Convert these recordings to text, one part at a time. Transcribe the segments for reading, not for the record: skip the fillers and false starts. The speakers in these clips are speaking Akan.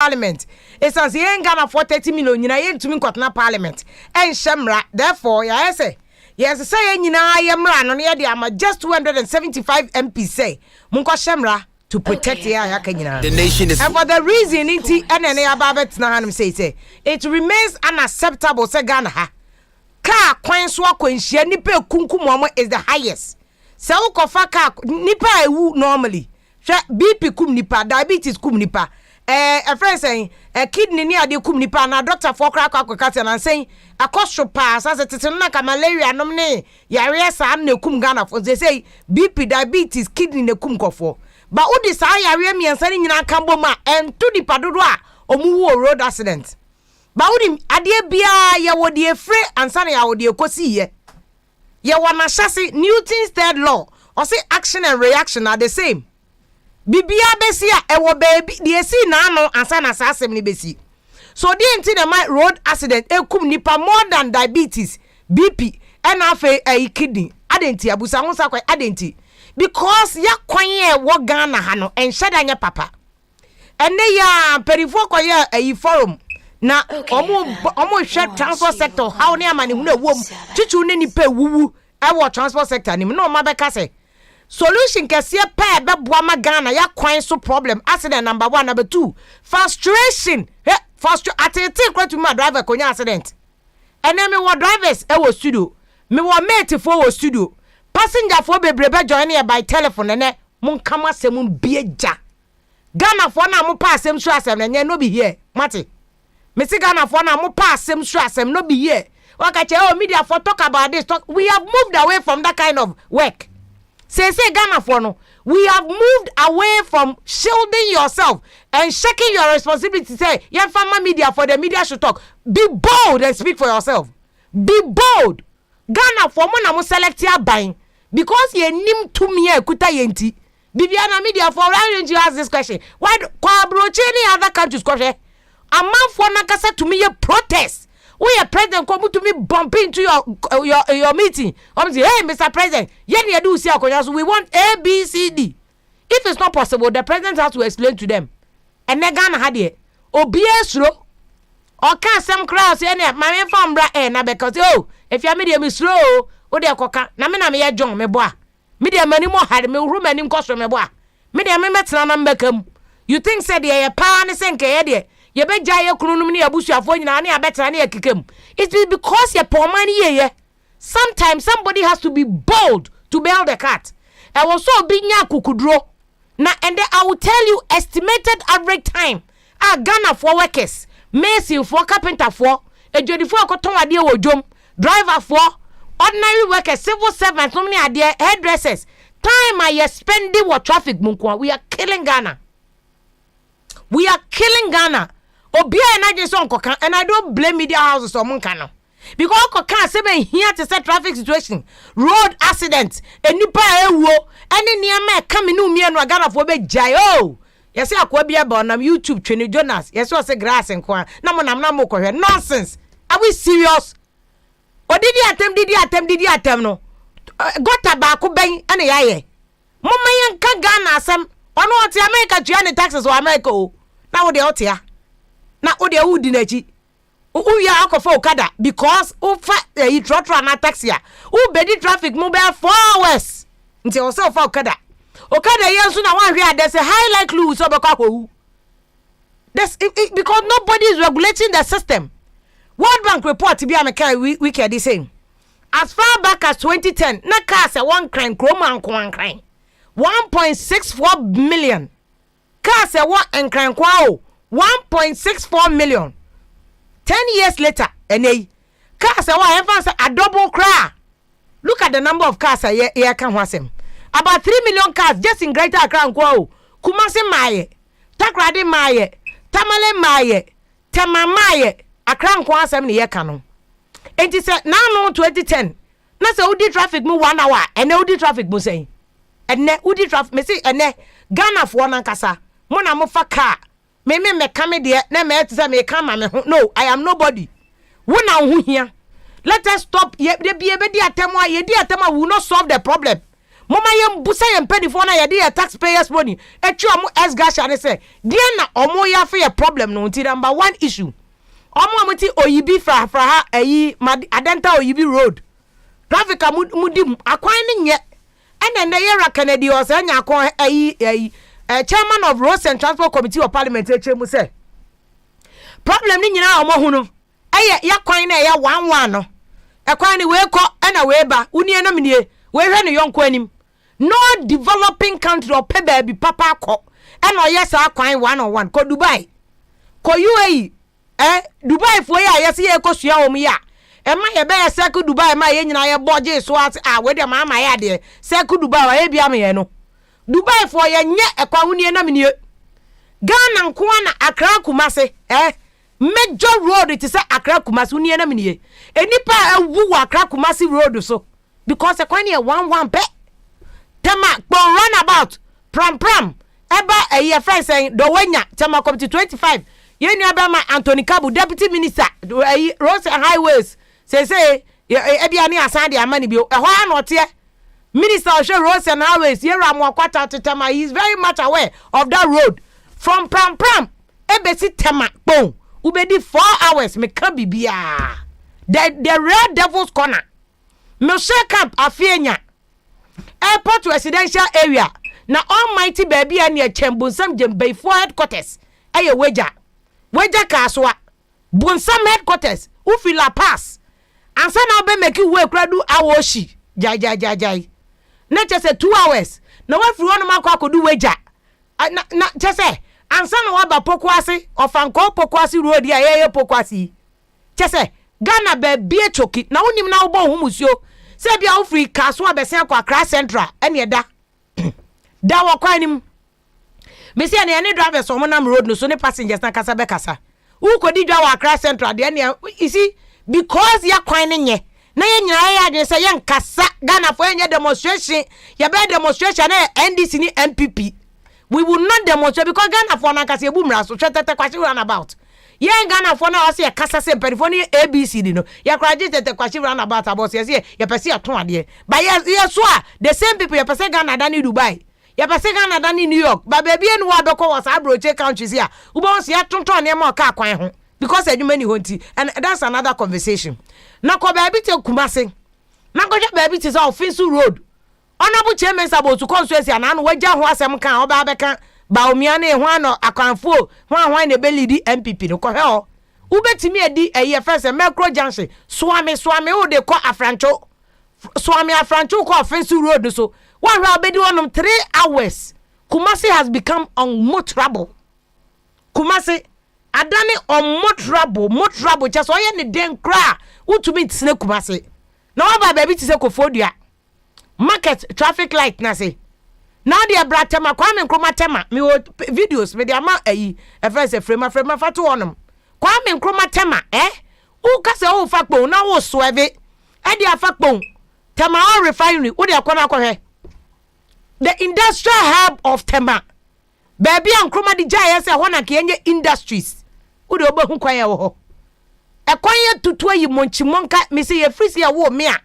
parliament. It says he ain't Ghana for 30 million. You know, you to me got parliament. And Shamra, therefore, yes, say, you know, I am ran on the I'm just 275 MP say, Munko Shamra to protect the nation is. And for the reason it and Babet Nahanum say, it remains unacceptable, say Ghana. Car, Queen Swak, when she nipe kunkum is the highest. So, kofa car, nipa normally. BP kum nipa, diabetes kum nipa. A friend saying a kidney near the kum nipa na doctor for crack and saying a cost pass as a titanaka malaria nomne yarea san ne kum Ghana for they say BP diabetes kidney ne kum kofo. But who desire yarea me and sending in a camboma and to the padua or move road accident. But who adie bia ya wodi free and sunny ya wodi kosi ye. Ya wana chassis Newton's third law or say action and reaction are the same. Bibia besia ewo baby de si na no ansa na asem ni besi. So the entire my road accident ekum nipa more than diabetes, BP, and afa kidney. Adenti abusa ho sakwa adenti. Because ya kwan ye wo Ghana ha no enhyeda nya papa. Ene ya perifo koye forum na omo hwe transport sector how ne amane hu na wom. Chichu ne nipa wuwu ewo transport sector ni no ma beka se solution kese pa be boama Ghana ya kwan so problem accident number 1 number 2 frustration atete kwatu ma driver konya accident ene me wo drivers e wo studio me wo mate fo wo studio passenger fo bebrebe join here by telephone ene mun kama sem bieja Ghana fo na mo pa asem so asem na no be here mate me see Ghana fo na mo pa asem so asem no be here wakache media for talk about this talk. We have moved away from that kind of work. Say Ghana for no. We have moved away from shielding yourself and shaking your responsibility. Say, yeah, farmer media for the media should talk. Be bold and speak for yourself. Be bold. Ghana for mo na mo select ya buying because ye nim to me kuta yenti. Bibiana media for why you ask this question? Why kwa broche any other countries question? A man for nakasa to me a protest. We are president come to me bump into your meeting. I'm say, hey, Mr. President, we want A, B, C, D. If it's not possible, the president has to explain to them. And then Ghana had it. Slow. Or can some crowds say, my farm na because if you are medium slow, o de koka na me ya John me boa. Medium many more had me room and cost me boa. Medium me metna na mbekam. You think said ye pa ne senke ye ye be jaye kununum ne abusuafo nyina ne abetena ne akikem. It is because ye poor money ye. Sometimes somebody has to be bold to bail the cat. I was so big nya kukudro. Na and then I will tell you estimated average time. Ghana for workers, mason for carpenter for, ejodi for akoton ade wo dwom, driver for, ordinary workers, civil servants, so many ade hairdressers. Time I spending what traffic munkwa. We are killing Ghana. We are killing Ghana. Obia and I just on kokan, and I don't blame media houses or munkano. Because kokan seven here to set traffic situation, road accident, and nipa ewo, and in near me coming no me and Ghana for be jayo. Yes, I could be about YouTube training Jonas. Yes, was a grass and quan. No one am not more nonsense. Are we serious? Or did you attempt? No. Got tobacco bang and a yaye. Mama yan can Ghana some. Or not America, Gianni taxes or America. Now the out here. Now the wood in a G. Who ya alcohol kada because who fat he trot na taxi. Who bedi traffic mobile 4 hours. Until also for kada. Okada yansu na one here there's a high likelihood so because nobody is regulating the system. World Bank report to be America week the same. As far back as 2010, na car say one crime chroma and crime. 1.64 million. Car say one and crime kwao 1.64 million. 10 years later, car say one say a double cry. Look at the number of cars here can wasem. About 3 million cars just in Greater Accra and Kwao. Kumasi Maye, Takradi Maye, Tamale Maye, Tamamaye, Accra and Kwao 7 year canon. And it said now 2010. Na se udi traffic mu 1 hour and udi traffic mu say. And ne udi traffic me say and ne Ghana for one kasa. Mona mo fa car. Me come there na me say me come me no, I am nobody. Wona hu here. Let us stop ye be di atema will not solve the problem. mama yem busa yem pedifo na ye dey taxpayers money etwa mo esgasha ne say dey na omo ya fa ye problem no nti number 1 issue omo amoti oyibi fra ha ayi adenta oyibi road traffic mudim akwan ne nye ene na yera Kennedy o say nya akon ayi chairman of Roads and Transport Committee of Parliament echemu say problem ni nyina omo hu no eye ya kwan na ya 11 no ekwan ni we ko na we ba unie no mnie we hwe no yonko anim no developing country or pe baby papa ko na yes akwan 101 ko Dubai ko UAE Dubai fo ya yes ye ko sua o mu ya ma ye be ye se ko Dubai ma ye nyina ye boje so at we de ma ya de se ko Dubai wa ye bia me ye no Dubai fo ye nye ekwan unie na mnie Ghana nko na Accra Kumase major road it is Accra Kumasi unie na mnie enipa awu wa Accra Kumasi road so because ekwani e 11 pe tema bon runabout pram eba eye friend saying do wanya tema committee 25 ye nua ba ma Anthony Kabu deputy minister roads and highways say e bia ni asan de amani bi e ho anote minister of roads and highways ye ramu akwata tema he is very much aware of that road from pram ebesi tema bon ubedi 4 hours me ka bibia the red devil's corner me shake up AFIA airport residential area na almighty baby and ya chembonsam jembe for headquarters aye weja kaswa bonsam headquarters ufila pass ansa na be make we kradu awoshi jai na chese 2 hours na we free one makwa kodu weja na chese ansa na waba POKUAA ofanko POKUAA road ya ye POKUAA chese Ghana baby choki na unim na ubo humusio se bia ofri kaso abesen kwa Accra Central ene da da wakwa nim me se ne driver so monam road no so ne passengers na kasa be kasa u kodi dwa wa Accra Central de ne you see because ya kwan ne nye na ye nyina ya de se ye nkasa Ghana for enye demonstration ya be demonstration na NDC ni MPP we will not demonstrate because Ghana for na kasa ebu mra so twetete kwashi run about ye Ghana for na ose kasa se perifoni ABCD no ya kraje tete kwashi run about about ye pese aton ade but ye so the same people ye pese Ghana than Dubai ye pese Ghana than New York but baby enu wa beko was abroche countries here we bon se atonton ne ma ka kwan ho because adwuma ni honti and that's another conversation na ko baby te Kumase na ko baby te so Finsu road honorable chairman sabotu constituency na no waja ho asem kan oba beka ba omia na ho ano akwanfo ho na be lead MPP no ko he o ubetimi edi eye first macro junction swami o de ko afrancho swami afrancho ko Finsu road so one how be di onum 3 hours Kumasi has become unmotorable Kumasi adane unmotorable just oye ne den kra utumi tsene Kumasi na oba baby ti se kofodua market traffic light na say now dia bratema Kwame Nkrumah tema me videos me dia ma ayi e first frame fatu onum Kwame Nkrumah tema u ka se o fakpo na wo soeve e dia fakpo tema o refinery wo dia kona akɔhwɛ the industrial hub of Tema baby Nkrumah di jaya se ho na ke enye industries wo de obahu kwan ya wo ho e kwan ya tutu ayi monchimonka me se ye frisi ya wo me a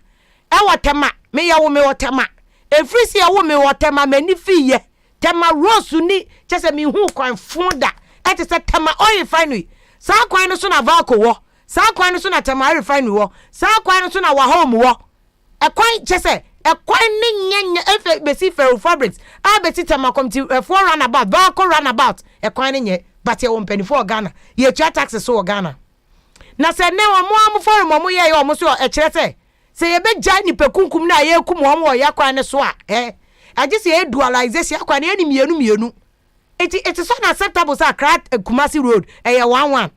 e wo Tema me ya wo me wo Tema e frisi ya wo me wo Tema mani fiye Tema rose ni chese mi hu kwan fonda e te se Tema oil refinery sa kwan no so na Valco wo sa kwan no so na Tema refinery wo sa kwan no so na wa home wo e kwan chese e kwan ni nyenye efe besi ferro fabrics a beti Tema committee for runabout Valco runabout e kwan ni nye but ye won penny for Ghana ye twa taxes so Ghana na se ne wo mo am for mo ye ye o mo so e kire se ye be ja ni pekunkum na ye kum wo mo ya kwan ne so a age se ye dualization akwan ne ni mienu it is unacceptable say Accra Kumasi road ye 11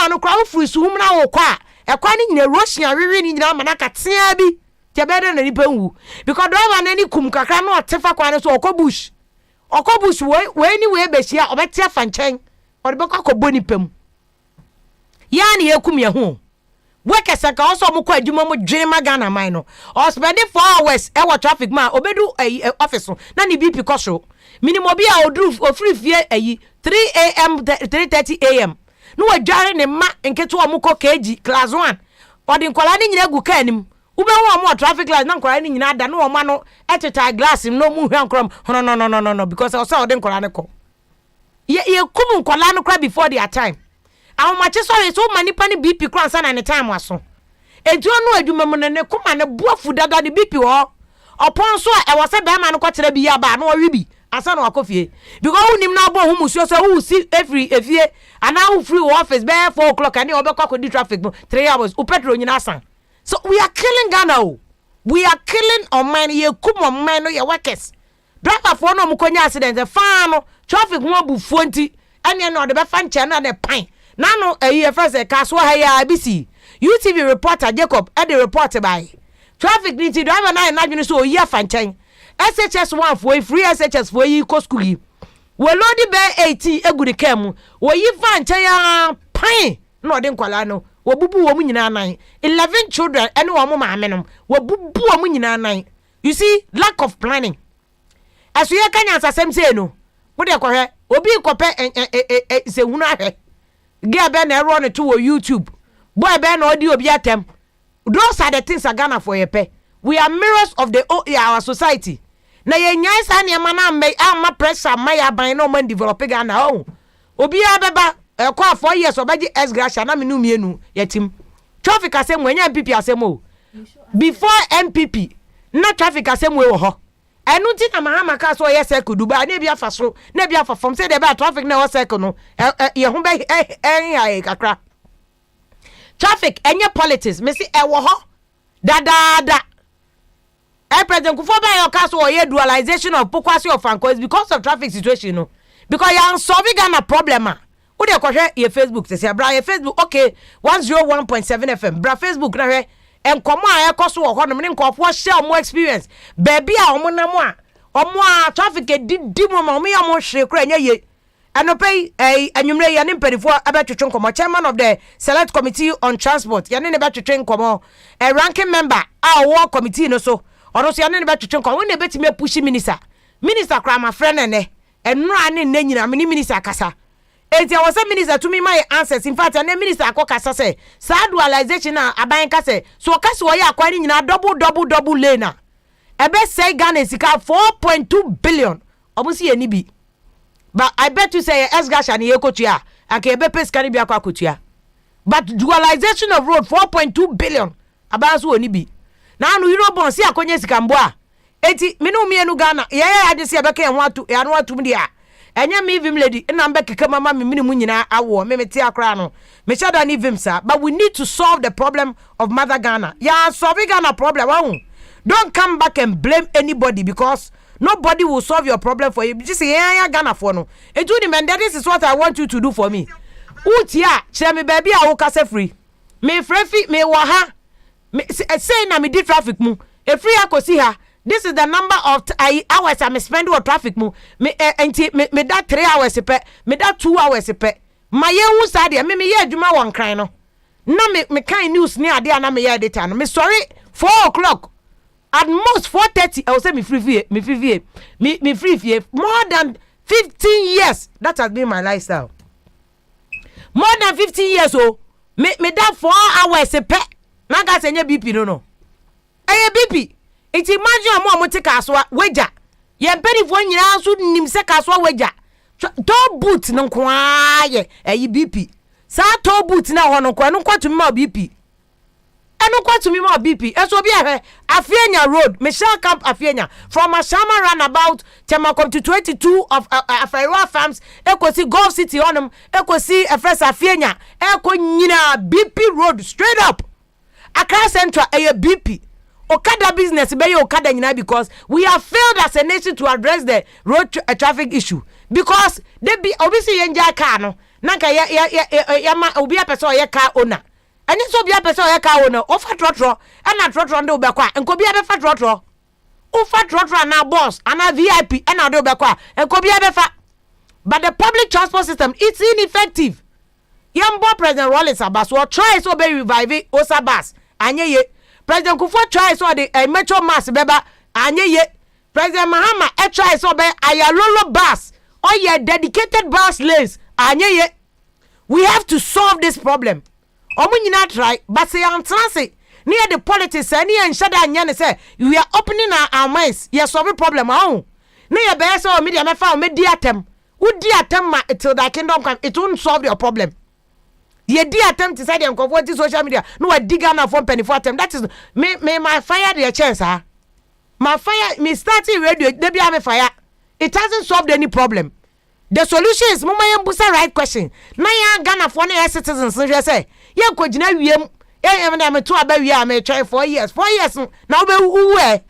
no kwa ofuri suhum na wo kwa e kwa ni Russian wewe ni nyina manaka tia bi te be de na ni penwu because driver na ni kum kakra na otefa kwa ne so okobush we ni we be hia obetia fa nchen o de be kwa koboni pem ya ni ekum ye ho wekesa ka oso mo kwa adwuma mo dwene magana man no o spend 4 hours e wa traffic ma obedu office na ni BP kosho minimum bi a odru ofri fie 3 am 3:30 am no wadware ne ma nketo o mo ko KG class 1 odi nkola ni nyina gu ka anim ube wo mo traffic light na nkora ni nyina da no wo ma no eteta glass no mu hwan krom no because I saw den nkora ne ko ye kum nkora no kra before their time ahomache sorry so manipa ni BP kra nsa na ne time waso edu no adwuma mu ne kuma ne boafu dada ne BP ho opon so e wose be ma no kwetera bi ya ba no wi bi asa no akofie because unim na bo hu musuo so hu si every efie ana hu free office be 4 o'clock ani obekwa ko di traffic 3 hours u petrol nyina san. So we are killing Ghana. We are killing on mine. Ye kum on mine no ye workers. Driver for no mukonya accident. The fan traffic mo bu fonti. Any no the be fan channel the pine. Nano e first e kaswa ha ya ABC. UTV reporter Jacob e the report by. Traffic need driver na imagine so ye fan chen. SHS 1 for free SHS for yi ko school yi. We load be 80 egu de kam. We yi fan chen ya pine. No de nkwala no. Wabubu wo mu nyina nan 11 children ene wo mu maame nom wabubu wo mu nyina nan. You see lack of planning. Aso ye kanya asasem se no wo de kohwe obi kope se hunu ahwe ge be na ero ne to YouTube boy be na odi obi atem. Those are the things Ghana for yepe. We are mirrors of our society. Na ye nyai sa ne ma na me ama pressure ma ya ban no man develop Ghana o obi abeba kwa 4 years obaji esgracia na menu mienu yetim traffic asem wenya MPP asem o before MPP na traffic asem we wo ho enu ti na mahama ka so yes circle Dubai na bia fa so na bia fa from say dey be traffic na wo circle no ye ho be ai kakra traffic enye politics me si e wo ho da president Kufo ba yo ka so ye dualization of POKUAA of Franco is because of traffic situation no because you solve Ghana problem Who de kohwe ye Facebook se bra ye Facebook okay 101.7 FM bra Facebook na hwe enkomo a ekoso wo hono ne nkofo share mo experience baby a omo na mo a traffic di mo ma omo ya mo hwe kra nya ye anope anwumre ye ne mperifo abetwetwe nkomo chairman of the select committee on transport ye ne betwetwe nkomo a ranking member a wo committee no so ono so ye ne betwetwe nkomo ne betime push minister kra ma friend ne enura ne nyina me minister kasa Eti I was a minister to me my answers. In fact, and the minister akokasa say, sad dualization na aban kase. So kase wo ya kwani nyina double lane. Ebe say Ghana sika 4.2 billion. Omusi eni bi. But I bet you say esgasha ni ekotua. Ake ebe peska ni bi akwa kotua. But dualization of road 4.2 billion. Abanso oni bi. Na anu Euro bond si akonye sika mboa. Eti minu mienu Ghana. Yeye ade si ebeke enho atu ya no atum dia. Enya me VIM lady na mbe keke mama me minimu nyina awo me meti akra no me shada ni VIM sir but we need to solve the problem of mother Ghana. Yeah, solve Ghana problem. Don't come back and blame anybody because nobody will solve your problem for you. Just say yeah Ghana for no. Eju ni this is what I want you to do for me. Utia che me baby a wo kase free. Me frefi me wa ha. Me say na me di traffic mu. E free akosi ha. This is the number of hours I'm spending on traffic mu. Me that 3 hours pe, me that 2 hours pe. My ye wu sadia me ye adwuma won kran no. Na me kan news ni ade na me ye data no. Me sorry 4 o'clock. At most 4:30 I will say me free fee. More than 15 years that has been my lifestyle. More than 15 years oh. Me that 4 hours pe. Na ga se nye BP no. Eye BP. Iti imagine mo take kaswa weja ye mpelifo nyina so nim se kaswa weja to boot no kwa ye BP sa to boot na ho no kwa no kwatumi ma BP eno kwatumi ma BP eso bi ahwe Afianya road Michelle Camp Afianya from Ashama roundabout Temakom to 22 of Afaiwa Farms ekosi Gulf City onum ekosi Efres Afianya eko nyina BP road straight up Accra Central BP Okada business be Okada nyina because we have failed as a nation to address the road traffic issue because they be obviously yenja car no nanka ya ma obi apeso ye car owner ani so obi apeso ye car owner ofa trotro na trotro ndo obekwa enko bi abefa trotro ofa trotro na boss ana VIP na ndo obekwa enko bi abefa but the public transport system it's ineffective yambo President Rollins Abaso try so be revive Osabas anyeye President Kufo try so the metro mass beba anyeye President Mahama try so be ayalolo bus or ye dedicated bus lanes anyeye. We have to solve this problem. Omu nyina try but say antase near the politics and near and shada and say we are opening our minds. Yes, solve problem. Oh, near best or media me found me diatem. Would diatem till that kingdom come, it won't solve your problem. Ye attempt to say them comfort social media. No, I dig on from penny for them. That is me my fire the chance, huh? My fire me starting radio, they be a fire. It hasn't solved any problem. The solution is mama yambusa right question. Na ya Ghana for any citizens so say. Ye ko gina wiem. E me to aba wi am try 4 years. 4 years now be uwe.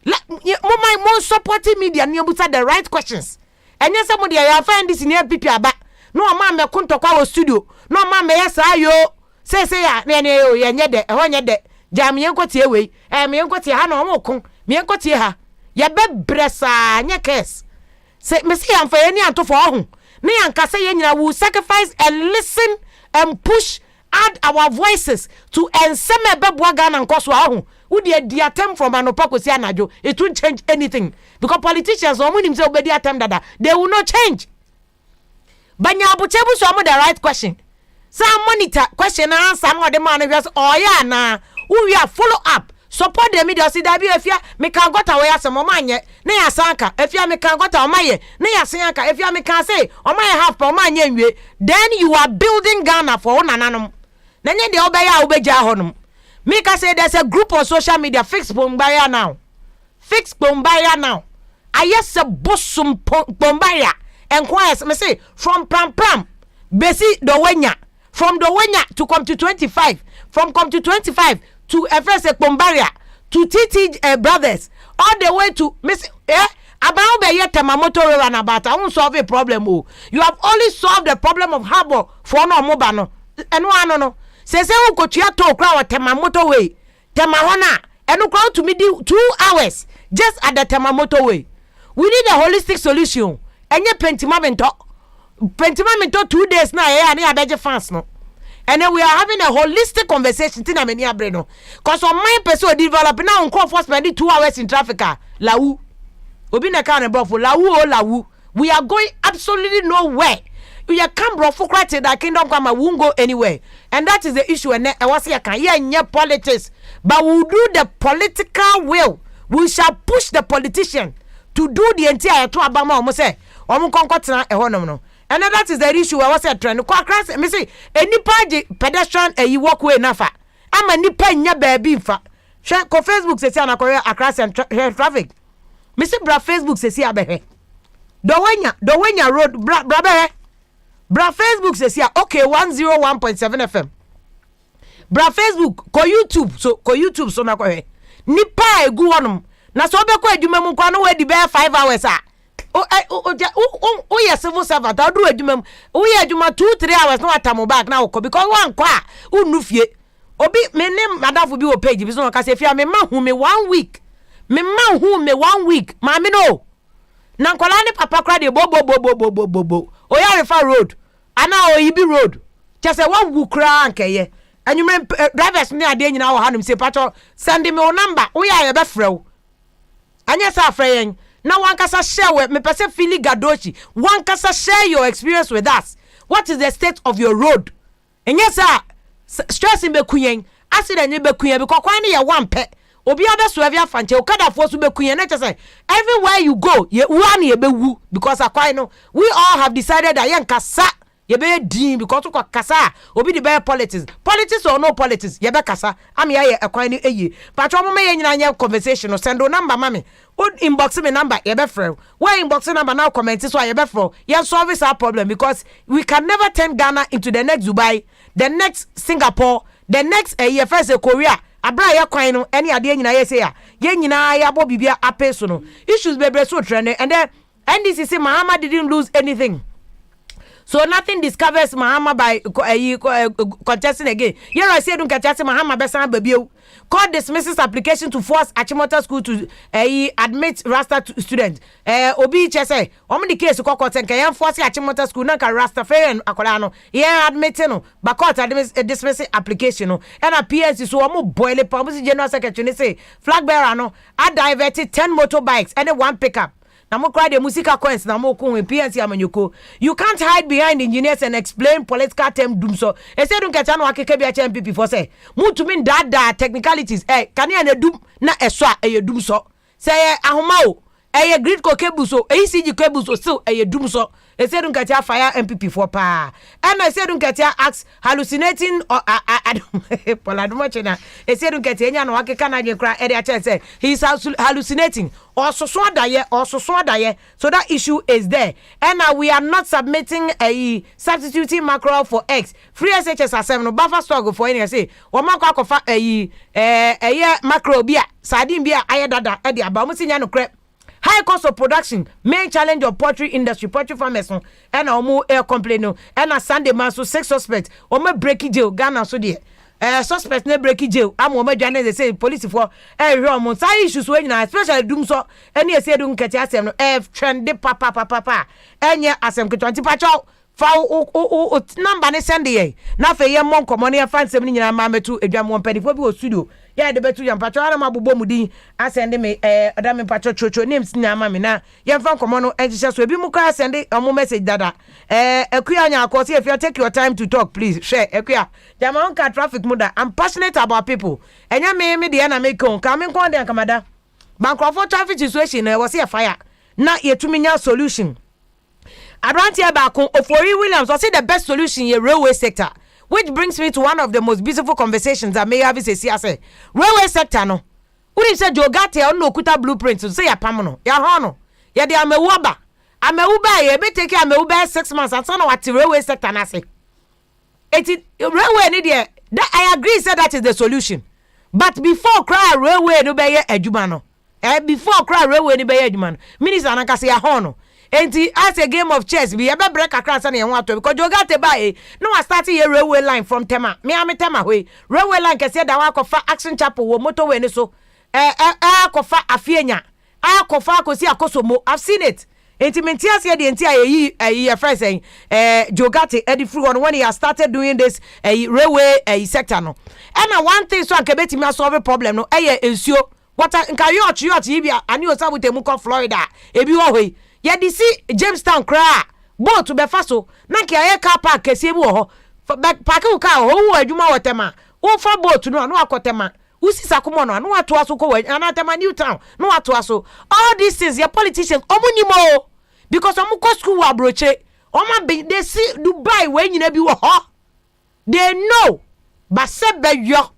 Mama mo supporting media ni yambusa the right questions. Enye say mo de ya find this in pipi aba. No ma me kunto kwa studio. No ma me yes ayo. Say ya ne yo ye nye de. E ho nye de. Jam yen ko tie we. Me yen ko tie ha no mo kon. Me yen ko tie ha. Ye be bresa nye case. Say me see am for any anto for ho. Ne yanka say ye nyina will sacrifice and listen and push add our voices to enseme beboa Ghana nkoso ho. Wo de di attempt from anopa kosi anajo. It won't change anything because politicians o munim say obedi attempt dada. They will not change. Banya abuchebu so am the right question. Some monitor question and answer no the man just oh yeah na we are follow up. Support the media see that be afia me can got away as momanye na ya sanka afia me can got omaye na ya sanka afia me can say omaye half per omanye nwie then you are building Ghana for nananom na nye de obeya obeja honom me can say there's a group on social media fix bombaya now ayese bosum bombaya enquires me say from pram besi dowenya from dowenya to come to 25 from come to 25 to FS Bombaria, to TT brothers, all the way to Miss about the yet Tamamoto run about. I won't solve a problem. Oh, you have only solved the problem of harbor for no mobano. And no. Says who could you talk crowd Tamamoto way? Tamahona, and no crowd to me 2 hours just at the Tamamoto way. We need a holistic solution. And your pentimamento 2 days now, and I bet you fast no. And then we are having a holistic conversation. Tina meni abreno. Cause on my person develop now on call for spending 2 hours in traffic. Lawu. Obi na kan bro for lawu. We are going absolutely nowhere. We are come bro for quite that kingdom come won't go anywhere. And that is the issue. And I was here can hear politics. But we'll do the political will. We shall push the politician to do the entire to Abama almost say. Omu konkotina no. And that is the issue I was at trend. Kwa class, me say any party pedestrian you walkway nafa. I'm a nipa nya baby fa. Share ko Facebook say na ko across and traffic. Me say bra Facebook say abehe. Do road bra behe. Bra Facebook say okay 101.7 FM. Bra Facebook ko YouTube so na ko he. Nipa egu wonom. Na so be ko adwuma mu kwa no we di be 5 hours a. Oh yes, civil servant. I'll do a jumum. Oh yeah, juma 2-3 hours. No atamu back now. Because one kwa unufie. Obi me name madam for be o page. Because no kasi if you me man who me 1 week. Me man who me 1 week. Mami no. Nankola ni papa kra de bo. Oh yeah, refer road. Ana o ibi road. Just say one wu kra anke ye. And you mean drivers ni ade nyina wo hanum say patcho send me o number. Oh yeah, be frɛ. Anya sa frɛ now one kasa share with me person feeling gadochi. One kasa share your experience with us. What is the state of your road? And yes, sir, stress in bekuyen, accident in bekuyen because kwani ya one pet. Obi abe swevia fanche okada force bekuyen. Let us say everywhere you go, ye one ye be wu because akwano. We all have decided that yen kasa ye be dim because to kasa obi the be politics or no politics ye be kasa. Am ye akwani eye. But omo me ye nyina conversation no send o number mami. Would inbox me number, you be free. Why inbox number now comment so you be free. You solve our problem because we can never turn Ghana into the next Dubai, the next Singapore, the next first Korea. Abra ya kwan no any ade nyina ye say ya. Ye nyina ya bo bibia apeso no. Issues be so trend and then NDC say Mahama didn't lose anything. So nothing discovers Mahama by contesting again. Here I say don't contest Mahama besan babio. Court dismisses application to force Achimota school to admit Rasta student. Obi say on the case court and can force Achimota school na ka Rasta fair akola no. Yeah admit no. But court dismissing application no. And a PNC so omo boil it. General secretary say flag bearer no. I diverted 10 motorbikes and 1 pickup. na mo cry the musical coins na mo ko PNC amanyoko. You can't hide behind engineers and explain political term doom so. E say dun kecha no akeke bia MPP for say. Mu to mean that technicalities kan ya na doom na eso a e doom so. Say ahoma o e grid ko cable so ECG cable so still e doom so. E say dun kecha fire MPP for pa. And I say dun kecha ask hallucinating or Poladuma chena. E say dun kecha nya no akeka na je kra e dey say he's hallucinating or so daye. So that issue is there. And we are not submitting a substituting macro for X. Free SHS assembly no buffer struggle for any say. O makwa kofa macro bia sardine bia ayedada e dey aba mo sinya no crep. High cost of production, main challenge of poultry industry, poultry farmers, and omo air complain, and a Sunday man so 6 suspects, omo breaking jail, Ghana so dear. Suspects ne breaking jail. I'm omo jane they say police for room. Say issues when especially doom so any say doom keti asem no trend papa. Enye asem ke 20 pacho. Fa o number ne send ye na fe ye mon komone ye fan sem ni nyina ma metu edwam mpanifo bi o studio ye de betu yam pacho ana mabobɔ mudin asende me odame pacho chocho names nyama me na ye fan komono enhye so ebi mu ka send omo message dada akuya nya akosi if you take your time to talk please share akuya jama on ka traffic muda. I'm passionate about people enya me de na make on ka me kon de akamada bankrofo traffic situation was here fire na yetumi nya solution. Adrantia Bakun Ofori Williams was the best solution in the railway sector, which brings me to one of the most beautiful conversations that may have this say railway sector no. Uri say jogate on no kuta blueprint to say ya pamono ya hono ya de amewuba ye be take amewuba 6 months and so na what railway sector na say. Railway ni there that I agree say that is the solution, but before cry railway no be ye adwuma no before cry railway no be ye adwuma no minister anaka say ya hono. Enti as a game of chess we ever break across and you want to because you got to buy no I started a railway line from Tema me am Tema way railway line can say that wa kofa action chapel wo motorway ni so kofa AFIA kofa ko si akosomo. I've seen it. Enti mentia say the entire friend saying Jogate Eddie Free on when he has started doing this railway sector no. And one thing so akebeti me solve problem no ensure what nka yacht bia ani osa with emuko Florida ebi wo hoi ye di si Jamestown kra boat be fa so na ke aye car park kese bi wo ho park u car ho wo adwuma wotema wo fa boat no akotema usi sakomo no anu ato aso ko anatema Newtown no ato aso. All these things your politicians omunimo because omu ko school wa broche oma be they see Dubai we nyina bi wo ho they know but se be yo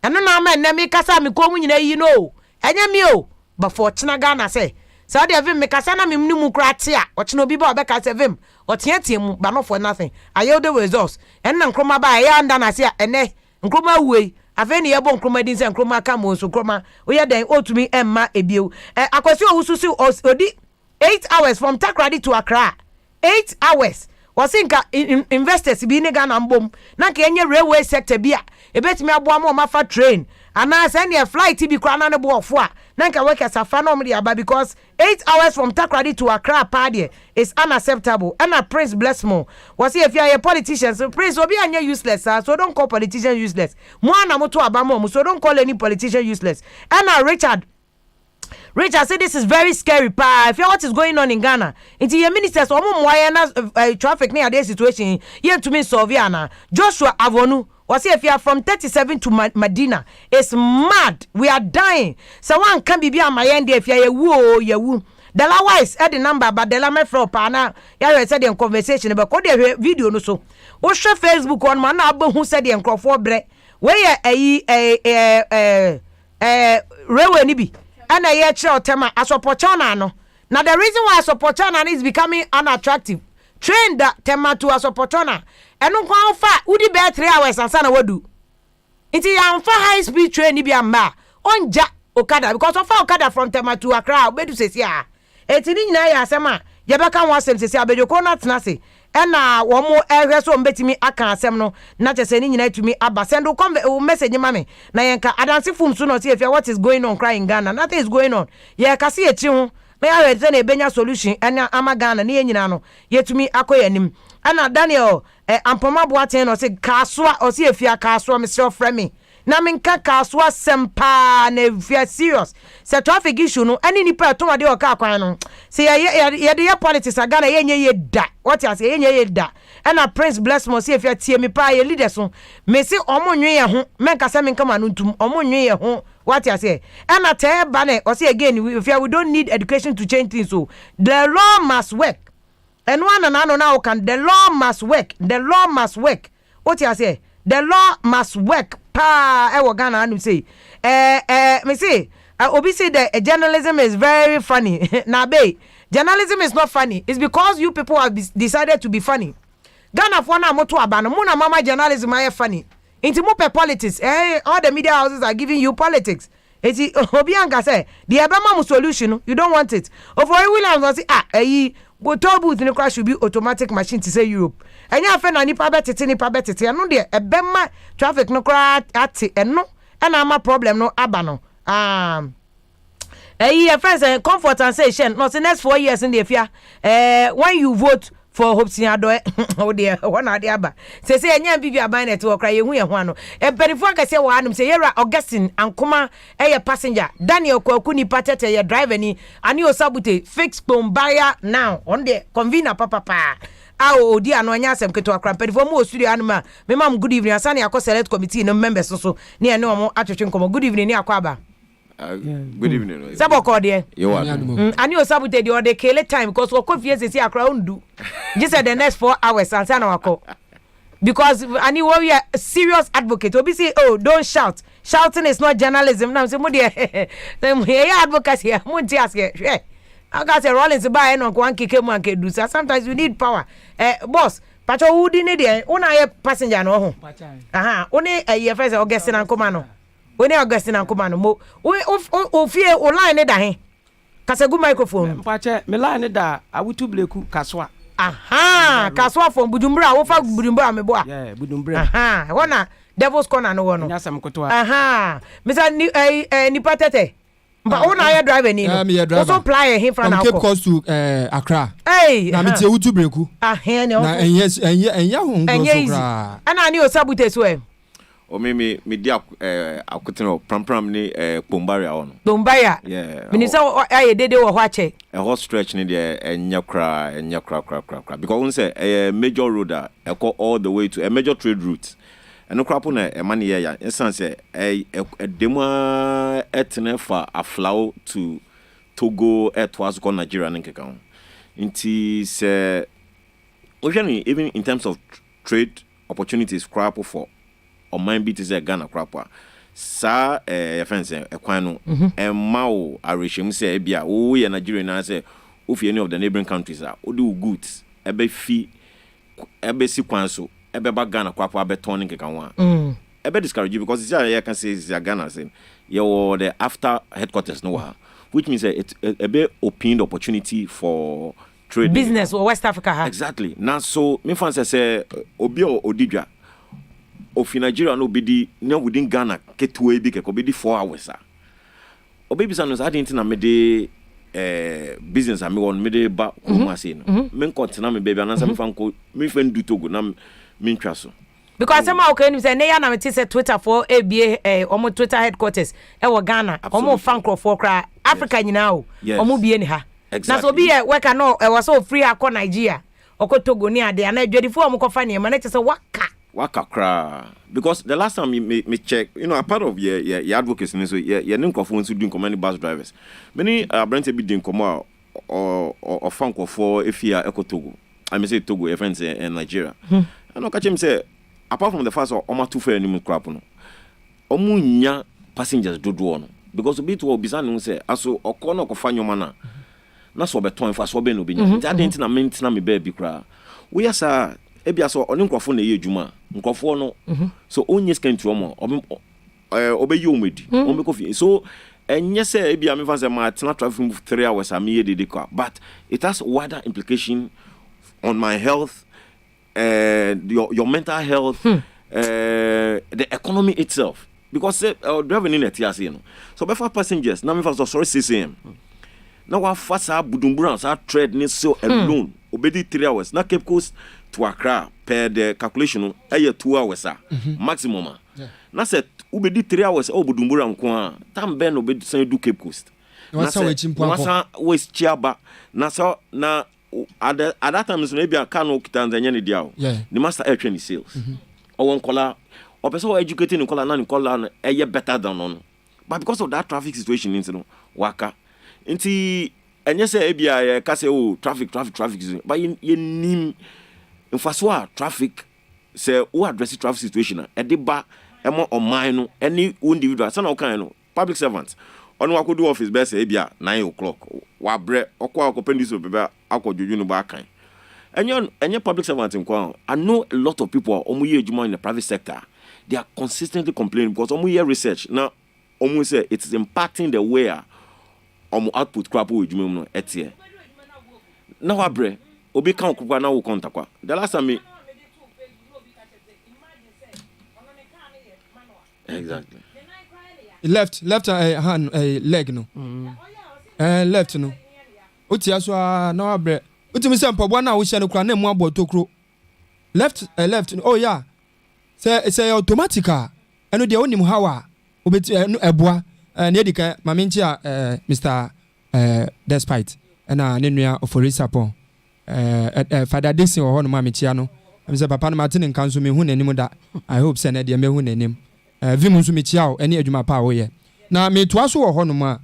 eno na ma na me kasa me ko mu nyina yi no enya mi o but for china Ghana say so the VIM me kasa na me mu kratia ochino bi ba obeka se VIM otiatie mu ba no for nothing aye the results en na nkroma ba ya anda na se ene nkroma uwe afeni ye bo nkroma din se nkroma ka mo so nkroma oye den otumi emma ebio akwasi owususi odi 8 hours from Takrady to Accra 8 hours wasinka investors bi ne Ghana mbom na ka enye railway sector bia ebetimi aboa ma ma fa train ana send a flight bi kwa na ne bo ofo a na nka work as a fan of the because 8 hours from Takrady to Accra party is unacceptable. And a Prince Blessmo was if you are a politician, so Prince will be anya useless, so don't call politicians useless. Mwana moto abamo, so don't call any politician useless. And Richard said this is very scary pa. If you know what is going on in Ghana, into your ministers omo mwayana traffic near this situation, here to me Soviana Joshua Avonu was if you are from 37 to Medina. It's mad. We are dying. So one can be on my end if you are you woo. The wise at the number, but the lame from Pana. Yeah, said in conversation about the video no so. What's your Facebook on man who said the for bread? Where a railway nibi and a year child tema as a pochana no. Now the reason why Sopochana is becoming unattractive. Train that tema to a Sopochana. And no kwa fa udi be 3 hours and sana wadu. Inti ya mfa high speed train ni bia mba. Onja Okada because of Okada from Tema to Accra obedu sesi a. Eti ni nyina ya asema ye beka ho asem sesi abedwoko na tena se. Ena wo mo ehwe so mbetimi aka asem no na chese ni nyina tumi aba send o message mame na yenka adanse fum so no see if what is going on crying Ghana. Nothing is going on. Ye ka se echi ho na ya ready na ebenya solution ena ama Ghana na ye nyina no yetumi akoyanim. Ana Daniel Ampoma Boaten or say Kaswa or see if you are Kaswa, Mr. Fremy. na menka kaswa sempa na if you are serious say traffic issue no any nipa to ade o ka kwan no say ye de politics aga na ye da what you say ye da na Prince bless mo say if you tie me pa ye leaders so me say omonwe ye ho menka say menka ma no ntum omonwe ye ho what you say na tell bane or say again we don't need education to change things so the law must work and one and now can the law must work what you say the law must work pa e wo Ghana anu say me say obi say that journalism is very funny na be journalism is not funny it's because you people have decided to be funny Ghana for na moto aba no mo na mama journalism are funny into mo pe politics all the media houses are giving you politics eti obi anga say the ebema solution you don't want it of Williams say go to booth ni crash should be automatic machine to say Europe enya afa na nipa betete no de ebema traffic no kra ati eno na ama problem no aba no your friends comfort and say shen no the next 4 years in the afia when you vote for Hope Siado oh dear one aba say enya bibi aban net wo kra ye hu ye ho ano benifo aka say wa anum say yera Augustine ankoma passenger Daniel Kwaku ni patete ye driver ni ani osabute fix bombaya now on the convener papa odi ano anya asem keto akra benifo mo studio anuma me mam good evening asani akọ select committee no members so ne ene omo atwetwe nkomo good evening ni akwa good evening. Sabo kode. You are. Ani osabute the other kele time because we could fear say akra undu. Just said the next 4 hours and say na wako. Because ani we are serious advocate. Obi say don't shout. Shouting is not journalism. Now say mo dey them here advocacy. Mo ti ask here. I got say Rollins buy no ko ankeke mo ankedu. Sometimes you need power. Boss, pacho wudi ne dey una ye passenger no ho. Aha, oni ye first Augustine ankoma no. When Augustine ankoma no mo o fie o line da he kasagu microphone mpache me line da awutu bleku kaswa aha kaswa from budumbra wo fa budumbra me boa yeah budumbra aha wona devil's corner no wono nyasam kotoa aha misa ni patete mba wona ya driver ni no so apply he from Cape Coast to Accra na me tie awutu bleku aha ne na enya ho ngro so kra ana ni osabute so o me dia akuteno pram ni Bombaya on Bombaya yeah minisa aye dede wo ho ache a hot stretch ni there enya kra because we say major road all the way to a major trade route and no crapo na e man here ya instance demo etne fa aflao to Togo towards Nigeria nkeka ho nti say even in terms of trade opportunities crapo for or mind beat is a Ghana crapper. Sa friends kwan no emma o arishim say bia o ye Nigeria na say of any of the neighboring countries are o do goods ebe fi ebe si kwan so ebe ba Ghana crapper be turn nkeka ho ebe discourage because it's ya can say is Ghana say you the after headquarters no ha which means it ebe opened opportunity for trade business or West Africa ha exactly now so me fan say obi odidwa of Nigeria no be no within Ghana ketwe bi ke be 4 hours obi bisa no sa dey na me dey business am won me dey ba ko ase no me continue me baby anansa me fan ko me fan du Togo na me ntwa so because some okay ni say ne ya na me say Twitter for ABA omo Twitter headquarters e wo Ghana omo fan crop for kra Africa nyina o omo bie ni ha na so bi we ka no e was so free akọ Nigeria okọ Togo ni ade na adwadifo omo ko fa ne ma na say waka cry because the last time me check a part of your advocacy so your nkofo nso do many bus drivers many brand be din komo or fanko for AFIA Togo I may say Togo your friends in Nigeria and no catch him say apart from the fact of oma too fair ni crap no omu nya passengers dodo no because bit will be saying say aso okono ko fanyo mana na so beton fa so be no be nya that didn't na maintain me baby cry we are EGYASO oni nkrofo na ye adwuma nkrofo no so onye skantu omo obeyi omedi ombekofi so enye say ebia me fan say ma tena traffic 3 hours am ye dey kwa but it has wider implication on my health your mental health the economy itself because driving in etias you know so be for passengers na me fan so sorry 6 am na wa fasa budumbura sa trade ni so alone obedi 3 hours na Cape Coast to Accra per the calculation no 2 hours maximum na say ubedi 3 hours obudumbura nko a tam ben obedi san do Cape Coast na say wasa west chiaba na so na at that time so maybe aka no kitanzanya ne dia o the master airtrain ni sales won kola o person educating nkola na nkola eye better than no but because of that traffic situation into no waka nti enye say ebia ye ka say oh traffic but ye nim infaswa traffic say who address traffic situation e de ba emo oman no any individual so na kan no public servants onu akodu office be say ebia 9 o'clock wa bre okwa akopendiso bebe akojoju no ba kan enye public servants nko I know a lot of people omu ye ejuma in the private sector they are consistently complaining because omu ye research now omu say it is impacting the way omu output crap we ejuma no etie na wa bre obi kan okwa na wo kontakwa the last time exactly left hand leg no left no utia so na wa bre utimi se mpobwa na wo hye no kra na mu abo tokro left oh yeah say automatic eno de onim hawa obeti eboa na edika mamenchi Mr Despite na nenua oforisa pon Father Dixon ho no mamechia no me say papa no matene nkanso me hu nanim da I hope say na de me hu nanim VIM nso mechia o ene adwuma pa wo ye na me toa so ho no ma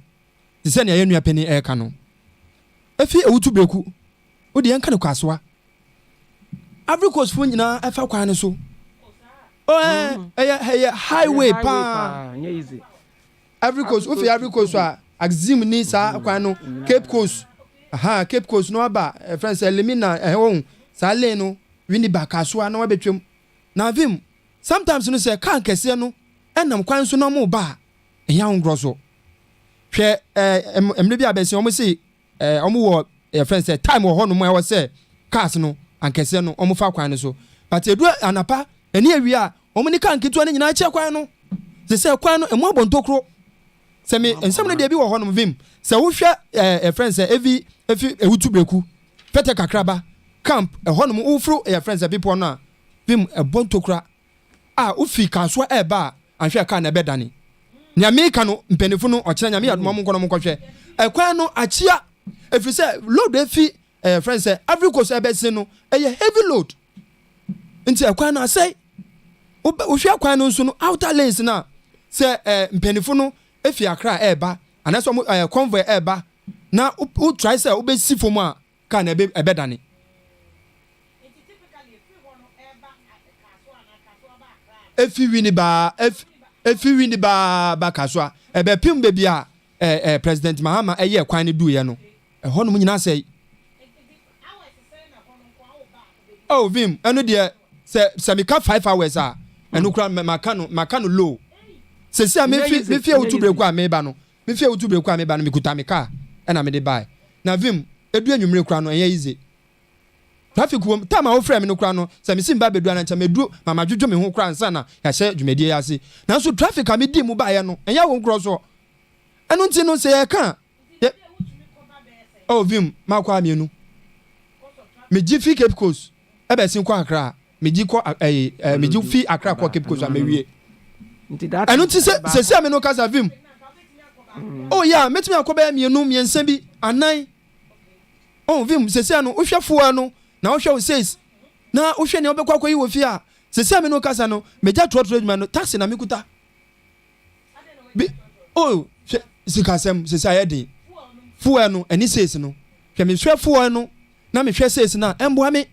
ti se na ye nua pani e ka no afi ewutu breku o de yanka no kwasoa Africos fo nyina afa kwan ne so highway pa easy Africos o fi Africos so axim ni sa kwan no Cape Coast Cape Coast no aba friends elimina sa lane no wini ba kwasoa na wabetwem na VIM sometimes no say kan kese no enam kwan so no mo ba eya ngroso hwe emre bi abesi omo say omo wo friends say time wo ho no mo e wo say cars no ankese no omo fa kwan so but edu anapa eni awia omo ni kan ketu nyina che kwan no se kwan no emu abontokro se me ensem no de bi wo ho no VIM se wo hwe friends say efi ewutu breku pete kakraba camp ho no wo fru friends people no VIM abontokra ufi kaso eba anhwe ka na bedane nyame ka no mpenifo no okira nyame yadoma mo nkono mo kwhwe ekwan no achia efise load efi friends say Africos ebesi no heavy load nti ekwan no asai uhwe kwan no nso no outer lanes na se mpenifo no efi akra eba anaso convoy eba na u try say obesi fom a ka na ebedane efi wini ba kaswa ebe pim bebi a President Mahama eye kwan ne du ye no ho no nyina sei oh VIM eno de se me ka 5 hours a eno kra maka no low se se me fi utubreku a me ba no me fi utubreku a me ba no me kuta me ka na me de buy na VIM edu anwumre kra no eye easy traffic wom time a wo frame no kra no se me simba bedu ana ncha medu mama dwodwo me ho kra nsa na ya hye dwumedie ya se na so traffic a me di mu ba ye no enya wo nkro so eno nti no se ye ka oh VIM makwa mienu me ji fi Cape Coast e be sin kwa Accra me ji ko me ji fi Accra kwa Cape Coast a me wie eno nti se me no kasa VIM oh yeah metimi akoba mienu miensa bi anan oh VIM se no ohwefo no na ohwe says na ohwe ne obekwa koyi wo fi a se me no kasa no meja trotro adwuma no taxi na mekuta oh sikasem se ayedin fuel no ani says no hwe me hwe fuel no na me hwe says na emboa me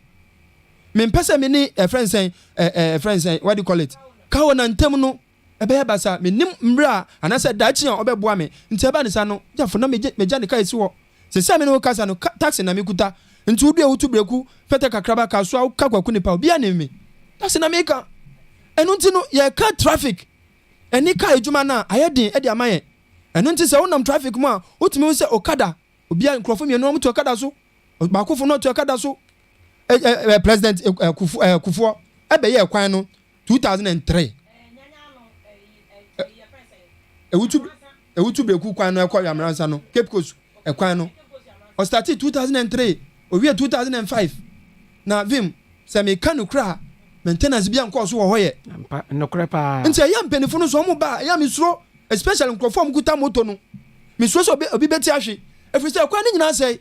mpese me ni friends what do you call it kawo na ntem no ebe ya basa me nim mra anase dachi a obeboa me nteba ne sa no jafo na meja ne kai si wo se me no kasa no taxi na mekuta nti udu ewutu breku fete kakraba kaso kakwaku nipa obi anemi taxi na meka enu nti no ye ka traffic eni ka ejuma na ayedin edi amaye enu nti se wonam traffic mu a utimi se okada obi an krofo mienu omutu okada so bakofo no to okada so president kufuo ebe ye kwan no 2003 ewutu breku kwan no ekwa yamransa no Cape Coast ekwan no o started 2003 o wie 2005 na VIM se me kan kra maintenance bia nko so wo hoye no kra pa nti ya mpenifo no so mo ba ya misro especially nkrofo m guta moto no misro so obi beti ahwe efiri se kwa ni nyina sei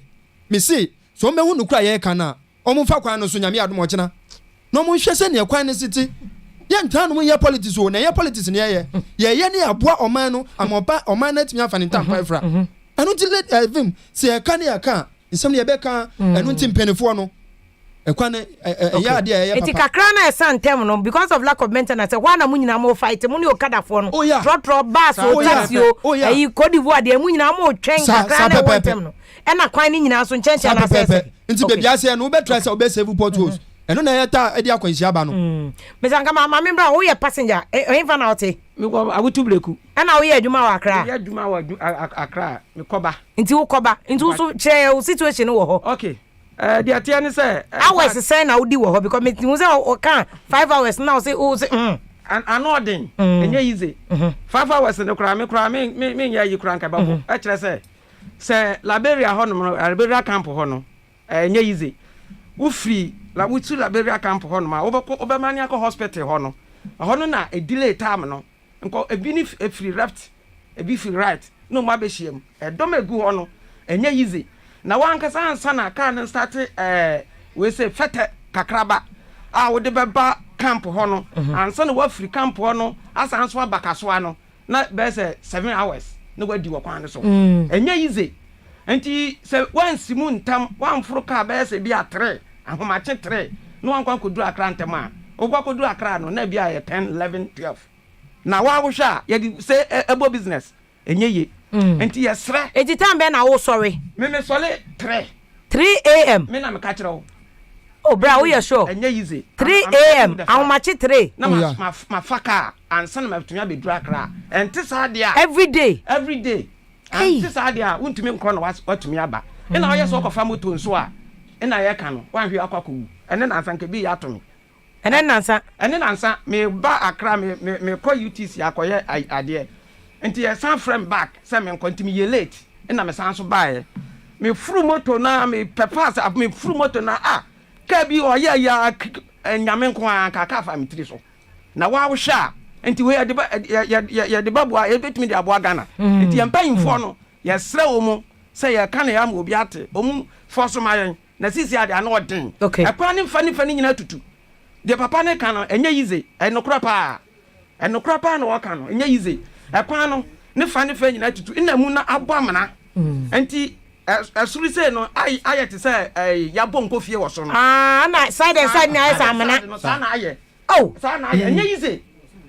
me see so me hu no kra ye kan na omo fa kwan no so nyame adom okena no mo hwe se ne kwan ne siti ye ntan no ye politics o na ye politics ne ye ne aboa oman no amoba oman na timi afa ne ntam kwa fra anu ti let vim se ye kan ya kan nsem ne ye be kan anu ti mpenifo no ekwane ya de ya papa eti kakra na esantem no because of lack of maintenance why na munyina mo fight mu ne okada fo no trotro bus o taxi o ayi Cote d'Ivoire de munyina mo twen kakra na wontem no na kwan ni nyina so nchencia na sese nti baby ase no be try say be save potholes eno na yeta e de akwansi aba no mesanka ma membra wo ye passenger e fa na ote me ko awutu bleku na wo ye adwuma wa akra ye adwuma wa akra me koba nti wo koba nti wo so che situation wo ho okay the atiani say hours say na udi wo ho because me say o kan 5 hours now say o say an ordin enye easy 5 hours no kra me nya yi kra nka ba ho e kire say Liberia ho no Liberia camp ho no enye easy wo free la wutu Liberia camp ho no ma wo be mani akọ hospital ho no na a delay time no nko ebi ni free left ebi free right no ma be hiem e do megu ho no enye easy na wankasa ansa na car no start we say fete kakraba wo de beba camp ho no ansa na wa free camp ho no asa anso abakaso ano na be say 7 hours na wadi wo kwan so enye easy enti se wansi mu ntam wanforo ka be say bi a 3 ahomache 3 no wankwan kodu akra ntam a ogwa kodu akra no na bi a 10 11 12 na wa wo hwa ye di say ebo business enye ye enti yesre eti tambe na wo sorry me sole 3 am me na me ka kire wo oh bra wo ye sure enye easy 3 am ahomache 3 na ma faka ansa na matumi abedu akra enti sa dia every day enti sa dia untumi nkọ na watumi aba ina wo ye so kofa moto nso a ina ye ka no wanhwe akwakowu ene na ansa nke bi ya atomi ene nansa me ba akra me ko UTC akoye ade enti ye san frame back say me kontimi ye late ina me san so bae me furu moto na me pepas me furu moto na ka bi o ya nyame nko aka ka fa me tiri so na wa wo hwa enti we ya de babu ya betimi de abo Ghana enti ya mpanyimfo no ya sre wo mu say ya ka na ya ma obi ate omu force mayen na sisi ade ana odin akwa ne mfa ni nyina tutu de papa ne ka no enye yize enokra pa na waka no enye yize akwa no ne fa nyina tutu ina mu na abo amana enti asuri say no ayete say ya bonko fie wo so no na side ni ayesa amana sa na aye sa na aye enye yize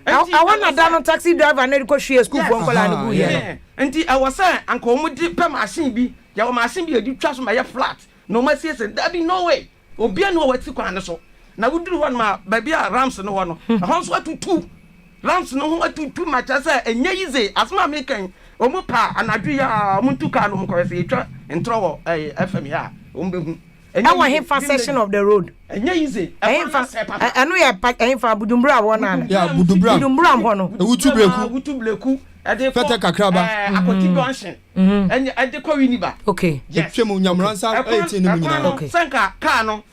I want a taxi driver na ko hwe school for nkola na bu ye enti awose anka omudi pe machine bi ya o machine bi edi twa so ma ye flat no ma see say that be no way obi anu wati kwan so na wuduru ho ma ba bia rams no ho no ho so atutu rams no ho atutu ma cha say enye yize asma american omu pa anadwu ya omuntu ka no mko se etwa ntro FM ya ombehu enye he fa section of the road enye yize anu ya fa budumbura wona ya budumbura ho no wutu bleku ade fete kakraba akoti donchen enye ade ko winiba okay etwem nyamransa 18 ni nyina okay sanka ka no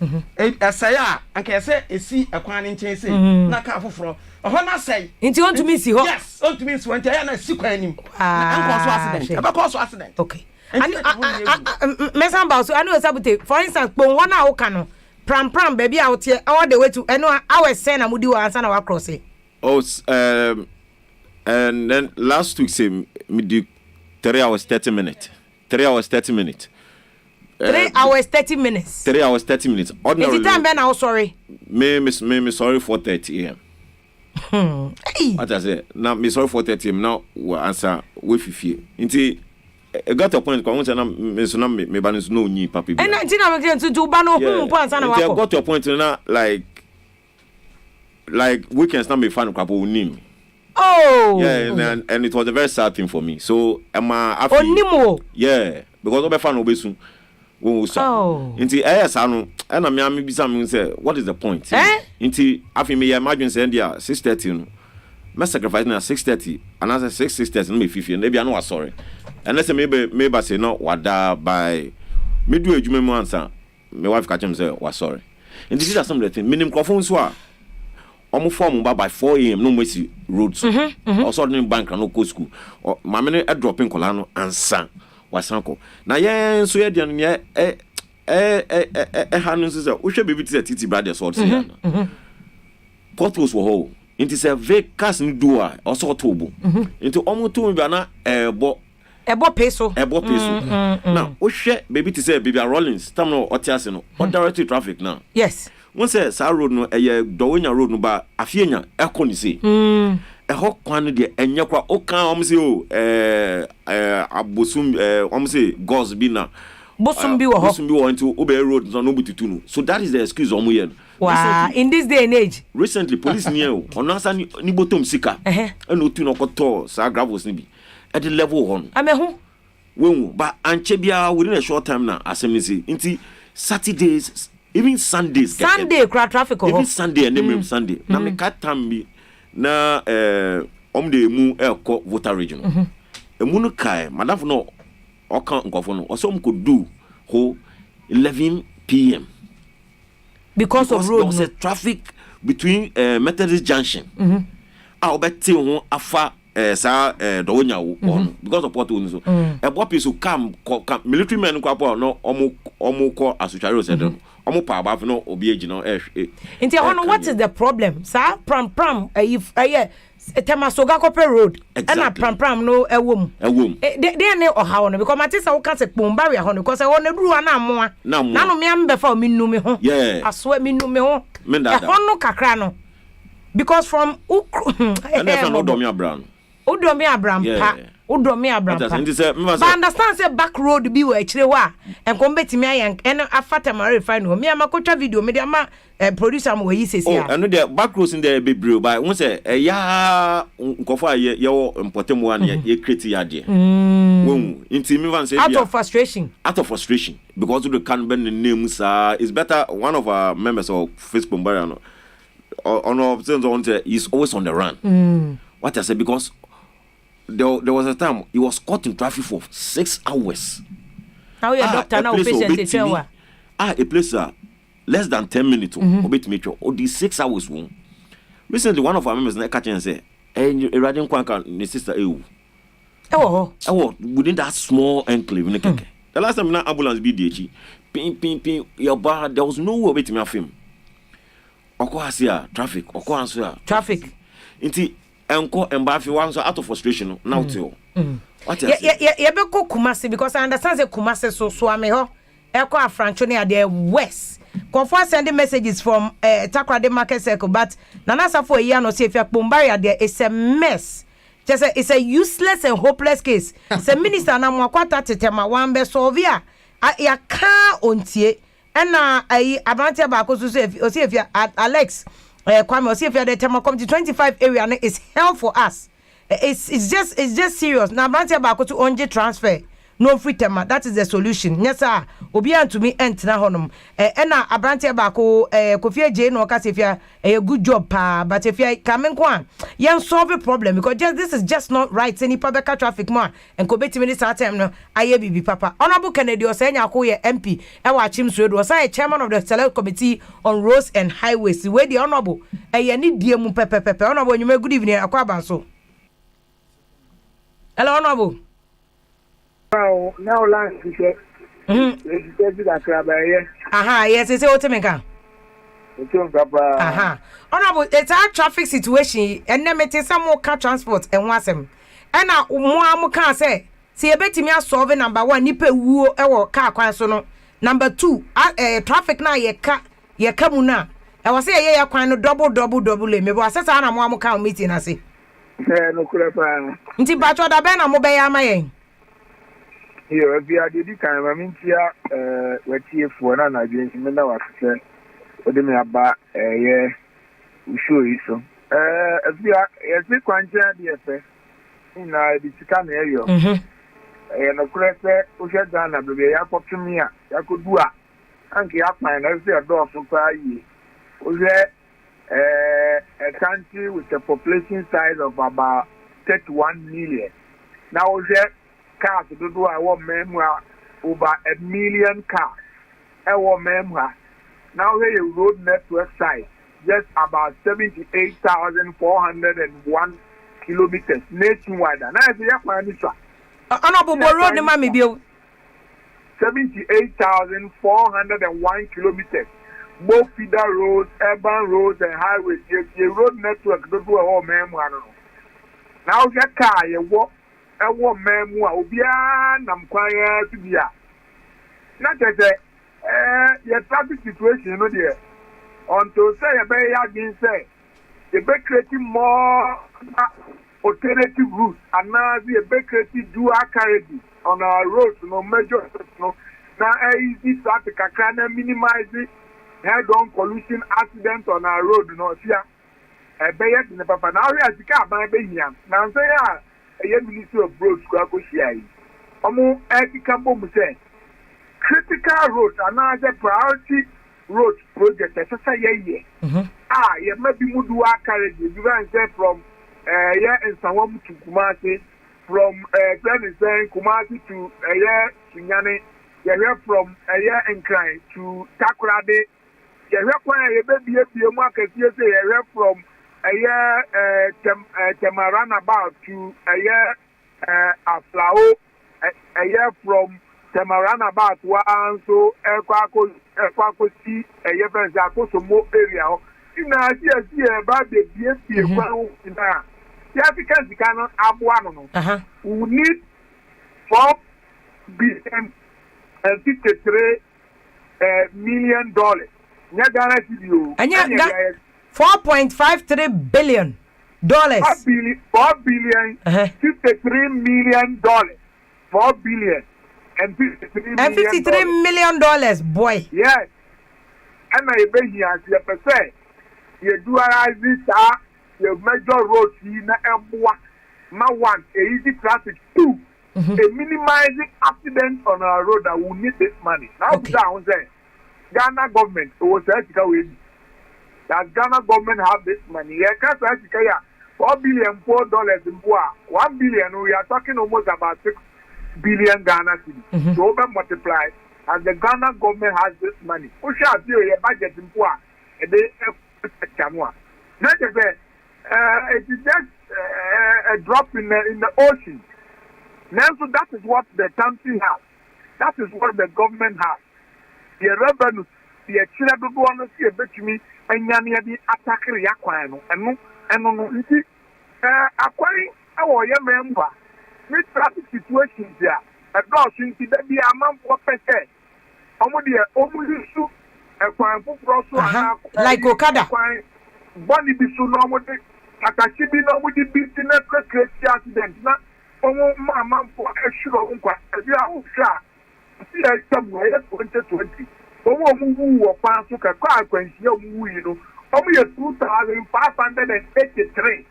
esaya anka ese esi ekwan ni nchen se na ka foforo ho na sei nti on to me si ho yes on to me si wonte ya na si kwan nim anka so accident aba ko so accident okay mesamba so anu sabute for instance pon ho na wo ka no pram baby out here all the way to eno hours say na mudi wa ansa na wa cross and then last week say me do 3 hours 30 minutes 3 hours 30 minutes 3 hours 30 minutes 3 hours 30 minutes ordinarily is the time ben now sorry me sorry 4:30 am what I say now me sorry 4:30 am now we answer we fifie nti I got a point kwa na me so na me ba no nyi papa bi na nti na me to ba no hu point na wa I got to a point na like weekends na me fan kwa po nim. Oh yeah, and it was a very sad thing for me. So am I onimo yeah because obe fan obesu wo so nti esa no na me am bisa me say what is the point nti afi me imagine say dia 6:30 no me sacrifice na 6:30 and as 6:30 no me fifi na bia no wa sorry and let's say maybe say no wada by me do adwuma mu ansa me wife catch him say wa sorry And these are some of the things. Minimum microphone so almost form by 4 a.m. no mercy roads. Or suddenly bank and no go school. Or my minute a dropping colano and sang was uncle. Now yeah, so yeah, Hanus is a we should be with the Titi brothers or Portos were whole. It is a vague cousin doer or so tobo. Into almost 2 million Ebo peso. Now, we share baby to say baby Rollins, Tamno or Tiasino, or directed traffic now. Yes. One says, I road no a Dowina road no ba AFIA, Econisi. A hawk quantity and Yakwa Oka Omsio, Abusum, Omse, Gosbina. Bosumbi into Obe Road, no Nobutunu. So that is the excuse on we. Wow, in this day and age. Recently, police near on Nasa Nibotum Sika, and Utuno Kotor, Sa Gravos Nibi. At the level one. I mean, who? But Anchebia within a short time now, as I say, into Saturdays, even Sundays. Sunday, crowd traffic. Even Sunday and name Sunday. Now, me cat time be na the moon air voter region. A moon kai, Madame no, or can't go for no, or some could do who 11 p.m. Because of road. There was a traffic between Methodist Junction. I'll bet you afa. Because of what we so a boy piece come military men no omo call asociario said omo pa ba no obi agino nti I know what is the problem sir pram if Temasoga Copper Road and a pram no a womb they ne or how no because matisa wo kan se pomba we ho no because I want to do na mo na no me am be fa me nu me ho aswe me nu me ho e ho no kakra no because from and if no do me brown Udomi Abraham pa. Udomi Abraham pa. But understand say back road bi we chire wa. En ko betimi ayen en afata ma refine ho. Me amakotwa video me de ama producer am we yi sesi a. Oh, and the back roads in there bebre but won say ya nkofo aye ye important one ye create ya de. Won inti me van say out of frustration because of the can ben names is better one of our members of Facebook Bariano on our is always on the run. What I say because there was a time he was caught in traffic for 6 hours. How your doctor now patient a place less than 10 minutes obey me or these 6 hours won. Recently one of our members na catch and say riding kwanka ni sister within that small enclave in the keke. The last time na ambulance be DH pin your bar there was no way obey me film. Oko asia traffic inti enko embafi one so out of frustration now too. What you be go Kumasi because I understand say Kumasi so ame ho eko afrancho near the west. Confirm sending messages from Takrade Market Circle but Nanasa for a year no see if you Pombaria there is a mess. Just it's a useless and hopeless case. It's a minister na mwakwata tetema wambe solvia. Ya ka ontie na abante ba ko so if you Alex Kwame, see if you are the time come to 25 area is hell for us. It's just serious. Now branch back to onje transfer. No free tema. That is the solution. Yes, sir. Obian to me ent na honum. Na abrantia back Kofi J no case if you a good job pa, but if you come kwan, you solve a problem because this is just not right. Any public traffic more and ko beti minister time no aye bibi papa. Honorable Kennedy Osenya ko ye MP e wa chim so do say chairman of the select committee on roads and highways. Where the honorable e ni die mu pepepepe. Honorable nyuma good evening akwa so. Hello honorable. Now last week yes, it's Otemeka. Honorable, it's our traffic situation, and then it is some more car transport and wasem. And now, more can say, see a bit me solve number 1, nipe woo or car quasono. Number 2, traffic now ye kamuna. I was say, yeah, quite double, me was a son of one count meeting, I say. No, Nti bacho da ben amobe ya mayen. Yo, if you are the kind of mintia, what you for na agent, me na wa se. Ode me aba we show you so. If you are kwanja the efe. Ina the chicken area. No kurese o she Ghana bebe ya poptumi a ya kodua. Anke ya pan na se do so pa yi. O a country with a population size of about 31 million. Now, there cars do our memoir over 1 million cars. Our memoir. now here a road network size just about 78,401 kilometers nationwide. And I say, Honorable road, the mammy bill 78,401 kilometers. Both feeder roads, urban roads, and highways. The road network don't do a whole man. Now, your car, you walk, a woman, Obia, Namquire, to be not as your traffic situation, you know, dear. Until say a bay against say, the be creating more alternative routes, and now the be creating dual carriages on our roads, no major, no. Now, easy traffic, I can minimize it. Head-on collision accident on our road, no fear. A bay in the papa. Now, we are the car by Bayam. Now, say, a minister of roads, Quacosia. Omo, Etikabo say, critical roads are now the priority road project. As I say, you may be Mudua carriage. You can say from in Sawam to Kumasi, from Kumasi to Sunyane. You hear from Nkrai to Takoradi. You hear from Temaranabout to Aflao. You hear from Temaranabout so Ekwakosi Zakosomo area. In Asia, about the BSP, the cannot have one. We need 4 billion and $53 million. And yeah, $4.53 billion. $4 billion, $53 million. $4 billion and $53 million, boy. Yes. And I bet you as you say, you dualize this, your major roads in one, easy traffic, 2. A minimizing accidents on our road that will need this money. Now, down there, Ghana government was ethical with that Ghana government have this money. Yeah, $4 billion in Boa, 1 billion. We are talking almost about 6 billion Ghana cedis. So over multiply, and the Ghana government has this money. Who shall do a budget in Boa? And they Chanua. Not it is just a drop in the ocean. Now, so that is what the country has. That is what the government has. The revenue, the children go on to see a bit to me, and Yanni attack Yaquano, and no, you see, acquiring our young member, with traffic situations there, a dog seems to be a month for percent. Only soup, a crime for Prosso, like Okada. Bonnie be so normal, Akashi normal, the business accident. Mamma for a sure, see, I somewhere 2020. Who pass to a car when you know, only 2,583.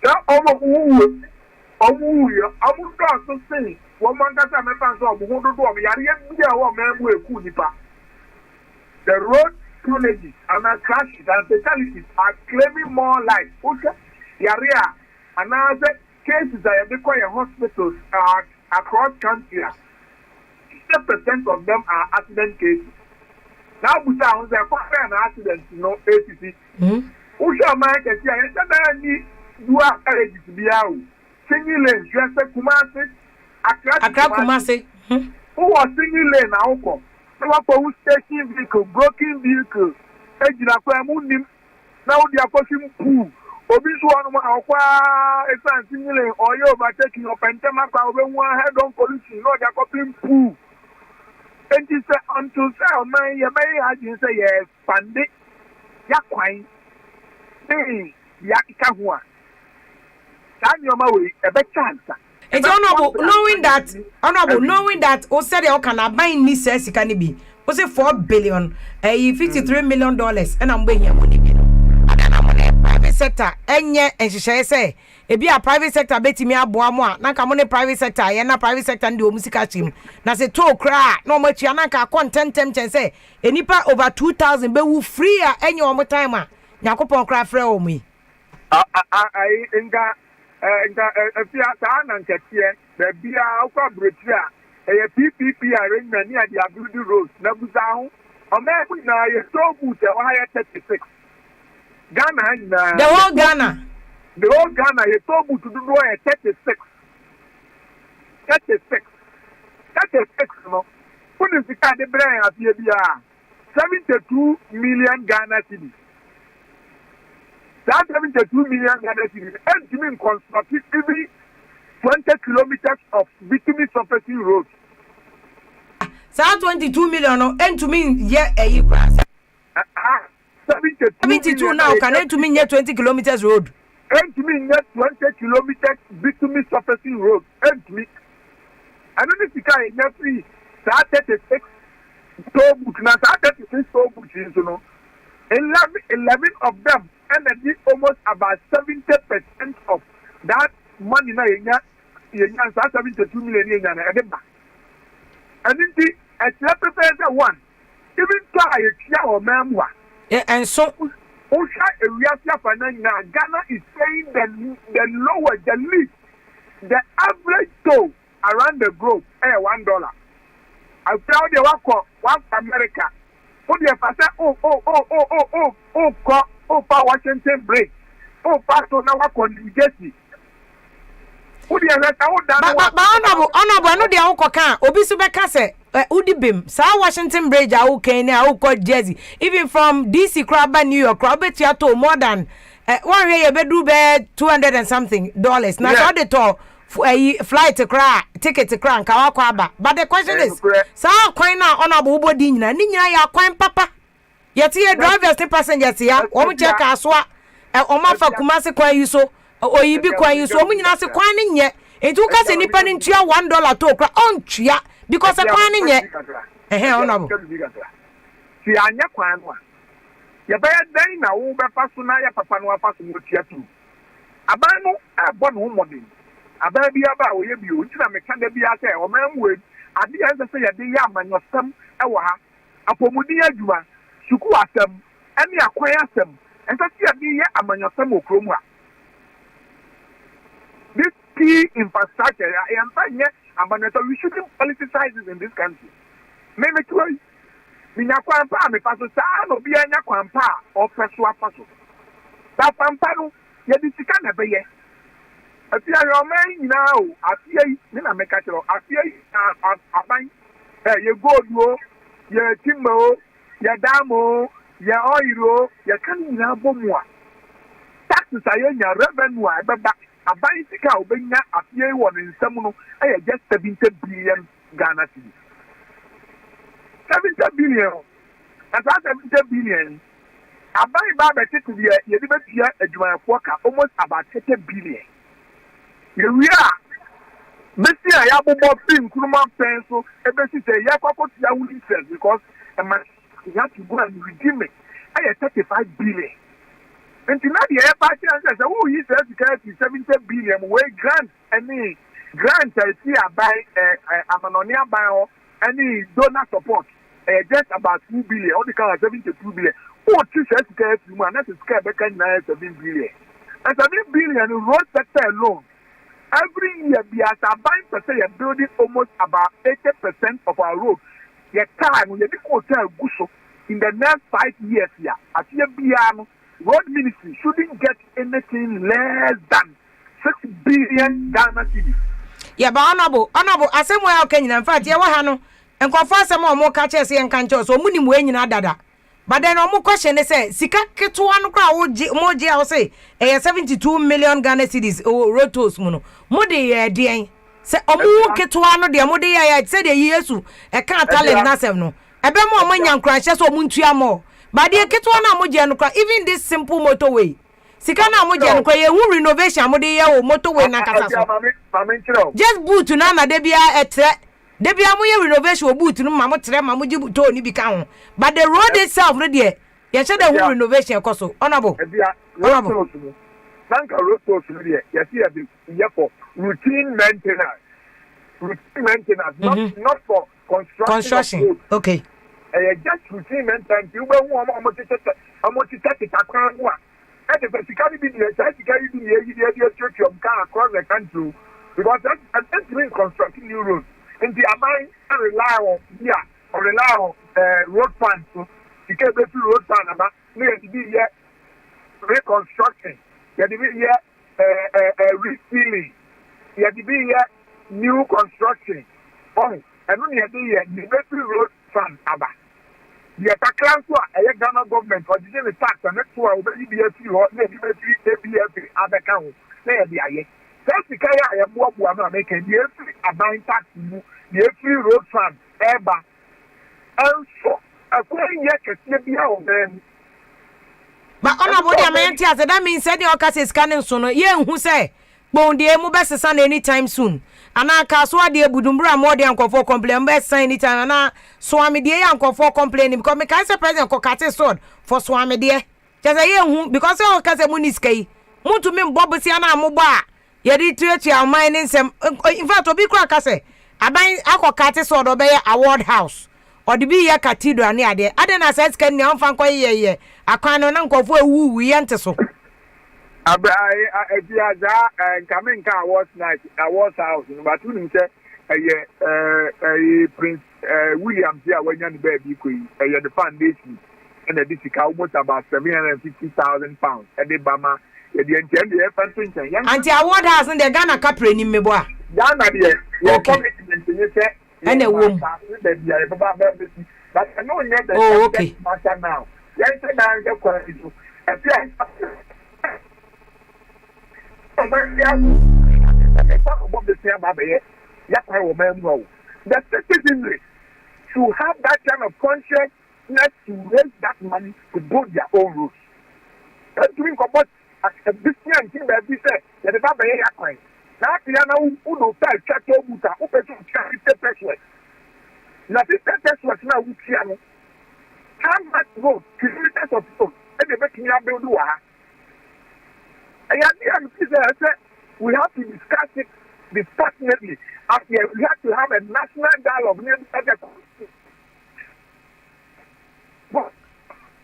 That almost who, I would also say, one man that I'm a fan of, who don't want me, I man with Kunipa. The road colleges and crashes and fatalities are claiming more life. Yaria, another cases that require hospitals across country. 60% of them are accident cases. Now, we sound an accident, ACC. Who shall make a need do our carriage to be out? Singing lane, just a Kumasi, Kumasi. Who was singing lane now? Who station vehicle, broken vehicle, Ejinaquamunim. Now they are pushing pool. Obisu one singing or you overtaking of Pentamaka over one head on collision, no, they are copying pool. And you say, until say, man, you may have you say, yes, Pandit, Yaquine, hey, Yakahua. Can you way a better chance? It's honorable knowing that O said you can buy Mrs. Can be. Was it $4 billion, $53 million, and I'm waiting money. Private sector, and she say, it be a private sector betting me a boa, Nakamone private sector, and a private sector and do music team. Now say, to cry, no much Yanaka content and say, a nipper over 2,000 be who free any more timer. Yakupon cry for me. I and the Bia Bridge, a PPP arrangement near the Abudu Road, Nabuzao, America now you so good to hire 36. Ghana the whole Ghana. The whole Ghana you so good to do 36. 36. 36 no. Put in the card the brain at the 72 million Ghana cedis. That 72 million Ghana cedis and to mean constructed every 20 kilometers of bitumen surfacing roads. So 22 million and to mean yeah a grass. 72 now can it to mean yeah 20 kilometers road. And to mean yeah 20 kilometers bitumen surfacing road. And to me, I don't know if you can free. That 36 toll booths now. That 36 toll booths, you know. 11 of them, and I did almost about 70% of that money now. You 72 million. And in the a one, even try a or memoir. And so, Ghana is saying the lower, the least, the average toll around the globe, $1. I tell you what America. Put your father, Washington Bridge, Pastor now New Jersey. Put your letter honorable, no, the Okoka, Obisubeka say, Udibim, South Washington Bridge, Jersey, even from DC Crabba, New York, Crabbe more than 1 year bedroom $200 and something. Now, the tour. Flight to cry, ticket to crank, Kawakwaba. But the question is, so quite now on a bobo dinner, Nina, ya quite papa. Yet here drivers, the passengers here, or check our swap, or Mafa Kumasi Kwa Yuso, or Ibi Kwa Yuso, when you ask a quaning yet, it took us any penny to $1 to cry on chia, because a quaning yet. Honorable. See, I never quite one. You better then now, Uber Pasunaya Papanua Pasun too. Abano, a bon woman. Ababi aba we bi o ntira me kan da bi ase o man we ade ya se ya de ya amanyosam e wo ha apomudi adwuma suku asem ene akwan asem ensa se ya de ya amanyosam okrom ha this key infrastructure I am saying amanyosam we shouldn't politicize this in this country me try me nya kwan pa me paso sa no bi anya kwan pa o peso apaso ta pampa no ye di sika na be ye AFIA your man now, AFIA, Nina Mecatro, AFIA, Aban, you go, your Timbo, your Damo, your Oiro, your Canina Bomoa. Taxes are in your revenue, but a bicycle, being AFIA one in Samuno, I just 70 billion Ghana cedis. 70 billion. And that's 70 billion. I buy Baba to be a Edward almost about 30 billion. We are Messi, I have more film, Kuruma pencil, everything say, Yakoko, because you have to go and redeem it. I have 35 billion. And tonight, the air party says, oh, he says, 70 billion, where grant any grant, I see, I buy Amanonia bio, any donor support, just about 2 billion, all the kind of 72 billion. Oh, two says, that's a scare back and 7 billion. And 7 billion in road sector alone. Every year, we are building almost about 80% of our roads. The time we hotel Guso in the next 5 years here, at the road ministry shouldn't get anything less than 6 billion Ghana cedis. Yeah, but honorable, I say well, can you in fact, yeah, what and confess some more catches and canchos or money when you dada. But then no more question is say sika ketuwa no kra mo je I say 72 million Ghana cedis road tolls muno mo de den say omo ketuwa no de mo de ya say de yesu e kan talent na sem no ebe mo manya nkran hye so mo ntua mo but de ketuwa na mo je no kra even this simple motorway sika na mo je no kra ye hu renovation mo de ye o motorway na kasa so just boot na na de bia etre Debi amuye renovation obutu no mamo tere mamo ji to ni bi ka ho but the road itself no de ye che the renovation koso honorable honorable Nanka road to de ye see ya for routine maintenance not for construction okay just routine maintenance you be won amo tete takwan ho a the basically be the basically be the church of across the country because that's constructing new roads. And the amount rely on here rely on road fund so you can go through road fund about near to be here reconstruction you be here resealing you be here new construction and when you be here the through road fund about the attack to a Ghana government for the tax and next one will be a few or maybe ABF other count there the aye that's the kind of what we are making the every about tax the every road fund ever and so according yet can be out then. But on about the man tells that means said your case is scanning sooner. Yeah, who say, Bon, dear, Mobess son anytime soon. And I can't swat dear Budumbra more than for complain, best anytime. And I swami dear uncle for complaining because me can't president Cocate sword for swami dear. Just a year because all Casamuniske. Mutu me Bobosiana Moba. Yet to your mind in some. In fact, to be crack, I say, I buy Cocate sword obey award house. Or the be a cathedral near there. I don't know, says can you find quite ye. I can't uncle for who we enter so. I coming car was night. I was house, but you say Prince William here when you're the baby queen, the foundation, and the district almost about £750,000. And the Bama, the intended Auntie award house in the Ghana Capri in Meboa. Ghana, your commitment, you say. And a woman. But I know that okay. Now. Yes, the question. The citizenry to have that kind of consciousness to raise that money to build their own roads. Doing about a business and thing that we say that the Baba Yakwan. Now, who know that Chateau Buta, who person carry the pressure. Now, this pressure now we see how much road, kilometers of road, and the making up build. We have to discuss it dispassionately. We have to have a national dialogue.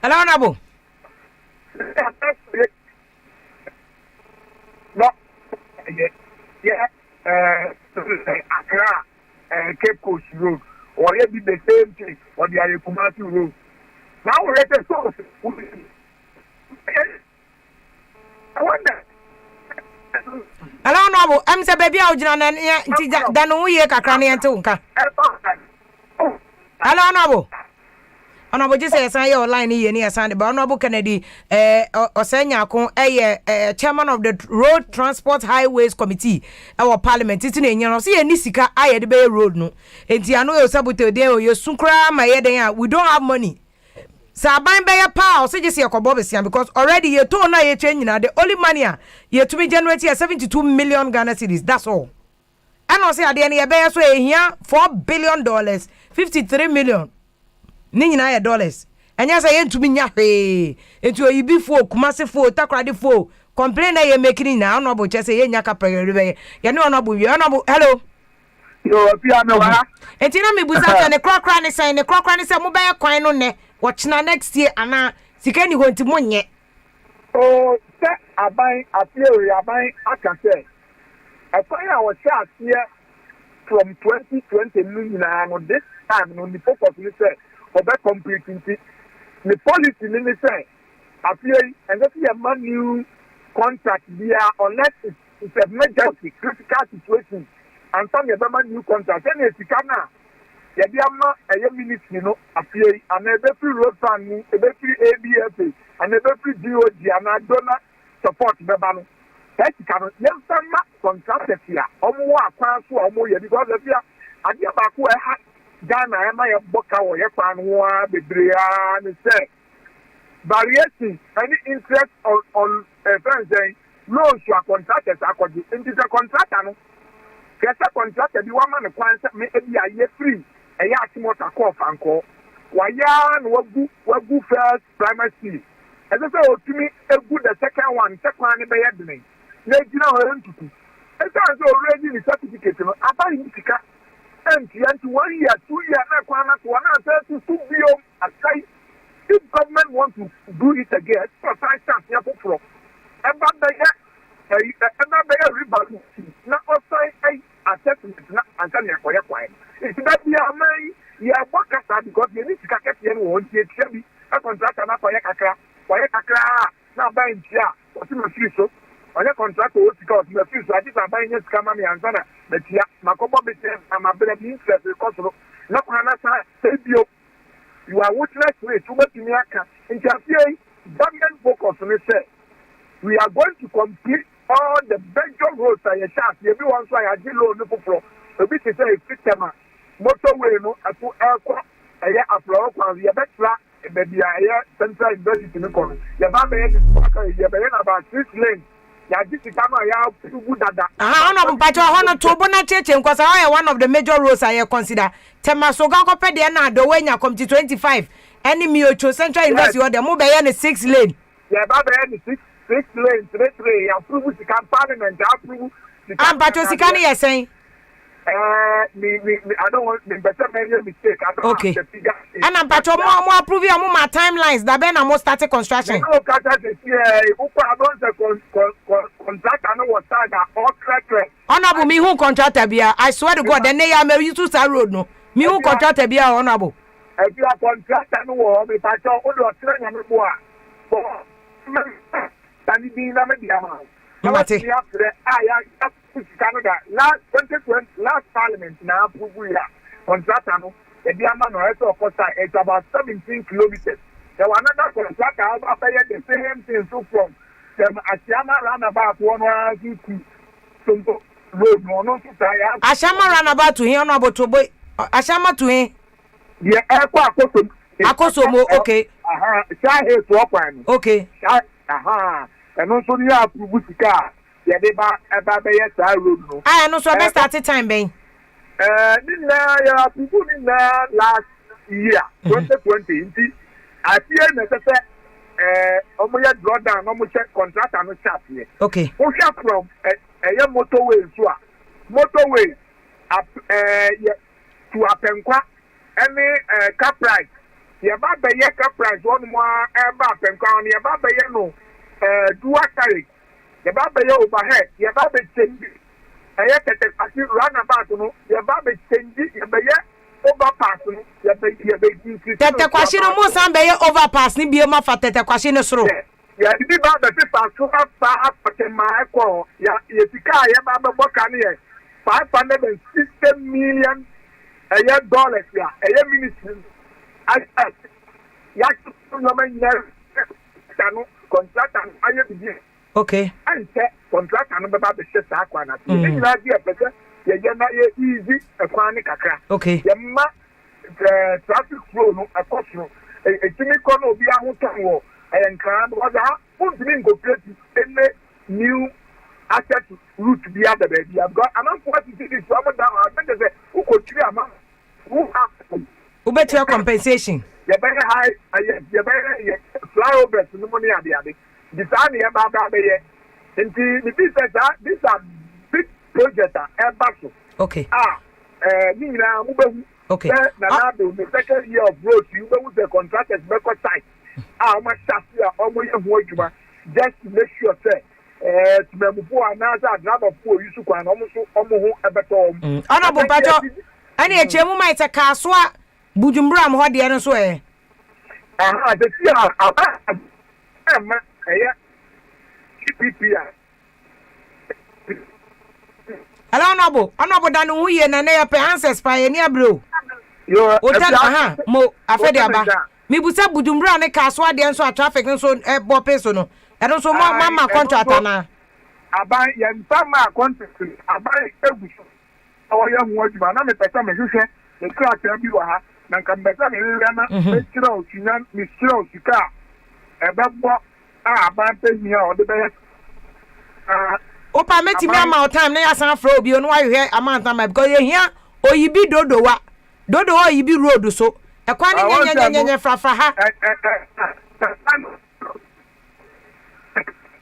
Hello, Nabu. No, yeah, Accra, Cape Coast Road, or maybe the same thing, or the Kumasi Road. Now we're at the source. I wonder. Hello, Nabu. I'm say baby, I'll join Dan we Kakrani and Tunka. Hello, Nabu. Honorable just say say your line here near Sunday, but Honorable Kennedy Osenya Kon chairman of the Road Transport Highways Committee our parliament it's in you see any sika aye the bay road no enti I know you sabote dey you sunkra my head we don't have money so ban be pa so just yakobo besia because already you told na you change na the only money you to be generate 72 million Ghana cedis that's all and I say at the end you be so here $4 billion 53 million Nina ya dollars. Enya say yentumi nya hwe. Etu oyibi fo, kumase fo, takrade fo. Complain na ye making na honorable che say yenya ka prege. Ya no honorable, hello. Yo, piano wa. Enti na me buza ne krokra ne say mo be kwan no ne. Watchna next year ana sika ni honti monye. Oh, se aban appear aban aka say. Akwan a wo sha here from 2020 million this time no the focus ni say over completing the policy in the say appear and that's a new contract there unless it's a major critical situation and some a new contract then it's kana ya biama a ministry no appear and every road plan every ABF and every GOG and donor support bebano that's kana them some contract here omo akwan so omo ye because there ade abako e Ghana ema ye boka wo ye pan ho a bebrea ne say variation any interest on friends loans to a contractors akodi into the contractor no kesa contractor bi wa ma ne kwan se me e bia ye free e ya atimota call fanko wa ya no wagu first primary school e say otumi egu the second one ne be ye dene na gina ho ntutu e say so already the certificate no aba yika and 1 year, 2 years, to if government wants to do it again, for chance from. And but they have a river. Now, assessment na anka ne akoye kwan it that be amai ya bokasa because you need to get here won tie bi a contractor na akoye kakra na buy ntia o ti me free so onye contractor o ti ka o ti me free so ati sa buy nyes kama me ansa na metia makobo be say am abele bi interest because na kwa na sa bio you are witness rate to make me aka interfere government focus on say we are going to complete all the major roads that you shall see. Everyone so I did low no for a bit to say system motorway no to aircraft a year after we are better maybe a year central university in the corner. The Bamba is about 6 lanes. Ya this is come ya good dada. Honorable Pacho Honor to Bona Church because I one of the major roads I consider. Temasoga ko pe de na do wenya come to 25. Any Miocho Central University or the mobile and 6 lane. Yeah, Baba and 6 lanes, 3 approve the parliament, approve the Pacho Sikani is saying. I don't want the better mistake. I don't okay. Have the figure. And I'm Pacho more approve your more timelines. That ben I'm started construction. No, contract I know what side all correct. Honorable me who contractor bia. I swear to God, the name I may use to start road no. Me who contractor bia honorable. If you are contractor no will be Pacho all your train and boy. Tani bi na me dia ma. Mate. Canada last 2020 last parliament na approve ya contractor no e dia ma no of course it's about 17 kilometers. There was another contractor after the same thing so from Asiama roundabout 112 Sonto road no to tire. Asiama roundabout to here no about to boy. Asiama to here. Yeah, akoso mo okay. Sha he to okwan. Okay. And also you approve sika. Yeah, they ba be yes road no. I no so best start time ben. Ya people in last year 2020 inti AFIA na say omoya draw down no mo check contract and no chat here. Okay. O check from motorway so motorway to Apenkwa any car price. Ya ba be ye car price one more ba Apenkwa on ya ba be ye no dual carriage. Ya ba be ye overhead. Ya ba be change. Aya tete asi roundabout no ya ba be change ya be ye overpass no ya be increase. Tete kwashi no mo san be ye overpass ni bi ma fa tete kwashi no soro. Ya di ba be pass so fa apate ma ko ya sika ya ba be boka ne ye 560 million dollars ya ministry ya no man no contract and aye bi. Okay. And contract and ba be share sa kwa na. Ni na di epese ye na ye easy e kwa ni kakra. Okay. Ye ma traffic flow no akos no e timi ko no obi ahotan wo e nkran because ha untimi go create any new asset route bi ada ba bi have got an what is this so am down I think say who go tiri ama who have Ubetia compensation. Ye be high ye be flyover no money ade. This time here, Baba, these are big projects. Okay. Okay. The second year of road, you know the contractors make a site. Much just to make sure say to me before another grab of poor you can almost a better. Honorable Pacho, any a chemu might a caswa Bujumbram what the other way. Hello, Honorable Danu, who ye na na pe answers pioneer bro. Yo, mo afede aba. Me busa Bujumbura ne kaswa de nso a traffic nso bo peso no. E no so mama contract na. Aba ye mpama contract aba eguso. Awo ye hu adwuma na me pesa me hwehwe. E crack na bi wa ha. Na nka mbesa me lele na me kira otunya me kira osika. Ebebo aba pe hia o de be Opa meti me ama time na ya san fra obi onu ahwe amount am because ye hia oyibi dodowa. Dodo oyibi road so. E kwa ne nye fra ha.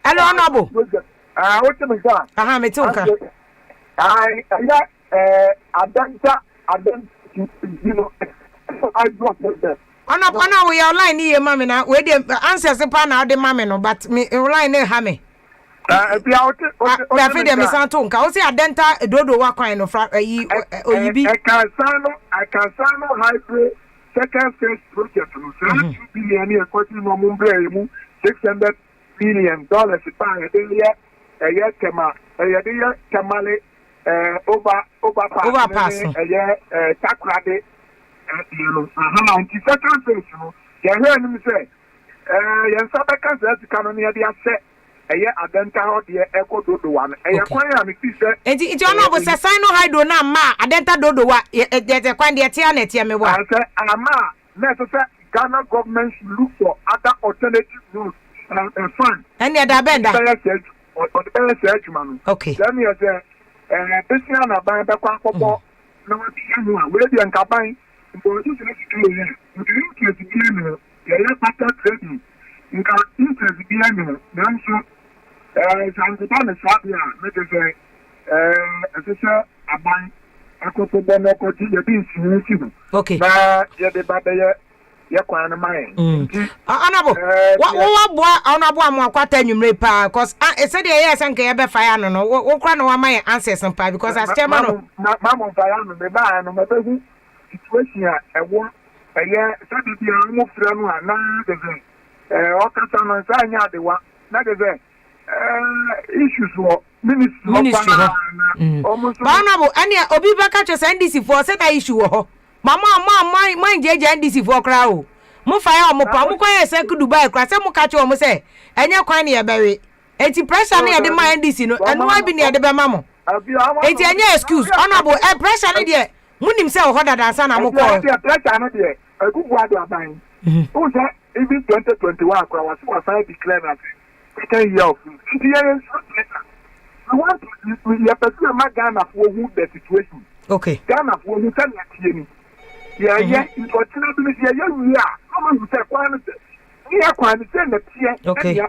Hello Honorable. What me say? Aha me ti unka. Adanta you know I dropped them. Ona we online here mama na we dey answers pa na de mama no but me online na ha me. Rafi de Misanto nka o si adenta dodo wa kwan no fra oyibi I can sign hybrid second phase project no 2 billion e kwati no mo mbre mu $600 billion pa ye tema ye de temale overpass takrade second phase no ye hear ni say ye sabe kan se kanu ne de ase eye adenta ho de eko dodo wa eye kwan ya me fi se enti ono bo se sign no hydro na ma adenta dodo wa de kwan de tia na tia me wa ama necessary Ghana government should look for other alternative routes and fund and the benda okay let me say this year na ban be kwa akpọ na we bi anu a we bi nka ban mbo ju se ti le you can interest bi anu ya pattern trading nka interest bi anu na nso sankuta na sabia me te say essential aban akoto bono ko ti ye bi nsi si okay na ye de ba be ye kwan na mai anabo wo boa anabo am akwata nwumre pa cause e said ye say nka ye be fire no wo kra no wa mai answers pa because as chairman no mama fire no me ba no me be situation a ewo eye said bi an mo fra no na de o ka sa no sa nya de wa na de issues wo ministry Banabo any obi baka cho NDC for set issue ho mama man jeje NDC for kra o mo fire mo pa mo kwa se ku Dubai kra se mo ka cho mo se enye kwan ne ye bewe enti pressure ne ye de man NDC no eno wa bi ne ye de be mamo enti enye excuse honorable pressure ne de munim se ho dada ansa na mo ko pressure ne de Akufo Addo aban who say even 2021 kra was declare that second year of I want to pursue my Ghana for who the situation. Okay. Ghana for who can see me. Yeah, unfortunately, we are. Someone who said, we are quite the same that here. Okay.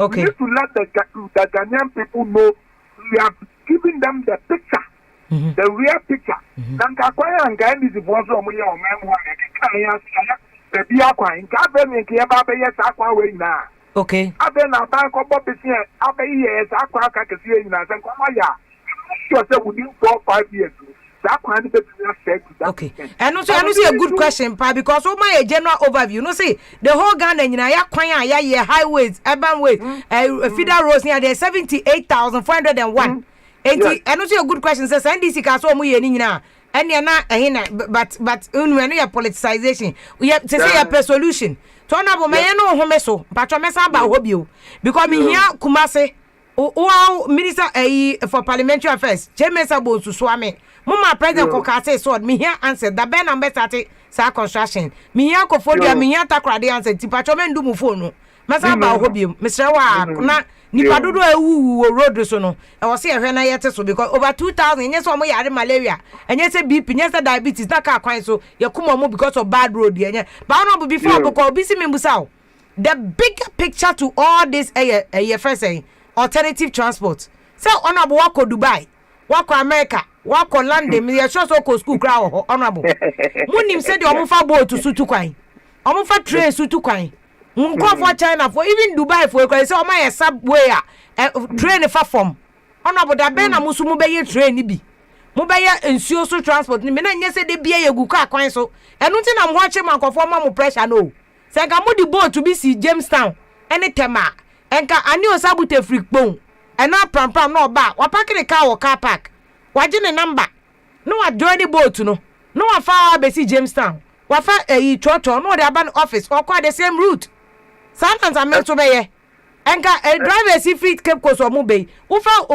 Okay. We need to let the Ghanaian people know we are giving them the picture, the real picture. Then Kakwaya and Ghana is the voice of me or man. The Biakwa in Gavin, Kiaba, yes, Aqua way now. Okay. I've been a bank of Bobby here. I'll be here as Aqua Kakasi in Azan Kwaya. Sure, say within 4 or 5 years. That kind of said. Okay. And also, I see a good question, Pa, because of my general overview. No, see, the whole Ghana, you know, ya highways, urban ways, feeder roads near there 78,401. And also a good question says, NDC Kaso Muyenina. And you're not but when you politicization, we have to say a solution. Honorable may no homeso, Patramesa ba hobio. Because me here Kumase, Minister for Parliamentary Affairs, Jemesa Bo to Swame, Mama President Kokase sword, me here answered the Ben and Bestate sa construction. Me here Kofodia, me here Takradi answer, Tipachomen do Mufono. Masa ba hobio, Mr. Wa, na. Nipa dodo road so no e wo se ehwe na yete so because over 2000 yes omo yare malaria enye se BP enye se diabetes na ka kwan so ye kuma mo because of bad road enye but no before because obi si membusa the bigger picture to all this first saying alternative transport so honorable wako Dubai wako America wako London me ye sure so ko school kra ho honorable munim se de omo fa boat to sutu kwan omo fa train sutu kwan Nko for China for even Dubai for say o my subway train fa form honorable da ben na musu mu be ye train bi mu be ye ensuo so transport ni me na nye se de bia ye gu ka kwan so enu ti na mo ho che mankofo ma mo pressure no se ga mo di boat to be si Jamestown any tema enka ani osabute frikpon ena pram no ba wa park the car car park waje ne number no wa join the boat no wa fa be si Jamestown wa fa chocho no the urban office or quite the same route. Sometimes I meant to be enka a driver si free Cape Coast or Mube. Ufa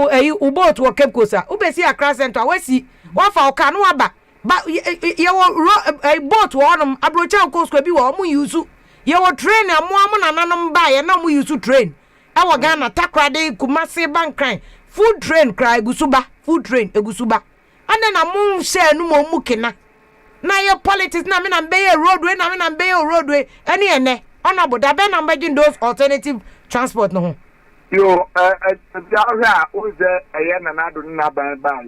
boat or Cape Coast. Ube si Accra Center. We see one for Okanu aba. But you a boat one abrocha coast could be one mu use. You will train a more and buy and no mu use to train. Our Ghana Takrade Kumasi bank crying. Food train cry Gusuba. Food train Egusuba. And then a moon share no more mukina. Na your politics na me na be a roadway na me na be a roadway any ene. Honorable, that ben imagine those alternative transport no. Yo, who is a yen and I do not buy.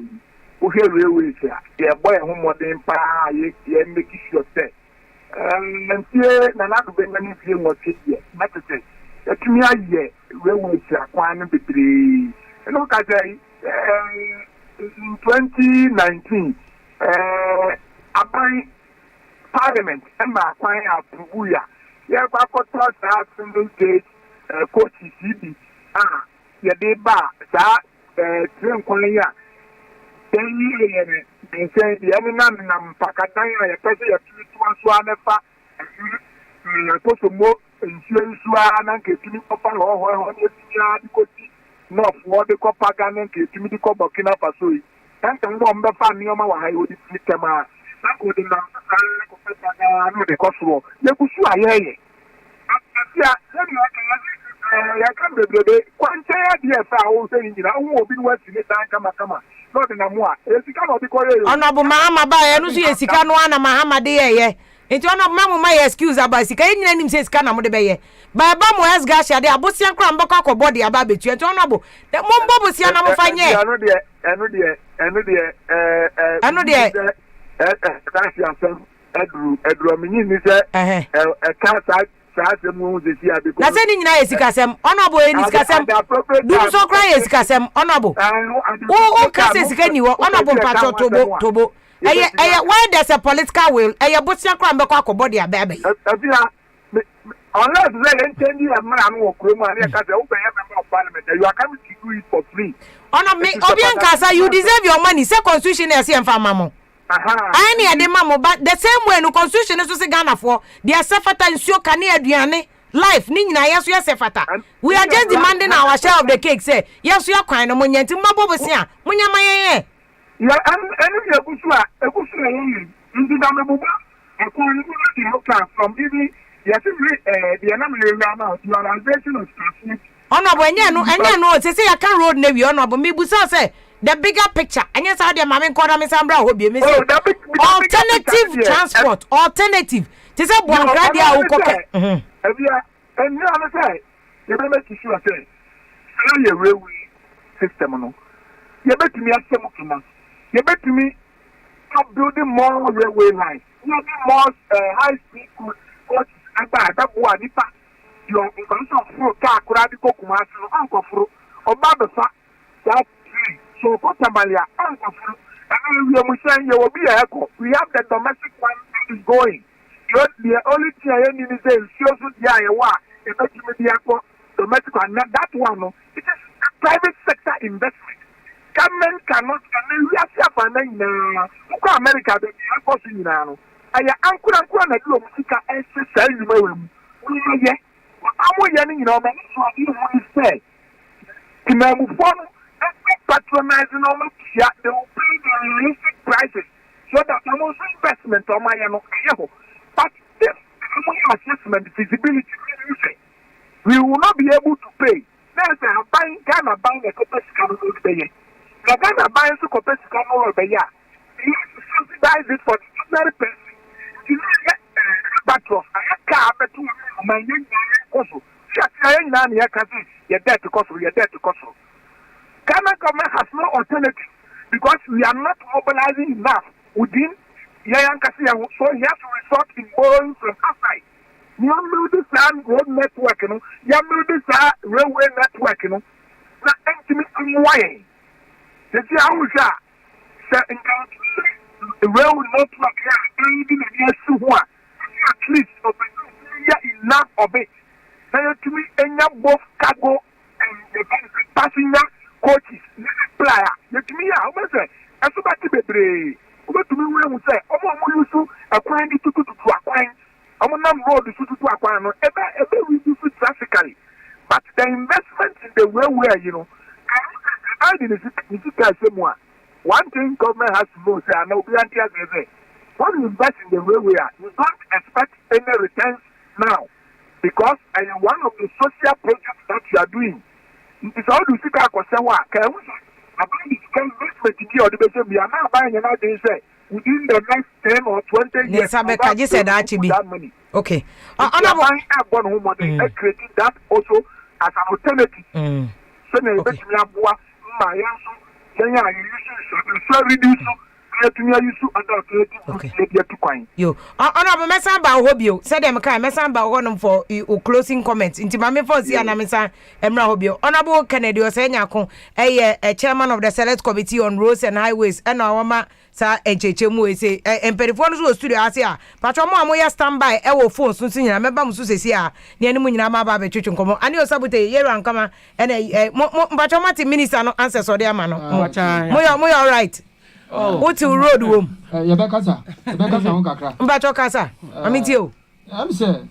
Who here railways here? Yeah, boy, who more than pa, ye make sure say. And here, Nana, be many few more here. Not to say, yɛtumi ayɛ railway akwan no bebree ɛna ɔka sɛ in 2019 aban parliament ɛma akwan approve ya yɛkɔ akɔtɔ saa single gauge coaches yi bi yɛde ba saa train kwan yi a yɛyi yɛ nsɛn bi ɛne nam mpakatan a yɛpɛ sɛ yɛtumi toa so a nefa yɛkɔsɔmo nsuo a na nka etumi kɔpa hɔhɔhɔ ne etumi adi kɔsi nɔɔfoɔ de kɔpa Ghana nka etumi de kɔ Burkina Faso yi nka mbɔ mbɛfa nneɛma wɔ ha yi odi tiri tɛm a na ko de nam saa kɔpɛ Ghana no de kɔ soro yɛgusu a yɛyɛ afia sɛdeɛ yɛka bebrebe kwankyɛn adeɛ fɛ a wɔsɛ yi nyina wo obi ne wasi ne dan kamakama na ɔde na mu a esika na ɔde kɔyɛ yɛ ɔnɔbo mahama ba yɛ no so yɛ sika no ana mahama de yɛyɛ nti ɔnɔbo mamu ma yɛ excuse aba sika yɛ nyina nim sɛ sika na mo de bɛyɛ ba mo esga hya de abosia kora mbɛkɔ akɔbɔ de aba betu nti ɔnɔbo mo mbɔ bosia na mo fa nyɛ ɛno deɛ kasi asɛm ɛduru ɔmenyi ni sɛ ɛka saa asɛm wo sɛ si abiko na sɛ ni nyina yɛ sikasɛm ɔnɔbo yɛ ni sikasɛm dum so kora yɛ sikasɛm ɔnɔbo wo ka sɛ sika ni wɔ ɔnɔbo mpatɔ tobo ɛyɛ why there's a political will ɛyɛ bosia kora mbɛkɔ akɔbɔ de aba bɛyɛ unless they intend you a man who come and you member of parliament, you are coming to do it for free. Obian Kasa, you deserve your money. Say constitution is here for mamo. I need the mamo, but the same way no constitution is to Ghana for the Sefata and Sio Kani Adriane life. Nina, yes, yes, Sefata. We are just demanding our share of the cake. Say yes, you are kind of money to Mabosia. Munya Maya. Yeah, and a Gusua, into Damabuba, and calling from even. Yes, the enemy you are organization of staff. Honorable, and no, say I can road navy, honorable me, Busa say the bigger picture, and yes, I am Mammy Kodam Sambra will be missing. Alternative transport, alternative. This is one gradia who cook. And you understand, you better make sure say, your railway system. You bet me a semi, you bet me building more railway lines, more high speed coaches. That boy, nipa, your information for car, Kuradico, Kumasi, Uncle Fru, or Babasa, that tree, so Potamalia, Uncle Fru, and we are saying you will be a echo. We have the domestic one that is going. The only thing I need to say is, shows the Iowa, the domestic one, that one, it is a private sector investment. Government cannot, we are here for America, the airport in aya ankura na do musika essa yuma wem we ye amoye ni nyina o ma so adi mo say kimamu fon patronize no ma tia they will pay the realistic prices so that almost investment o ma ye no ayeho but this assessment feasibility we will not be able to pay there's a buying Ghana buying a capacity no be the Ghana buying so capacity no be ya subsidize it for the ordinary person. Batros, I can't bet to my young also. You're dead to cost, you're dead to cost. Ghana government has no alternative because we are not mobilizing enough within Yankasi, so he has to resort in borrowing from outside. You know this road network, you know this railway network, you know. Not intimate way. You see how we are. The railway network at least enough of it. To me, both cargo and passenger coaches, player. To me, how much I so much to be over to me when we say, oh, we used to acquire the to acquire. I'm on road to acquire. Ever we do it drastically. But the investment in the railway, you know, I didn't see someone. One thing government has to know, say, I know, when you invest in the railway, you don't expect any returns now because one of the social projects that you are doing is all the secret question. We are now buying another day, say, within the next 10 or 20 years. Yes, said that to be that money. Okay. Creating that also as an alternative. So, my Kenya, you reduce to me use adult to coin. Yo, honorable Messan ba hobio. Said them kind Messan ba honum for closing comments. Inti mame for see anamisa Emra hobio. Honorable Kennedy o say nyako a chairman of the select committee on roads and highways and our mama sa enchechemu e say empedifo no studio asia. Patro mo amoya standby e wo phone so nyina meba musu sesi a ne animu nyina ma ba betwetwe nkomo. Ani o sabute yero ankama ene patro mati minister no answer so de ama no. Mo all right. Oh, what to road room? Yebekasa on kakra. Mbacho kasa. Amiti o. Am say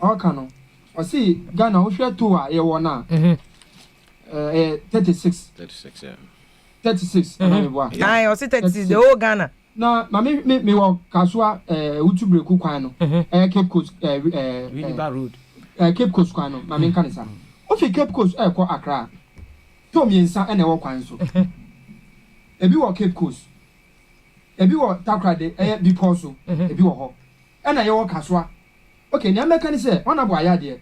Okano. O see Ghana wo hwe to a ye wona. 36. 36, yeah. 36. Na boa. Aye, o see 36 the whole Ghana. Na me wo kaswa utubreku kwan no. Cape Coast River Road. Cape Coast kwan no. Ma me nka ne sa. O fi Cape Coast ko Accra. To miensa e na wo kwan so. Ebi wo Cape Coast. Ebi wo Takrade Bipo so. Ebi wo ho. E na ye wo kaswa. Okay, ni ameka ni say ona bo ayade.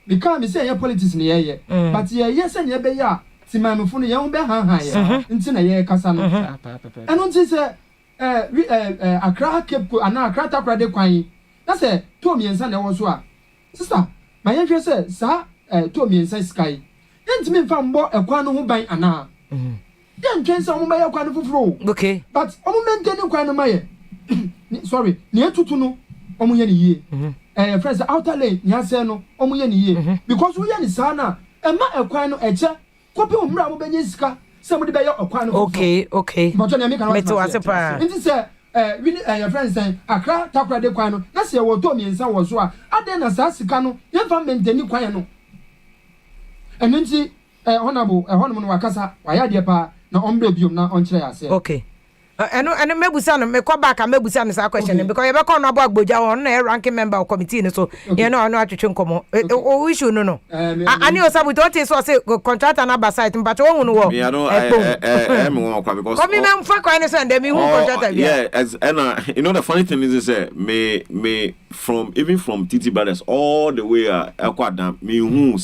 Because me say ye politics ni ye. But ye say ye be ya timamfo no ye ho be han ya. Nti na ye kasa no. Eno nti say Accra Cape Coast ana Accra Takrade kwan. Na say to miensa na wo so a. Sister, ma ye hwe say sa to miensa sky. Enti me mfa mbo ekwan no ho ban ana. Then train some by your kind of okay. But maintaining quite a maye. Sorry, near to no, ye. Friends, outer lane, Yaseno, ye. Because we are Sana, and my aquano etcher, copy of Bravo Beniska, somebody by your aquano. Okay. But I make a separate. It is your friends saying, a crack tap de quano, that's your what Tommy and San was so. I then as Sassicano, never maintaining quano. And then see, honorable, a honorable Wakasa, I had pa. Na ombre biom na onchire ase. Okay. And mebusa no me call back and mebusa no question because you be call no abo agboja on na ranking member of committee no so you know no atwetwe nkomo o issue no ani o sabu don't say say contractor na site but o hu no wo me I don't me won kwa because come me mfa kwa ni so dem hu contractor yeah as and you know the funny thing is say me from even from TT Brothers all the way akwa me hu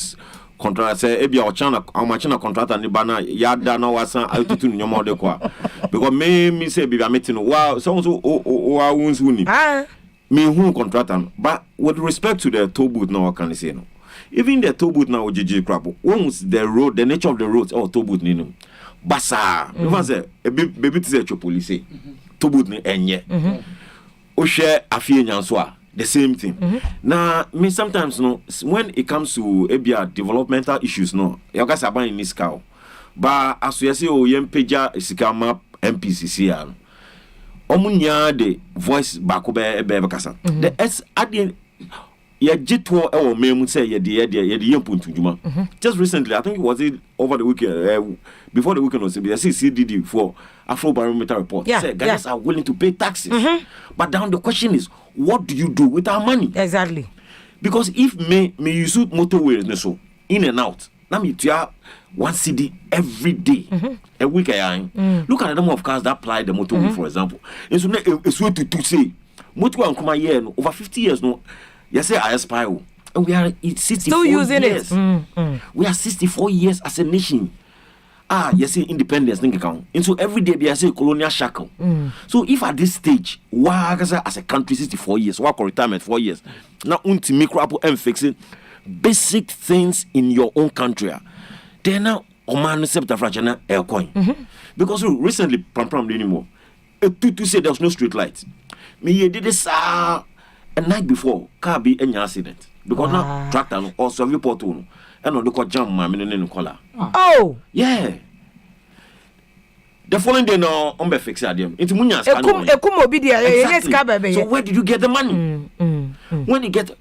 contract say ebia o chana contractor ni bana ya da na wasan atutu nyomo de kwa because me say be meeting wow so o wunsu ni me hu contractor but with respect to the toll booth now can say no even the toll booth now GG crap once the road the nature of the roads or toll booth ni no basa you say baby say police toll booth ni enye o share afie nyanso a the same thing. Now, me sometimes no when it comes to ABR developmental issues no, you guys are buying this cow. But as you say, oh, yempeja isikama MPCC ano. Omunya the voice bakobe ebe kasa. The S adi ya jitwo e wo memu say ye de yempuntu juma. Just recently, I think it was over the weekend before the weekend was the CDD for Afro Barometer report. Say Ghanaians are willing to pay taxes. But now the question is, what do you do with our money? Exactly. Because if me use motorways so in and out, now me to 1 CD every day, a week look at the number of cars that apply the motorway, for example. And so it's way to say motorway and come here over 50 years no. You say I aspire, and we are 64 still using years. We are 64 years as a nation. You see independence think account. And so every day they say colonial shackle. So if at this stage, why as a country 64 years, work retirement 4 years, now unti micro and fixing basic things in your own country. Then now Oman accept a air coin. Because recently pram anymore. To say there was no street lights. Me did this a night before car be any accident. Because now tractor or survey portal and on the court jam my in color. Oh yeah. The following day no on be fix them. Into munya exactly. So where did you get the money? When you get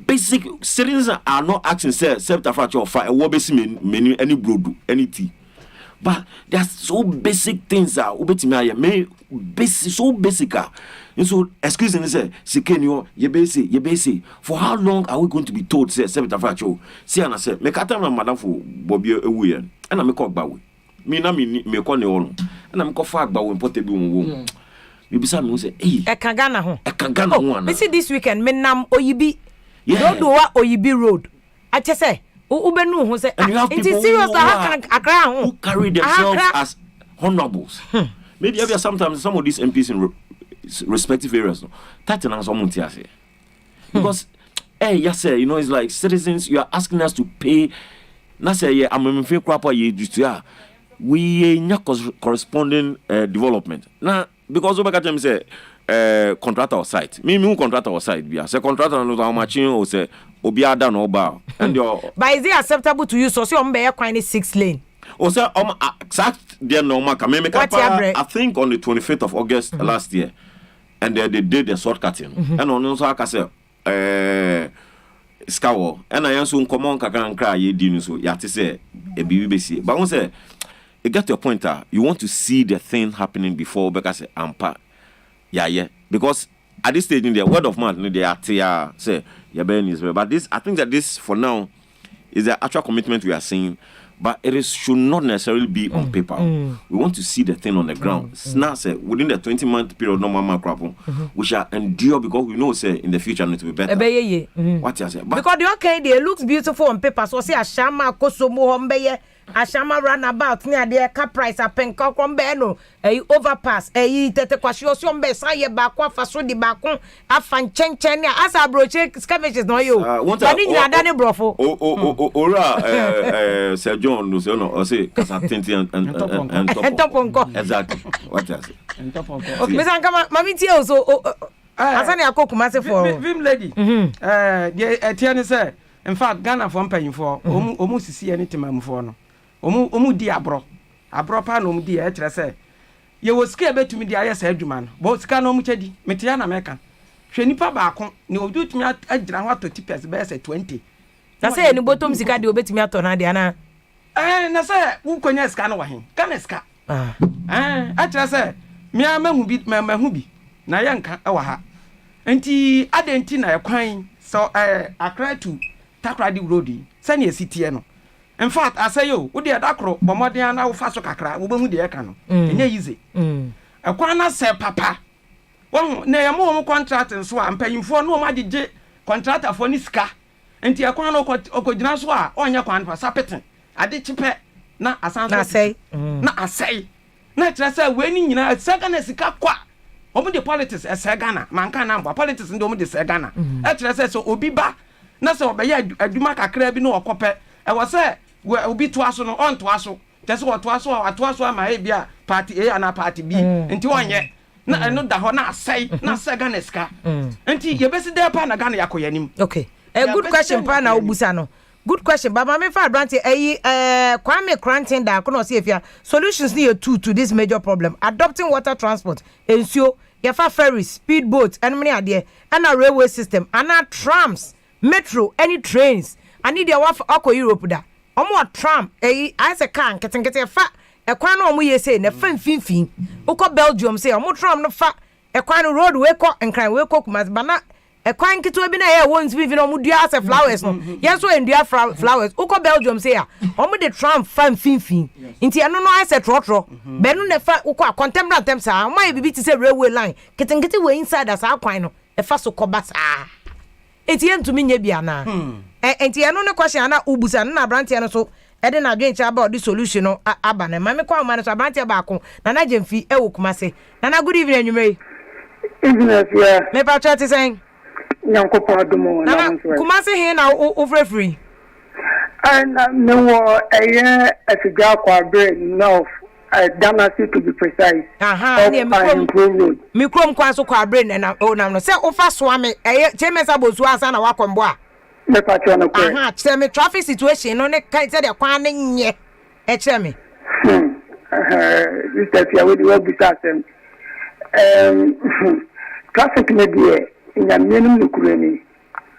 basic citizens are not asking self fracture or fire basic menu any broad any tea. But there's so basic things are me basic so basic. And so excuse me say sikenyo ye basic for how long are we going to be told say self fracture? See and I say me kata na madam for Bobby ewu and I me call back me na me call ne all and I'm call far back when portable won. Me bisa me say eh e kan Ghana ho one. Me see this weekend me nam Oyibi road wa Oyibi road I just say ubenu ho say it is serious that Accra ho who carry themselves as honorables. maybe sometimes some of these MPs in respective areas, no, because yes, sir, you know, it's like citizens, you are asking us to pay. Now say, yeah, I'm a we not corresponding development. Now, because over time say contractor site. Me contractor site be. Say contractor no how much or say obiada no ba. And your but is it acceptable to you so say on be quite 6 lane? O say exact there normal can make I think on the 25th of August last year. And they did the short cutting. And on also I say Scour and I answer common kakan cry ye dinu so ya to say a BBC. But one say you get your point. You want to see the thing happening before because ampa. Yeah. Because at this stage in the word of mouth, they are say but this I think that this for now is the actual commitment we are seeing. But should not necessarily be on paper. We want to see the thing on the ground. Now, say within the 20-month period, no more crap, we shall endure because we know, say in the future it will be better. What you say? Because the okay, it looks beautiful on paper. So say Ashama Kosomo Hombeye, Ashama runabout near the car price a penka kombeno, a overpass, a tete kwashiosyon be saye bakwa faso di bakon afan chen as a broche scavengers no you. Wani na dane brofo. Ora John no say no or say Kasatenti and Toponko. Exactly. What you say? And Toponko. Okay, Mr. Nkama, mami tie also asane akokumase for Vim lady. The etiane say in fact Ghana for paying for omu sisi anything for no. Omu di abro pa no omu di e kire say ye wo sika betumi di aye say adwuma no bo sika no omu chedi metia na meka hwe nipa baako ne odutumi agira ho atoti pes be say 20 na say ni bottom sika de obetumi atona de ana na say wo konya sika no wa hen kana sika a kire say me amahu bi na ye nka e wa ha enti adenti na ekwan so Accra to Takoradi road say na esitie no. In fact, I say you, would the adacro, Bomodiana, Faso Kakra, Ubu de Ekano, and easy. A quana say, Papa. Well, nay, a more contract and so I'm paying for no magic j contractor for Niska. And Tiaquano Okojinaswa on your quan for Sapetin. I did chip not as I say, not I say. Not just say, winning in a second as a qua. Open the politics as Sagana, Mancana, politics and Domo de Sagana. That's so Obiba. Not so by a Dumaka Crabino or Copper. I was say. Will be twice on twice. That's what twice my bia party A and a party B. Into 1 year. I know that one say, not Saganeska. Until you best there Panagana Yakoyanim. Okay. A good question, Pana Ubusano. Good question, but my father Branty, Kwame Cranton, that could see if your solutions near to this major problem. Adopting water transport, ensure your ferries, speedboats, and many idea, and a railway system, and our trams, metro, any trains. I need your wife Oko Europe. Omo tram as a can ketenkete fa ekwan no omo ye say na fa mfimfin uko Belgium say omo tram no fa ekwan no road we ko enkran we ko kumas bana ekwan kito bi na ye won mfimfin omo dua as flowers no yes so endua flowers uko Belgium say omo the tram fa mfimfin nti eno no as a trotro be no na fa uko contemporary tem sa omo ye bibi ti say railway line ketenkete we inside as akwan no e fa so ko basa eti entumi nya bia na enti eno ne question ana ubusa na brantia no so e de na dwen cha about the solution no aba na mame kwa ma no so brantia ba ko na na jemfi e wo kumase na good evening anwumre business yeah me pa chat saying nyankopon adumo na kumase he na o free and no afija kwa brain no Damasi to be precise. Me krom kwa so kwa brain na o nam no se o fa so ame chemesa bozu asa na wakombo a me patro na kwa che me traffic situation no ne kai se de kwa ne nye e che me this is we do business traffic me dey in a minimum nukureni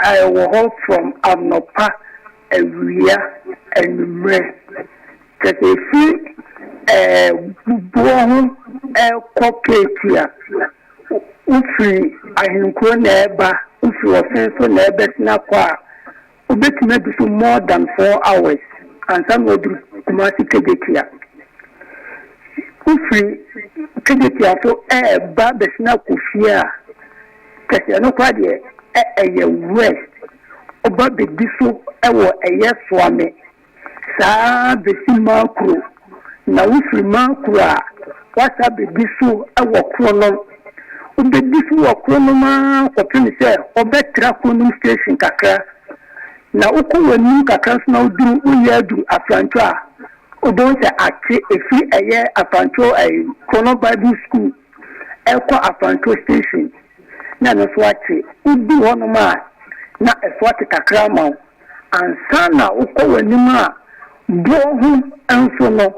I will hold from Abnopa Ewia and Mre that if buon corporate ufi ahinko na eba ufi offense na eba na kwa ubetime do more than 4 hours and some would kumasi kejetia ufi kejetia so eba besna kufia kase no kwa de eye west oba bediso ewo eye soame saa besi makro na ufiri makura wasa bebi so ewo kronom obebi so wo kronom a kopini se obetra kronom station kakra na ukowani kakra so na oduru uyadu afranto a odon se ate efi eye afranto kronom bible school ekwa afranto station na no so ate ubi honom a na efo ate kakra ma ansana ukowani ma bohu enso no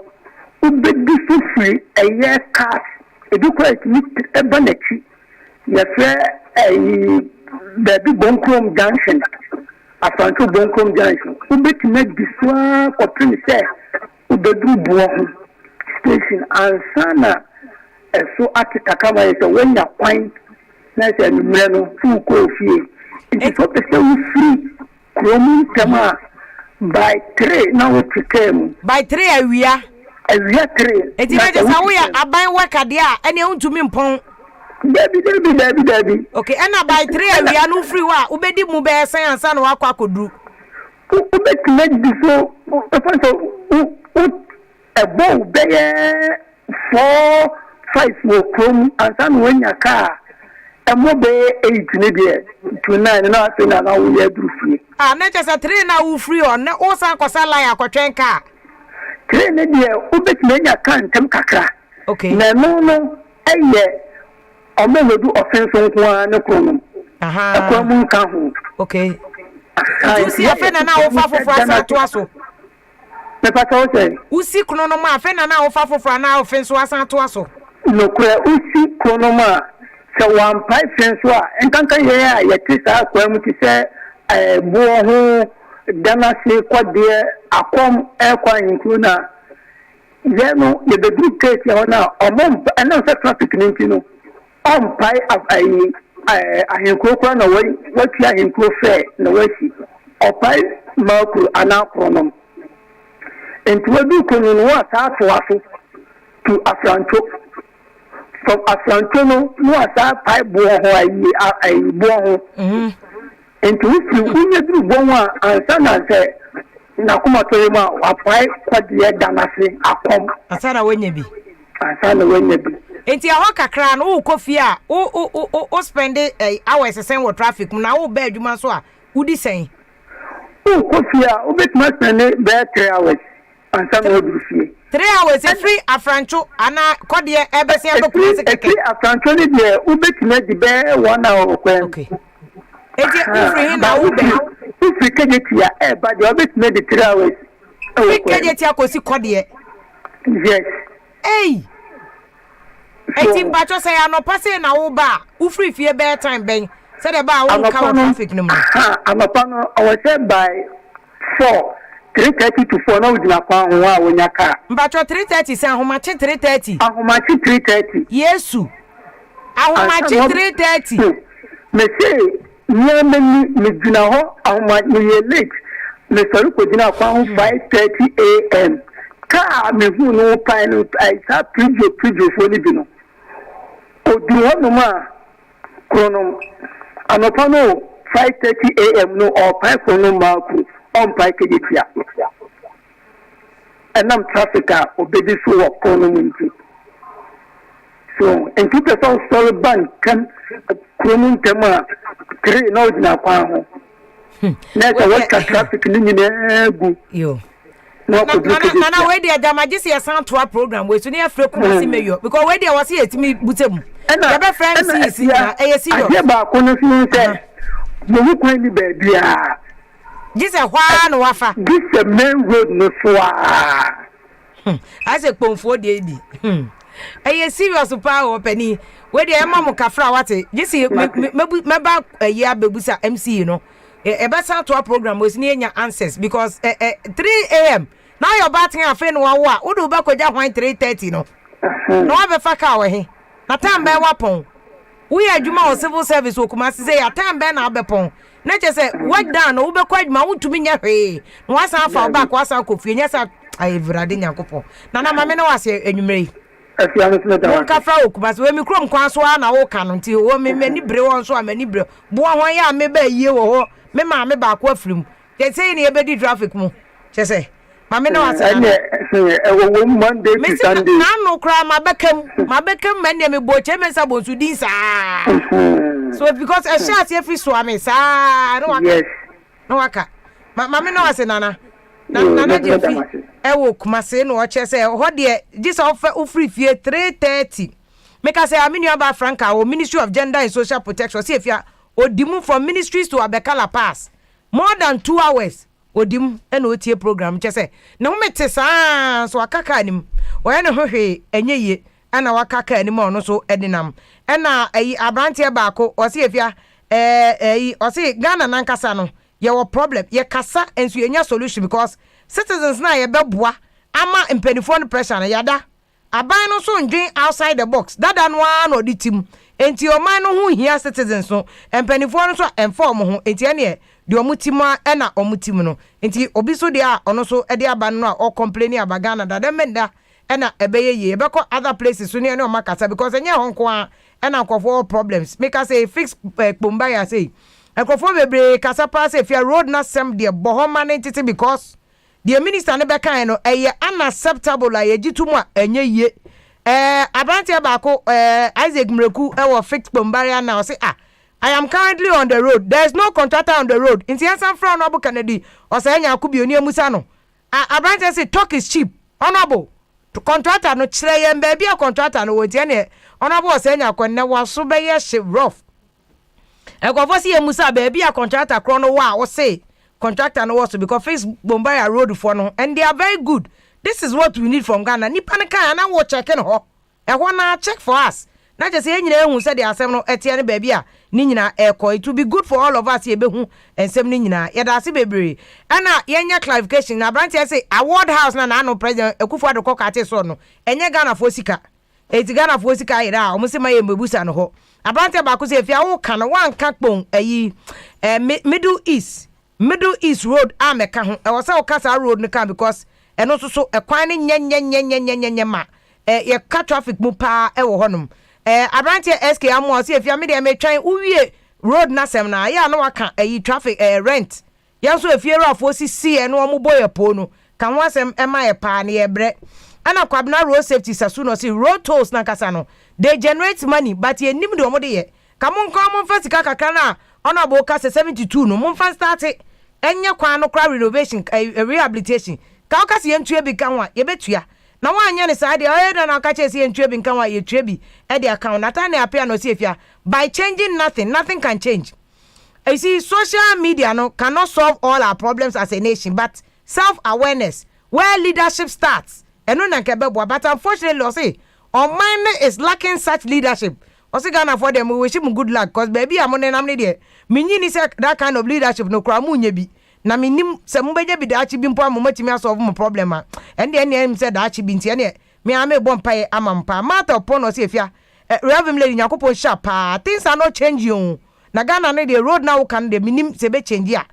ubedi free eye cars edukwa etimi ebanachi yefe baby bonkrom junction afanto bonkrom junction ubetime diswa kopini se ubedu bohu station ansana eso atikakama yeso wenya kwan na se numre no fu ko fie it so pese free kromu tema by 3 na wo tikem by 3 awia exactly. Eti na just we aban worker there ene untumi mpon. Baby. Okay, and by 3 we are no free wa ubedi mu be san ansa na wakwa kodu. Ubeti make before ebo be 4-5 wo krom ansa na wanya car. Emo be 8 ne be to 9 na ase na wo ya duru free. Ah, na just 3 na wo free on na o san kwasa line akwatwen car. Train dia ubetmenya kan tem kakra. Okay. Na no eye omelodu offense nko na krono. Aha. Akwamu nka ho. Okay. Usi afena na wo fa fofo asa to aso. Me pata o say. Usi krono ma afena na wo fa fofo na offense asa to aso. No kra usi krono ma se wan pai fenso a enkanka ye a ye ti sa akwamu ti se bo ho dana se kwade akom ekwa nkuna yeno ye be group case ya na omom ana se traffic nintino on pai ahenkro na wati ahenkro fe na wasi opai makru ana kronom enti wadu kunu no asa to aso to afranto from afranto no asa pai bo ho bo ho enti unya duru bonwa ansa na se na kuma tori ma apai kwade danase akom asana wenye bi enti aho kakra no wo kofi a o spend hours sen wo traffic na wo ba adwuma so a wudi sen wo kofi a wo bet ma spend be 3 hours ansa na wo duru fie 3 hours free afrancho ana kwade ebese abekuma se keke afrancho ni de wo bet ma di be 1 hour kwen. Okay. Eti free na wo be free kejetia ba de obet me the 3 hours free kejetia ko si kwade yes eti mpacho say anopa say na wo ba wo free fie be time ben say the ba wo ka traffic no mu anopa no I was say by 3:30 to 4 na udina kwa ho a wonya ka mpacho 3:30 say ahomache 3:30 ahomache 3:30 yesu ahomache 3:30 me say me dina ho ahomache me late me sorry ko dina kwa ho 5:30 am ka me hu no pa no I sa preview for ni bi no oduro no ma krono anopa no 5:30 am no or 5 krono ma ku on pa kejetia enam traffic a obedi so wo krono munti so en tout person story bank kan krono tema 3 na odina kwa ho na so what traffic ni nyina gu yo na we dey damages ye san to program we so ne afre kuma si meyo because we dey was yetimi butem ya be friends si na e serious ya ba ko no si say mo ko ni ba bia this a hwa no wafa this the main road no so I say pomfo dey di e serious pa o pani we dey emam kafra wate this meba ye abebusa MC no e be san to program we si ne nya answers because 3 am now your batting afen wa wo do be koja hwan 3:30 no no be fa ka we he na time be wapon we adwuma o civil service okuma se ya time be na abepon na che se work down no be kwa adwuma wutumi nya hwe no wasan fa back wasan kofie nya sa ai vrade nyankopon na mame na wase enwumere afia no smeta wa ka fra okuma se we mi krom kwan so na wo ka no nti wo me ni bre won so amani bre bo hon ya me ba yie wo ho me ma me ba ko afrim che se ni e be di traffic mu che se Mame no wase Monday to Sunday. Na no kra mabekam mane me boche mensa bonsu din sa. So because a share say fi so ame sa no waka. Yes. No waka. Mame no wase nana. Nana Jefi wo kumase no oche say ho de this of free fee 3:30. Make I say aminu aba Franca o Ministry of Gender and Social Protection see if ya odimu from ministries to Abekala Pass more than 2 hours odim e na otie program che say na humete saa so akaka anim oye ne hwehwe enye ye ana wakaka anim ono so edinam na ayi abrante ba ko o see if ya o see Ghana nankasa no ye wo problem ye kasa enso ye nya solution because citizens na ye beboa ama impenifo no pressure na yada aban no so ndwen outside the box dada no an oditim enti o man no hu hia citizens no empanifo no so inform ho enti ene de omutima e na omutim no enti obi so de a ono so e de aban no a o complain aba Ghana dada menda e na ebeye ye ebeko other places so ne o makasa because enye honko a e na nkofo problems make us say fix kpomba ya say nkofo bebre kasa pass if your road na sem de bohoma entity because the minister ne beka no eye unacceptable la ye gitumu a enye ye abante ba ko Isaac Mreku e wo fix bombaria na o say I am currently on the road. There is no contractor on the road. In San Fran Honorable Kennedy or say nya kubi oni amusa no abante say talk is cheap honorable to contractor no kire ye baby a contractor no woti ne honorable say nya kwanne waso be ye she rough e go for see amusa baby a contractor kro no wa o say contractor no was because face Bombaya road for no and they are very good. This is what we need from Ghana. Ni panika na wo check no ho. E ho na check for us. Na just say nyina ehun say the asem no etie ne baby a ni nyina eko it will be good for all of us ye be hu ensem ni nyina. Ye da se bebre. Ana yenya clarification na branch say award house na no president Akufo-Addo kokate so no. Enye Ghana for sika. Eti Ghana for sika ira o mo se maye mbebusa no ho. Abrante ba ko say fia wo kan wan ka kpon ayi Middle East Road ameka ho e wose okasa road ne kan because eno so ekwan ne nye ma ye ka traffic mu pa e wo honom abrante SK amo se efia me de me twan uwie road na sem na ya no waka traffic rent ya so efia rafo si eno omo boye po no kan wasem e ma ye pa ne ye bre ana kwabna road safety sasu no see road tolls na kasa no they generate money but ye nim de omo de ye kamon fasika kakra na ona bo ka 72 no mo fan start enye kwan no kra renovation rehabilitation ka ka se yentue bi kan wa ye betua na wa anya ne sa de na ka che se yentue bi kan wa ye tue bi e de account na ta na apia no se efia by changing nothing can change. You see social media no cannot solve all our problems as a nation but self awareness where leadership starts eno na kebebo but unfortunately lo say our mind is lacking such leadership. Osi Ghana for them we wish him good luck cause baby amone nam ne de minyi ni say that kind of leadership no kra munye bi na minim se mbeje bi da achi bi mpo amomatimi asolve mo problem a and then him said da achi bi ntia ne me ame bompae amampa matter upon us efia Reverend Lady Yakopon sharp things are not changing na Ghana ne the road now can the minim se be change ya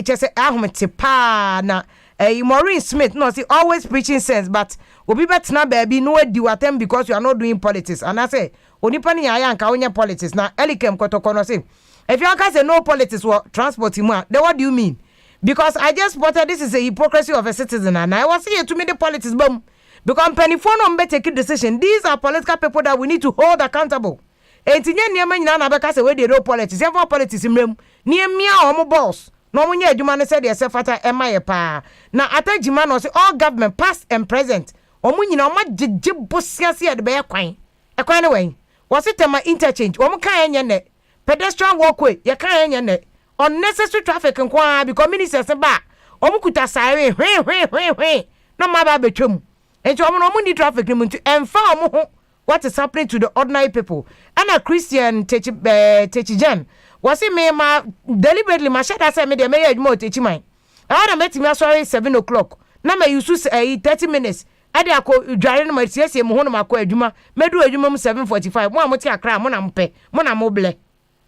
just say ahomete pa na Maureen Smith no see always preaching sense but obi betna baby no di watem because you are not doing politics and I say onipa ni aya nka onye politics na elikem kotoko no say if you can say no politics or transport then what do you mean? Because I just spotted this is a hypocrisy of a citizen and I was here to me the politics boom because penny phone on take a decision. These are political people that we need to hold accountable. And tinye niema nyina na beka say we dey no politics even politics mrem niemia omo boss no munye adwuma ne say dey sefata emaye pa na atagima no say all government past and present omo nyina omo gege bosiase de be kwan ekwan ne wen was it tema interchange omo kan enye ne pedestrian walkway ye kan enye ne unnecessary traffic nkwa because ministers ba omo kuta sare hwe no ma ba betwam enti omo no ni traffic ni muntu emfa omo ho what is happening to the ordinary people. And a Christian Techijan was it me ma deliberately my shada say me de me more techi mine. I met me sorry 7 o'clock. Na me use 30 minutes. Ade akọ dware no ma siesie mo ho no makọ adwuma. Medu adwuma 7:45. Mo amoti akra mo na mpe. Mo na mo ble.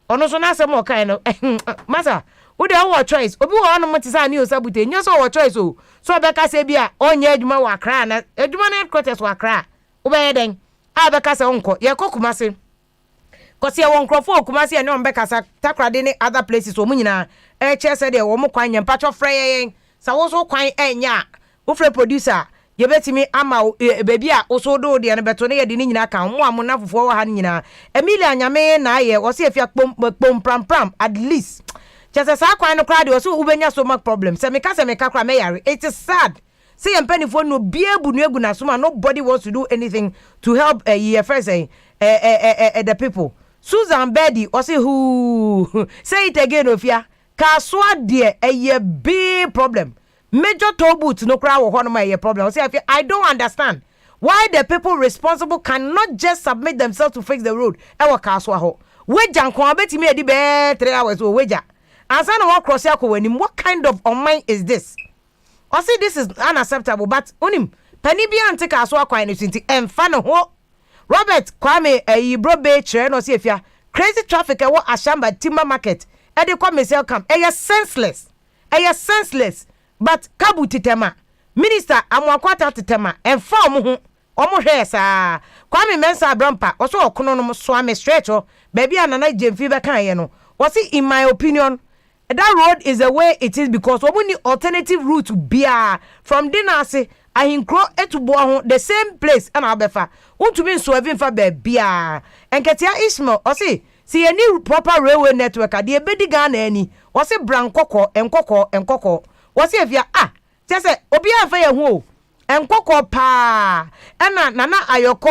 Ono so na asem o kan no. Masa, wo de wo choice. Obi wo no moti sa ni o sabute. Nya so wo choice o. So be ka se bia onye adwuma wa akra na adwuma na headquarters wa akra. Wo be den. Abekasa onko ye kokumase kosi e won krofo kumase e ne on bekasa takrade ne other places o munyina che se de wo mo kwan nyem patcho frɛ yen sa wo so kwan enya Ufre producer ye betimi ama baby a oso do de ne beto ne ye de ni nyina kan mo amona fofo wa ha nyina Emilia nyame na ye wo se afia pom pram at least just sa kwan no kra de wo so ubenya so much problem se meka kra me yare. It is sad. See empanyfo no bia bu nu egu na so nobody wants to do anything to help ye first the people. Susan Betty or say who say it again ofia kaswa de a big problem. Major toll booth no cry or one problem. I don't understand why the people responsible cannot just submit themselves to fix the road. Ewa kaswa ho. Weja nko abeti me di be 3 hours o weja. Ansa na walk cross yako wenim. What kind of online is this? I say this is unacceptable, but unim penny bi ante kaswa kwa ni sinti emfa no ho. Robert Kwame Ibro Bay chere no see afia crazy traffic ewo Ashamba Timber Market e dey come sell camp senseless but kabu titema minister amwakwata titema emfa omo hwe saa Kwame Mensa Brampa oso okono no so ame stretch o baby anana jemfi be kan ye no was in my opinion that road is the way it is because we need alternative route bia from Dinase ahinkro etubo ho the same place and abefa untumi so even fa bia enketia Ismail o see any proper railway network ade ebedi Ghana ani o see brankoko enkoko o see afia say obi afa ye ho enkoko pa ena nana ayoko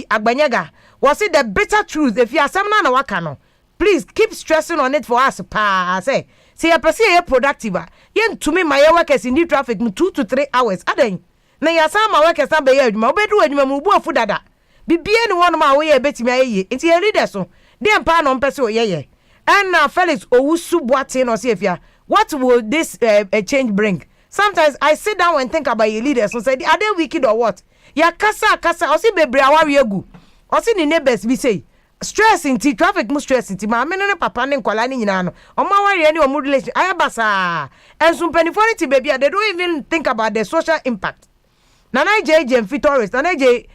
agbanyega o see the bitter truth if you asem na waka no please keep stressing on it for us pa say your person ye productive ye ntumi my workers in the traffic 2 to 3 hours aden na ya sama workers na be ye adwuma obedu adwuma mu bu afu dada bibie ni wonu ma wo ye betimi ayeye nti ye leader so dem pa no mpese o yeye and Felix Owusu Boate no se afia what will this change bring? Sometimes I sit down and think about your leaders and say are they wicked or what? Ya kasa o si bebre awari egu o si ni neighbors bi say stress in traffic mu stress in ma me ne papa ne nkwala ni nyina no o ma wari ani o mu relation ayabasa and some penifronity baby they don't even think about the social impact. Nana JJ Fitoris Nana J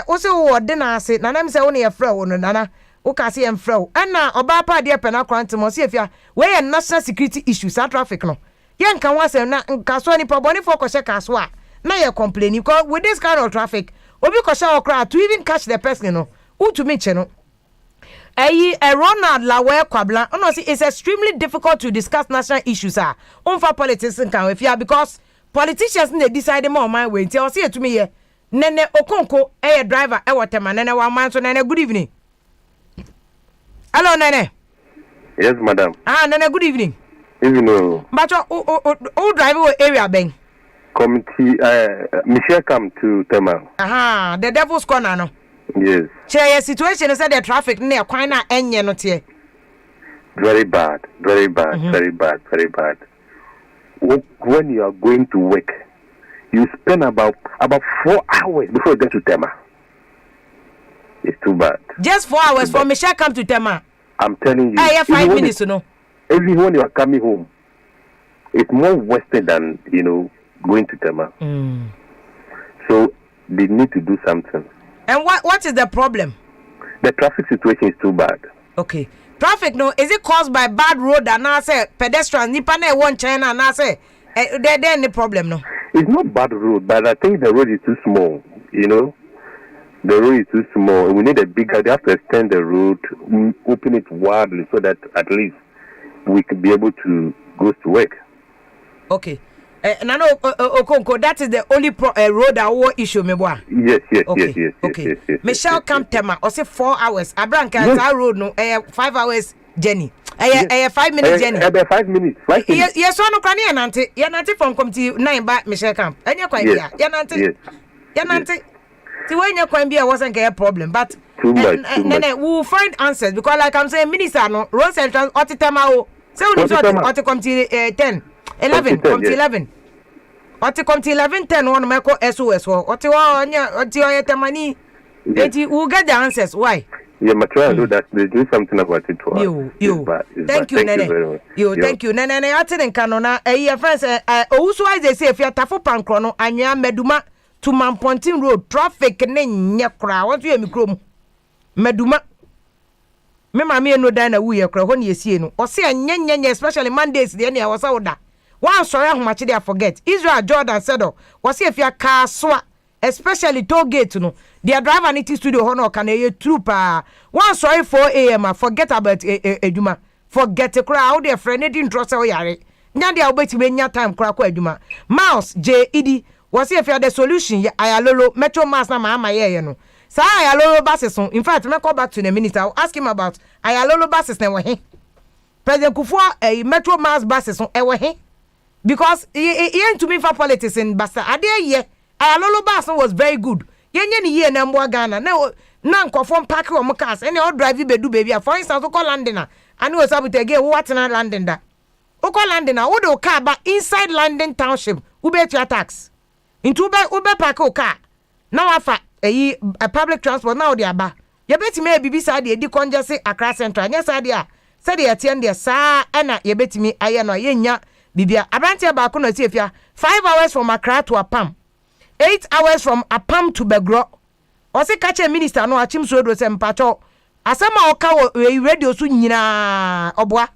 o se wo de na ase nana me se wo ne ye frɛ wo no nana o ka se ye frɛ wo na oba pa de pena kwante mo se afia we ye national security issues traffic no ye nka wa se na nka so ni proboni for ko she kaso a na ye complain because with this kind of traffic obi ko she okra to even catch the person no utumi che no Ronald Lawe Kwabla no see it's extremely difficult to discuss national issues for politics nkan afia because politicians they decide more my way until see to me here Nene Okonko driver Watema Nene wa man so Nene good evening. Hello Nene. Yes madam. Nene good evening. Evening. But who drive what area ben? Committee Michelle come to Tema. The devil's corner no. Yes. Chair situation is that the traffic near quite na enye no tie. Very bad. When you are going to work, you spend about 4 hours before you get to Tema. It's too bad. Just 4 hours from Michelle come to Tema. I'm telling you. 5 minutes, you know. Even when you are coming home, it's more wasted than going to Tema. So they need to do something. And what is the problem? The traffic situation is too bad. Okay. Traffic no is it caused by bad road and I say pedestrians nipa na one China and I say there any problem no? It's not bad road, but I think the road is too small. The road is too small. We need a bigger. They have to extend the road, open it widely so that at least we could be able to go to work. Okay. Nano Okonko, that is the only road that will issue me boy. Yes. Michelle come Tema or say 4 hours. Abranka road no 5 hours journey. 5 minute journey. 5 minutes. Yes, one can Yanante from committee 9 back Michelle camp. And you're quite here. Yanante. See when you're quite here wasn't a problem, but too much. We will find answers because like I'm saying, Minister no road central or Tema. So we to committee 10. 11 come to 11. Oti come to 11:10 one make SOS oti oti temani eti we get the answers why try to do that they do something about it for thank you Nene thank you Nene ati nka no na your friends owusu I say if you tafo pankro no anwa meduma to Mampontin road traffic ne nye kra what you mi krom meduma me ma me no dan na wu ye kra ho ne yesie no o se enyenyenye especially Mondays de na ya wo sa woda One sorry ahomache dey forget. Israel Jordan said was if you car swa especially toll gate no. Their driver need to studio hono can a troop one sorry 4 a.m. forget about eduma. Forget a crowd their friend didn't trust our yare. Nya dia obeti we nya time kra kwa eduma. Mouse J Idi was if you the solution ayalolo metro mass na ma ye no. Sa ayalolo buses in fact me call back to the minister. I'll ask him about ayalolo buses na we President Kufuor metro mass buses on ewe because he ain't to me for politics in Basta ade ye ayalolo bus was very good. Yenye ni ye na mbo Ghana na nkofo park wo cars any all drive be do baby for instance we call London and we sabi to again what na London da we call London we do car ba inside London township we be to tax into ube park o car now afa a public transport now dey aba ye betimi bibi sa dey di congestion Accra Central nya sa dey a said dey attend there sa na ye betimi aye no ye nya bibia abrantia ba ko no tiefia 5 hours from Accra to Apam 8 hours from Apam to Begro. Ose kache minister no achim so do se mpacho. Asema oka radio so nyina obwa.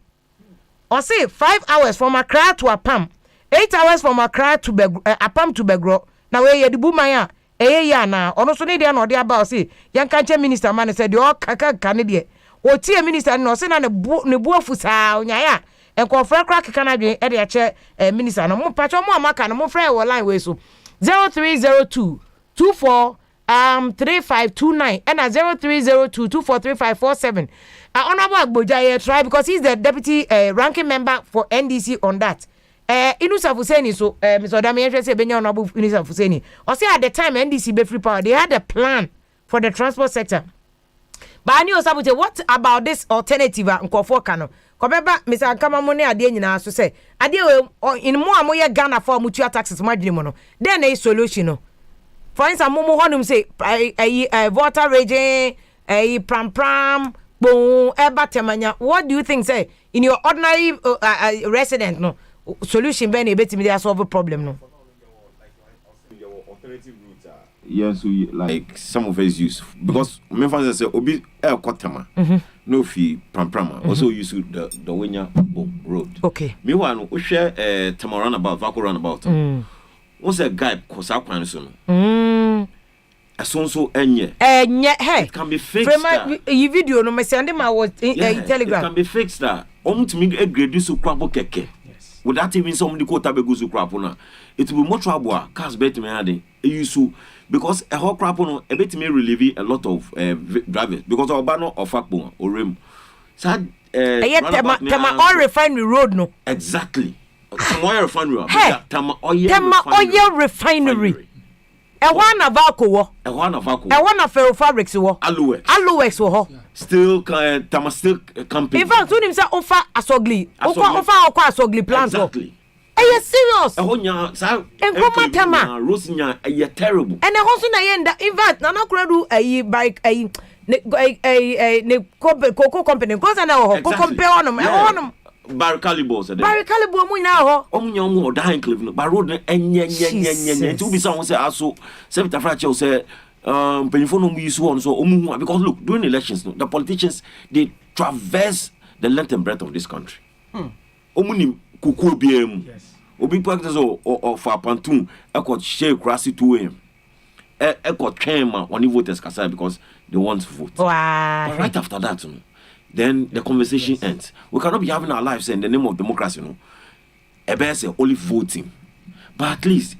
Ose 5 hours from Accra to Apam. 8 hours from Accra to Apam to Begro. Na we ye dibu man a ya na ono so ne dia na ode aba ose yanka che minister man said o kaka ne de. O tie minister no se na ne bu afusa onyaya. Enko fra kra kaka na dwen e de che minister no mo pacho mo amaka no mo fra e line we so 0302 24 3529 and 0302 243547. Honorable Agboja try because he's the deputy ranking member for NDC on that. Inusa Fuseni so Mr. Damian say Benya Honorable Inusa Fuseni. Or say at the time NDC be free power, they had a plan for the transport sector. But I knew Sabute, what about this alternative nkofo kano? Kobeba Mr. Akamamone ade nyina so say ade in mo amoye Ghana for mutua taxes margin mo no. Then a solution no. For instance, Momo honum say water raging, pram, boom, temanya. What do you think say in your ordinary resident no solution ben ebetimi dey solve a problem no? Alternative routes are yes, we like some of us use because me fans say obi kotama no fi pram also use the Wenya road. Okay. Meanwhile, we share Tama roundabout, Vako roundabout. What's a guy cause our plan so no? So enye. Hey. It can be fixed. From video no me send my was Telegram. It can be fixed that. To me a grade so crabo keke. Yes. Without even somebody ko tabegu so crabo na. It will be more trouble. Cars bet me ade. Use because a whole crabo no a bit me relieve a lot of drivers because our banner of Fakbo or Rem. Sad Tama all refinery road no. Exactly. Tama refinery. Tama oil refinery. One of Vako, one of Ferrofabrics, Aluex, still Tama still company. In fact, soon himself offer Asogli, Asogli plant. Exactly. Are you serious? And Tama Rosinya, a terrible. And a house in the in fact, Nana Cradu, a bike, a cocoa company, because I know, compare on them. Barricalibo said Barricalibo mu na ho omunyo dying cliff no road enye to be someone say aso septa fracture say penifo no use one so omu because look during elections no, the politicians they traverse the length and breadth of this country omuni kuku obiam obi practice or for pantun e ko share crassi 2am e ko twema when voters kasa because they want to vote. Wow. But right after that then the conversation ends. We cannot be having our lives in the name of democracy, no. Say only voting. But at least,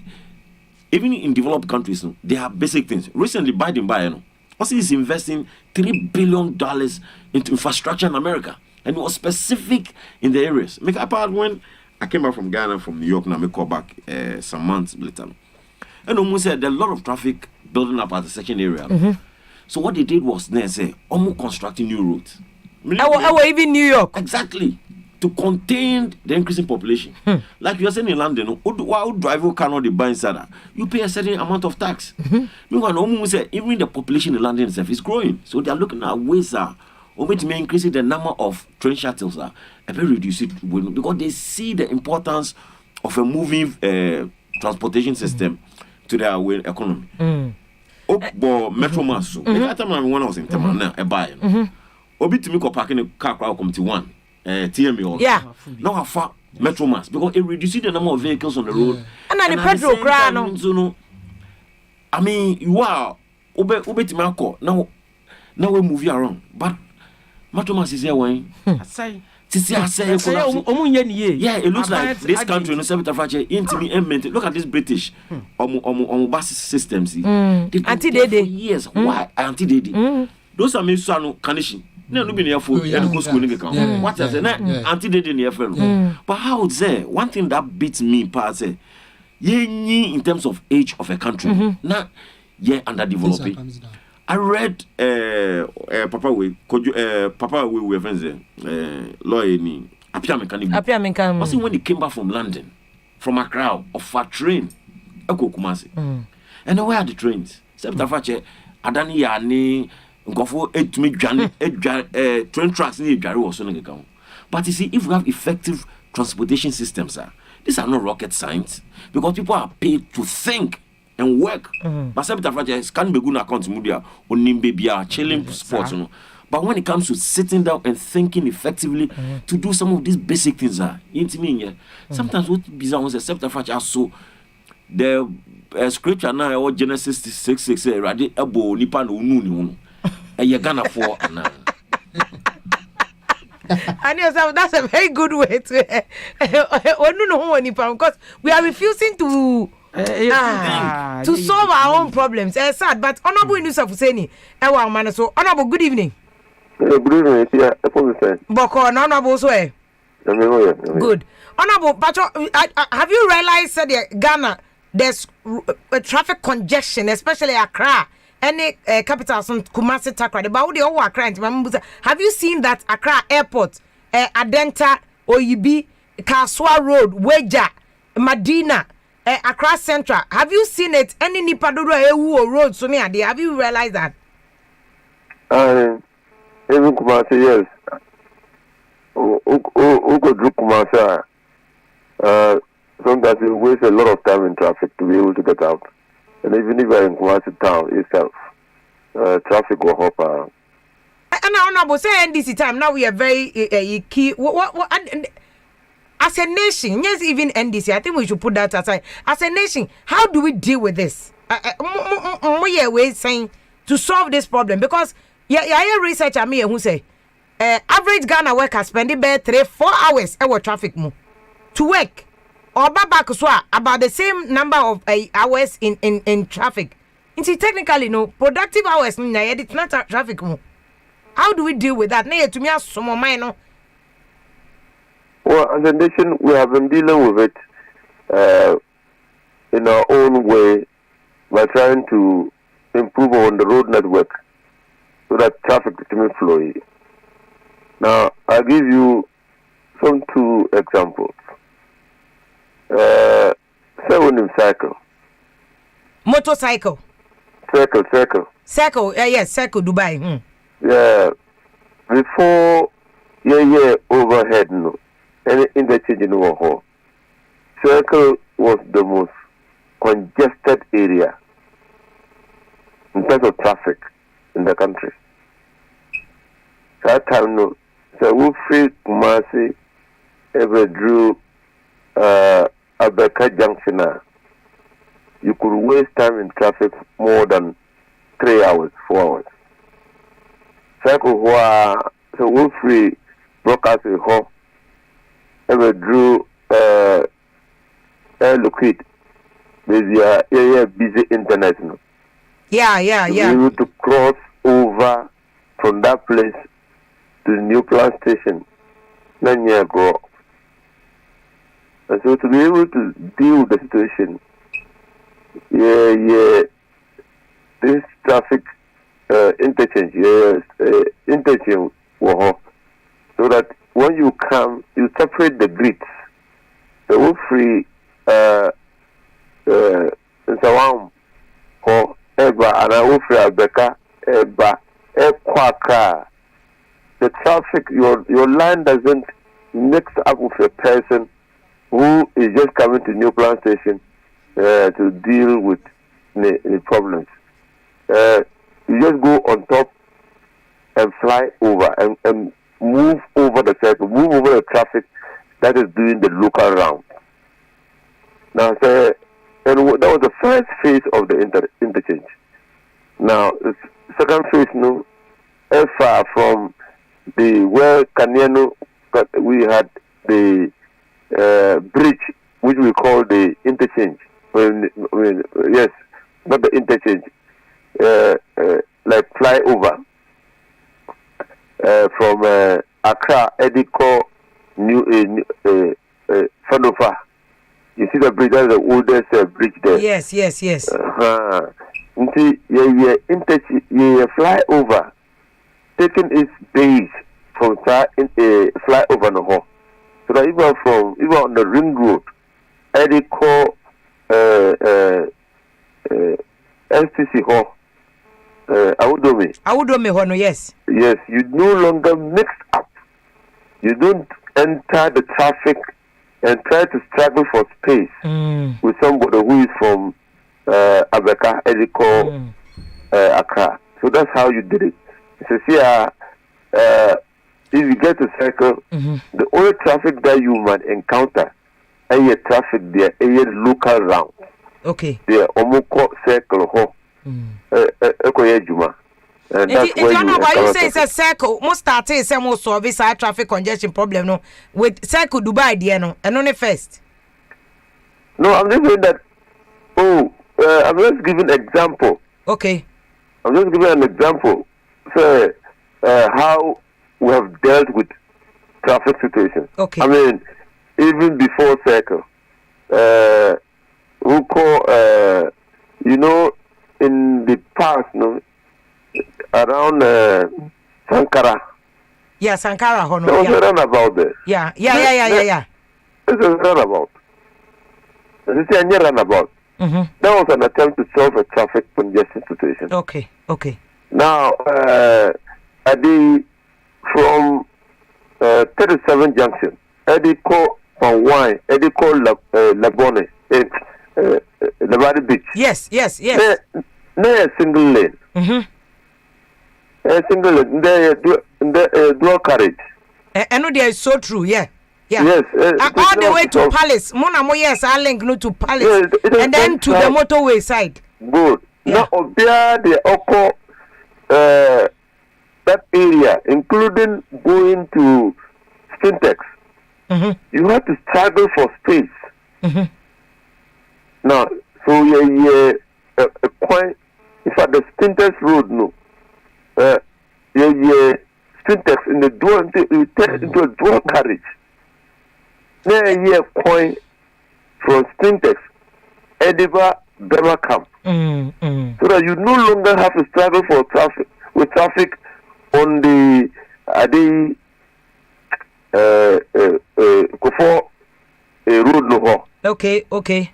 even in developed countries, no, they have basic things. Recently, Biden, also is investing $3 billion into infrastructure in America. And it was specific in the areas. When I came back from Ghana, from New York, now I call back some months later. And almost said there are a lot of traffic building up at the section area. So what they did was they say, almost constructing new roads. Even New York. Exactly. To contain the increasing population. Like you are saying in London, who driver cannot buy inside, you pay a certain amount of tax. Meanwhile, even the population in London itself is growing. So they are looking at ways to increasing the number of train shuttles and reduce it because they see the importance of a moving transportation system to their economy. Metro Mass. At the time when I was in Tamana, a buyer. Obi to me ko parking car crowd come to one TME. Yeah. Now I metro mass because it reduces the number of vehicles on the road. And the petrol cry no. I mean, you are Timanko now we move you around, but metro mass is here when I say. Yeah, it looks like this country no South Africa intimate. Look at this British bus systems. Anti-dede. Yes, why anti-dede? Those are me so condition. No be near for go school nigga. What is anti-dede near for? But how is there? One thing that beats me past in terms of age of a country. Now, underdeveloped. I read Papa we were friends lawyer ni AFIA mechanic. Was when he came back from London from Accra of a train eko Kumasi. And where are the trains? South Africa adani ya ni ngofo etumi dwane train tracks ni dware wo so no gekam. But you see if we have effective transportation systems these are not rocket science because people are paid to think and work. But South Africa can be good account media on Nimbebia, chilling sports. But when it comes to sitting down and thinking effectively to do some of these basic things, sometimes what bizarre was South Africa so the scripture now or Genesis 6:6 radi abo nipa no unu ni Ghana for and that's a very good way to because we are refusing to solve our own problems. It's sad, but Honorable Inusa Fuseni, so Honorable, good evening. Good evening, yeah, Boko, Honorable, so good. Honorable, but have you realized that Ghana there's a traffic congestion, especially Accra, any capital, some Kumasi Takra, about the whole Accra. Have you seen that Accra Airport, Adenta, Oyibi, Kaswa Road, Weja, Medina? Accra Central. Have you seen it? Any Nipaduro Ewu road so near there? Have you realized that? Even Kumasi, yes. Ugo Drew Kumasi. Sometimes it wastes a lot of time in traffic to be able to get out. And even if you're in Kumasi town itself, traffic will hop around. And Honorable, say NDC time now we are very key. What as a nation, yes, even NDC, I think we should put that aside. As a nation, how do we deal with this? We're saying to solve this problem because research I mean who say average Ghana worker spending about 3-4 hours our traffic to work or back about the same number of hours in traffic. It's technically no productive hours it's not traffic. How do we deal with that? To me, some minor. Well, as a nation, we have been dealing with it in our own way by trying to improve on the road network so that traffic can flow. Now, I'll give you some 2 examples. Say when you cycle. Motorcycle. Cycle, yes, cycle Dubai. Yeah, before overhead, no. Any interchange in Waho. Circle was the most congested area in terms of traffic in the country. That time, no. So we free Kumasi ever drew Abeka Junction. You could waste time in traffic more than 3 hours, 4 hours. Circle so we free broadcast a home. Ever drew liquid. There's a busy internet. No? Yeah. Be able to cross over from that place to the new plant station 9 years ago. And so to be able to deal with the situation, this traffic interchange, so that when you come, you separate the grids. The will free Sawam or Eba and I will free Abeka Eba Equaka. The traffic, your line doesn't mix up with a person who is just coming to New Plant Station to deal with the problems. You just go on top and fly over and move over the circle, move over the traffic that is doing the local round. Now, say, and that was the first phase of the interchange. Now, the second phase, no, far from the where Kanyano, we had the bridge, which we call the interchange. Yes, not the interchange, like flyover from Accra, Ediko, Fanofa. You see the bridge, that's the oldest bridge there. Yes. You see, flyover taking its base from flyover no ho. So that even on the ring road, Ediko, STC ho, Awudome ho no, yes. Yes, you no longer mix up. You don't enter the traffic and try to struggle for space with somebody who is from Abeka, Ediko, Accra. So that's how you did it. So see, if you get to circle, the only traffic that you might encounter, is traffic there, is local round. Okay. There, Omoko circle ho, Ekoyejuma. And that's where you you say it's a circle. Most start say most solve this traffic congestion problem no with circle Dubai there no. And only first. No, I'm just saying that. I'm just giving an example. Okay. I'm just giving an example. So, how we have dealt with traffic situations. Okay. I mean, even before circle, who call, in the past, no, around Sankara. Yeah, Sankara. There was a runabout there. Yeah. This is a runabout. This is a runabout. That was an attempt to solve a traffic congestion situation. Okay. Now, from 37 Junction, Ediko from Wine, Ediko Labone, Labadi Beach. Yes. There a single lane. A single lane. There dual carriage. And there is so true, yeah. Yes. All the way to Palace. Mona yes, I link no to Palace. Yes, and then to the motorway side. Good. Yeah. Now, Obia, the Oko, that area, including going to Spintex, you have to struggle for space. Now, so a point, in fact, the Spintex road, no, Spintex in the dual, you turn into a dual carriage. There is a point from Spintex, Ediba, Bema Camp, so that you no longer have to struggle for traffic on the Kofo road no ho. Okay.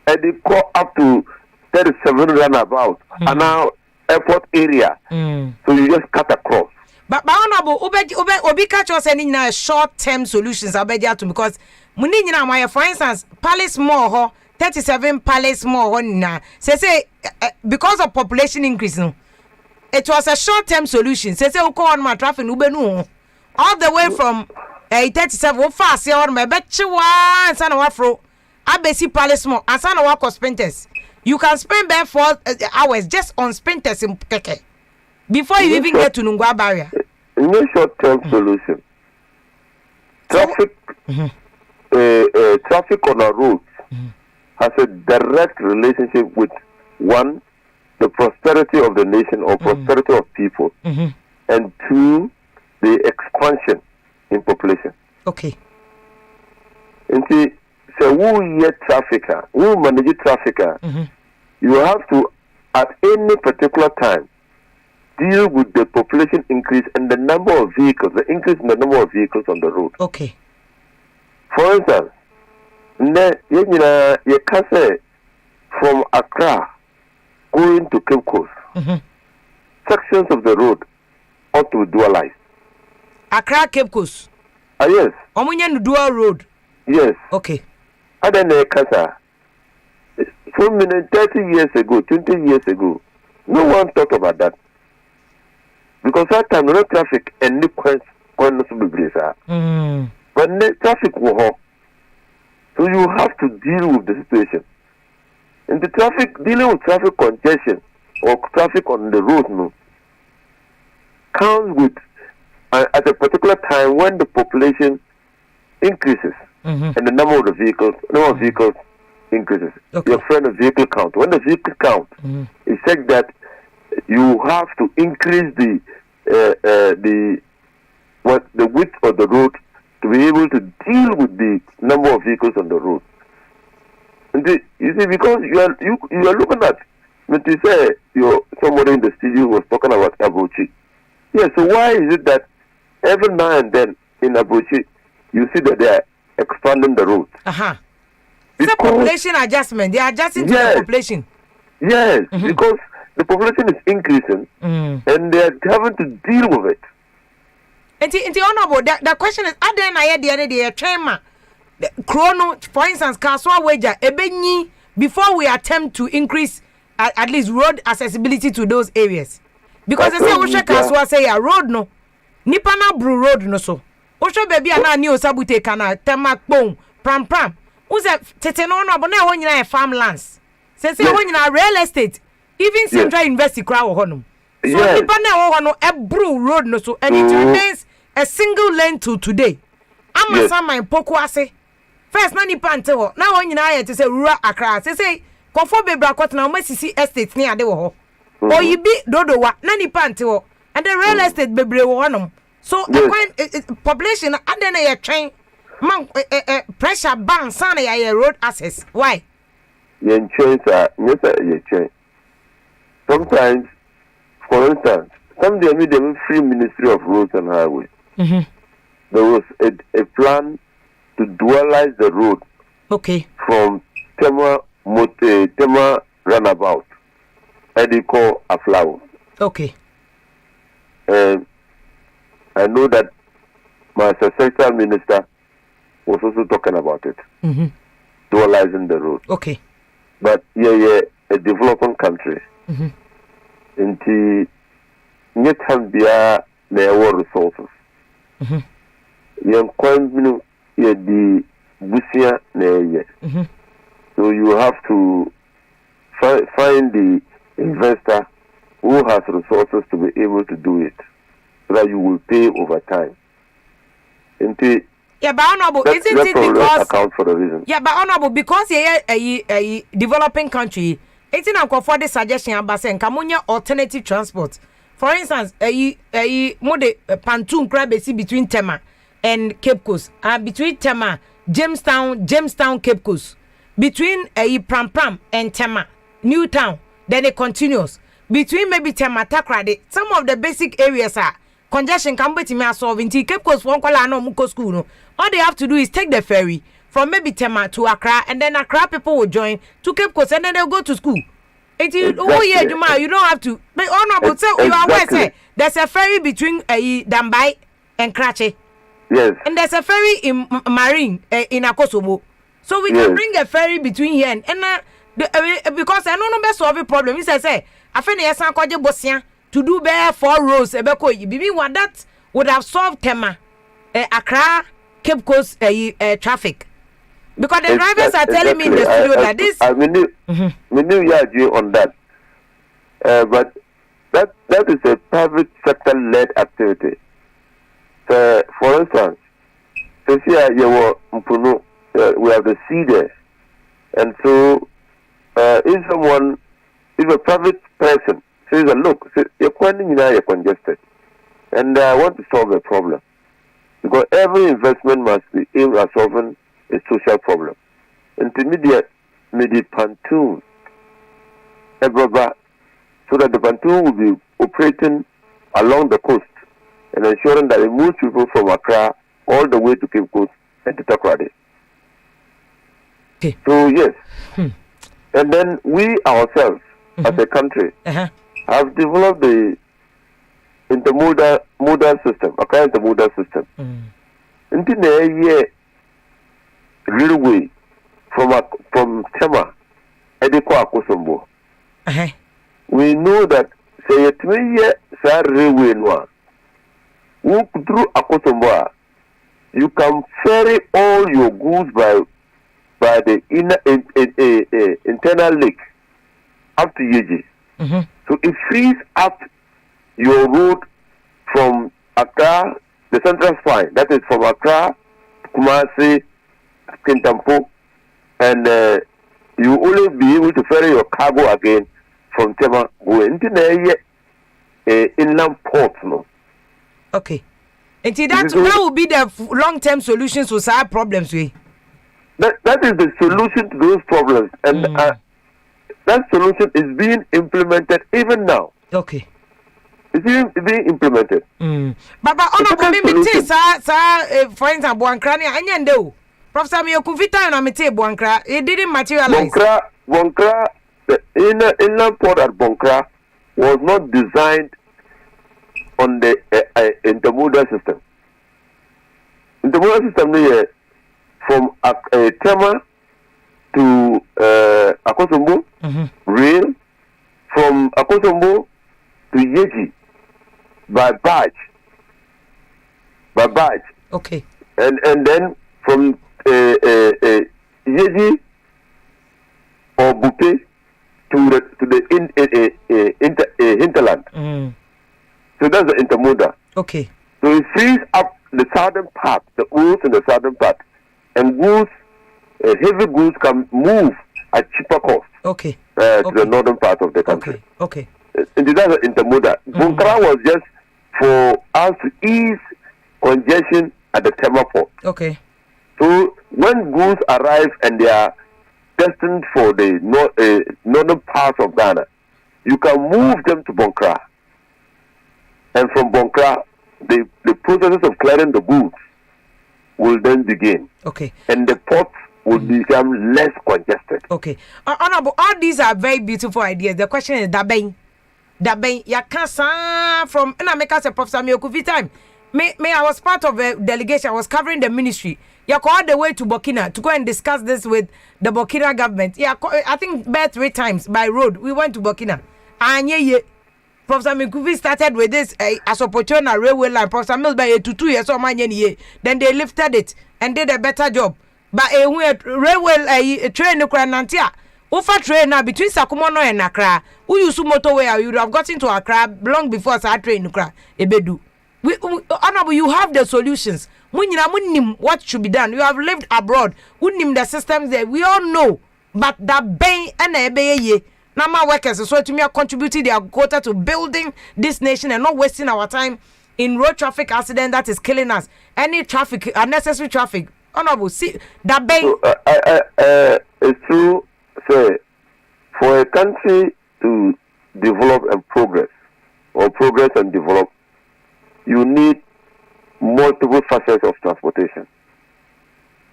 And they go up to 37 runabout and now airport area. So you just cut across. But honorable obi catch us any na short term solutions to because muni nyina my for instance Palace Mall ho 37 Palace Mall ho na say because of population increase no it was a short term solution say we call on my traffic ubenu all the way from 37 wo fast here on my bechiwa ansa na wafro abesi Palace Mall ansa na wa Spintex you can spend bare 4 hours just on Spintex in Keke before you even get to Nungwa barrier. In a short-term solution, traffic on our roads has a direct relationship with one, the prosperity of the nation or prosperity of people, and two, the expansion in population. Okay. And see, so who yet trafficker, who manage trafficker, you have to at any particular time deal with the population increase and the number of vehicles, the increase in the number of vehicles on the road. Okay. For instance, you can say from Accra going to Cape Coast, sections of the road ought to be dualized. Accra Cape Coast. Yes. Omunyan dual road. Yes. Okay. And then Kasa, so many 30 years ago, 20 years ago, no one thought about that. Because that time, no traffic and no coins be but but the traffic will. So you have to deal with the situation. And the traffic, dealing with traffic congestion or traffic on the road, no, comes with at a particular time when the population increases and the number of vehicles increases. Okay. Your friend of vehicle count. When the vehicle count, it said that you have to increase the width of the road to be able to deal with the number of vehicles on the road. And you see, because you are looking at, when you say somebody in the studio was talking about Abuchi. Yeah, so why is it that every now and then in Abuchi you see that they are expanding the road? It's a population adjustment. They are adjusting to the population. Yes, because the population is increasing and they are having to deal with it. And the honorable, the question is, are there the other day a train chrono, for instance, Kaswa wager ebenyi before we attempt to increase at least road accessibility to those areas? Because they say Osha Kaswa say a road no, Nipana Bru road no so. Osha baby ana ni osabute kana temak bone pram. Who's a teteno no, but now when you farmlands. Say when you real estate, even Central University crowd honum. So Nipana no a Bru road no so, and it remains a single lane to today. I'm a my POKUAA say. First, na nipa nte ho. Na won nyina ye te se rural Accra. Say konfo bebra kwat na omasisi estate ni ade wo ho. Oyibi dodowa na nipa nte ho. And the real estate bebre wo honom. So the population ade na ye twen man pressure ban san na ye road access. Why? Ye change ye change. Sometimes, for instance, some they made the free Ministry of Roads and Highways. There was a plan to dualize the road. Okay. From Tema Runabout, and they call a flower. Okay. And I know that my successor minister was also talking about it. Dualizing the road. Okay. But a developing country. And the net Hambia there resources. The Busia so you have to find the investor who has resources to be able to do it, so that you will pay over time. Yeah, but honorable, isn't it because account for the reason? Yeah, but honorable, because a developing country, it's not for the suggestion about saying Kamunya alternative transport. For instance, mode Pantoon Krabesi between Tema and Cape Coast, between Tema, Jamestown, Cape Coast, between Pram and Tema, Newtown, then it continues. Between maybe Tema, Takrade, some of the basic areas are congestion can be solved in Cape Coast, one call no Muko school. No. All they have to do is take the ferry from maybe Tema to Accra, and then Accra people will join to Cape Coast, and then they'll go to school. You don't have to. But honorable, so you are aware, say there's a ferry between Dambai and Krache. Yes. And there's a ferry in Marine in Akosobo. So we can bring a ferry between here and because I don't know best solve the problem. He says, I find yes, I call you Bosia to do bear 4 roads. Bibi what that would have solved Tema, Accra, Cape Coast traffic. Because the drivers are telling me in the studio that this. We knew you agree on that. But that is a private sector led activity. For instance, we have the sea there, and so if a private person says, "Look, you're congested, and I want to solve a problem," because every investment must be aimed at solving a social problem. Intermediate, maybe pontoon, so that the pontoon will be operating along the coast and ensuring that it moves people from Accra all the way to Cape Coast and to Takoradi. Okay. So yes, and then we ourselves as a country have developed the intermodal system, Accra intermodal system. Into the railway from Tema, Edeko Akosombo. We know that say a 3-year railway no. Walk through Akosombo, you can ferry all your goods by the internal lake up to Yeji. Mm-hmm. So it frees up your road from Accra, the central spine. That is from Accra, Kumasi, Kintampo, and you will only be able to ferry your cargo again from Tema going into the inland port. No. Okay. And that will be the long-term solutions to solve problems. That is the solution to those problems, and that solution is being implemented even now. Okay. It's being implemented. Baba, honorable me sir, for instance, Buankra, and you Professor Miyokuvita and Amite Buankra, it didn't materialize. Buankra, the inland port at Buankra was not designed on the intermodal system. Intermodal system is from Tema to Akosombo, rail, from Akosombo to Yeji by barge. Okay. And then from Yeji or Bupe to the hinterland. So that's the intermodal. Okay. So it frees up the southern part, the goods in the southern part, and goods, heavy goods can move at cheaper cost. Okay. To the northern part of the country. Okay. And that's the intermodal. Bunkra was just for us to ease congestion at the Tema port. Okay. So when goods arrive and they are destined for the northern parts of Ghana, you can move them to Bunkra. And from Bunkra, the processes of clearing the goods will then begin. Okay. And the ports will become less congested. Okay. Honorable, all these are very beautiful ideas. The question is Dabeng, ya can't from and I make us a Professor Miyokuvita time. May I was part of a delegation. I was covering the ministry. You go all the way to Burkina to go and discuss this with the Burkina government. Yeah, I think about 3 times by road. We went to Burkina. And Professor Mikuvi started with this as opportunity railway line. Professor Mills by 2 years or then they lifted it and did a better job. But railway train Nantia. Ufa train now between Sakumono and Accra. Who use motorway? You would have gotten to Accra long before our train Accra. Ebedu. Honorable, you have the solutions. What should be done? You have lived abroad. The systems there. We all know. But that bay and a Nama workers so to me are contributing their quota to building this nation and not wasting our time in road traffic accident that is killing us. Any traffic, unnecessary traffic. Honorable, see that bay. So, it's true. Say, for a country to develop and progress and develop, you need multiple facets of transportation.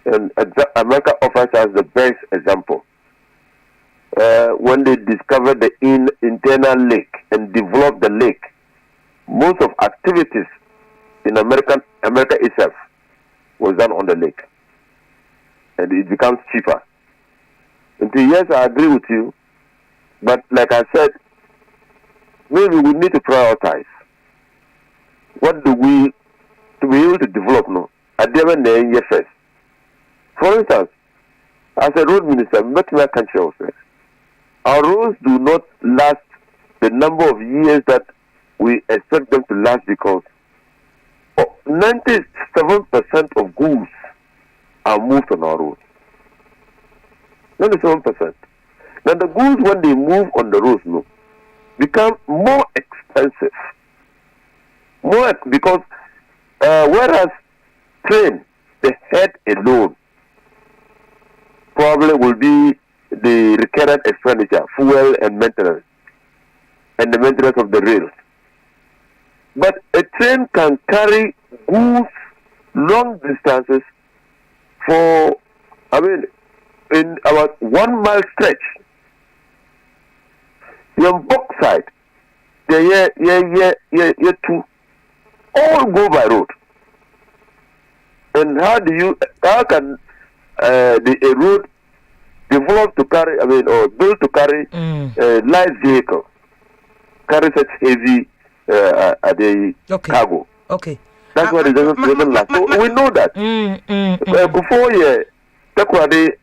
And America offers us the best example. When they discovered the internal lake and developed the lake, most of activities in America itself was done on the lake. And it becomes cheaper. And yes, I agree with you. But like I said, maybe we need to prioritize. What do we, to be able to develop now? At the end of the first. For instance, as a road minister, my country also. Our roads do not last the number of years that we expect them to last because 97% of goods are moved on our roads. 97%. Now the goods, when they move on the roads, become more expensive. Because whereas train, the head alone probably will be the recurrent expenditure, fuel and maintenance, and the maintenance of the rails. But a train can carry goods long distances for, in about 1 mile stretch. Your bauxite, two, all go by road. And how can a road develop to carry, or build to carry a light vehicle, carry such heavy cargo? Okay. That's why it doesn't last. So we know that. Before POKUAA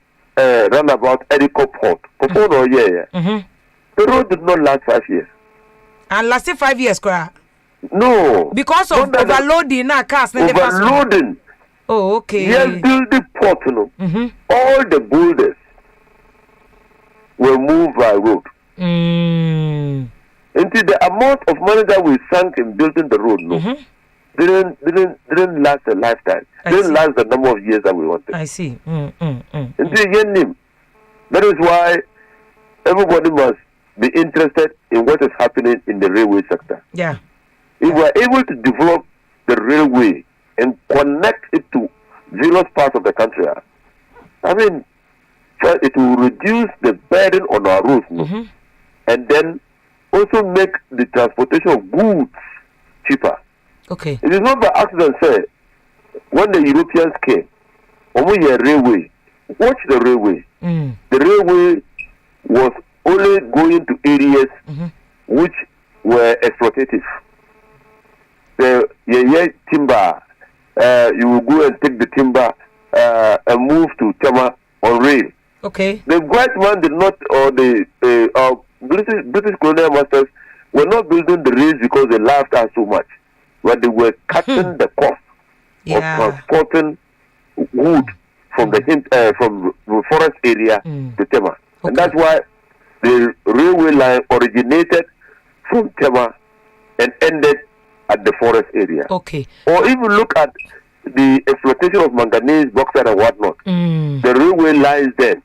roundabout Edico Port, before no year, the road did not last 5 years. And lasted 5 years, cry. No. Because of overloading our cars. Overloading. Oh, okay. Yes, build the port, all the boulders were moved by road. Until the amount of money that we sank in building the road, didn't last a lifetime. Didn't last the number of years that we wanted. I see. That is why everybody must be interested in what is happening in the railway sector. Yeah. If we are able to develop the railway and connect it to various parts of the country, I mean, it will reduce the burden on our roads, and then also make the transportation of goods cheaper. Okay. It is not by accident, sir. When the Europeans came, only a railway. Watch the railway. The railway was only going to areas which were exploitative. The timber, you will go and take the timber and move to Tema on rail. Okay. The white man did not, or the British colonial masters were not building the rails because they loved us so much, but they were cutting the cost of transporting wood from the forest area to Tema. Okay. And that's why the railway line originated from Tema and ended at the forest area. Okay. Or even look at the exploitation of manganese, bauxite, and whatnot. The railway lines then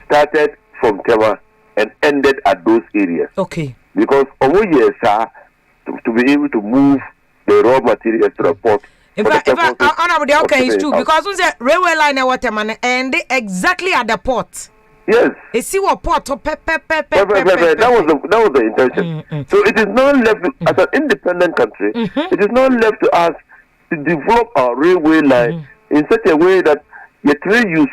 started from Tema and ended at those areas. Okay. Because over years, to be able to move the raw materials to the port. In fact, honorable, the okay is true because we say railway line and water man and they exactly at the port. Yes. You see what port? That was the intention. So it is not left as an independent country. It is not left to us to develop our railway line in such a way that you use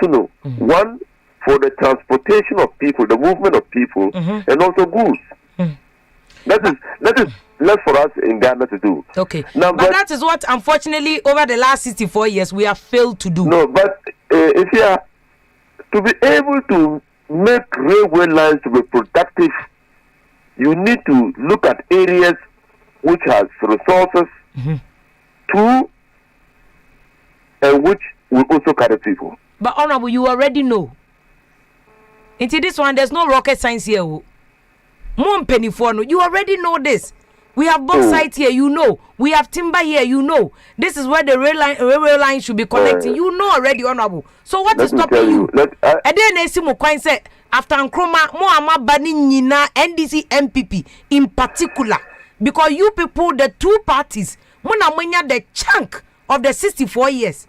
one for the transportation of people, the movement of people, and also goods. That is left for us in Ghana to do. Okay. Now, but that is what, unfortunately, over the last 64 years, we have failed to do. No, but if you are to be able to make railway lines to be productive, you need to look at areas which has resources, and which will also carry people. But honorable, you already know. Into this one, there's no rocket science here. You already know this. We have bauxite here, you know. We have timber here, you know. This is where the railway line should be connecting. You know already, honorable. So what is stopping you? And then Esimu said, after Nkrumah, Moama Bani Nina, NDC MPP in particular, because you people, the two parties, Muna the chunk of the 64 years.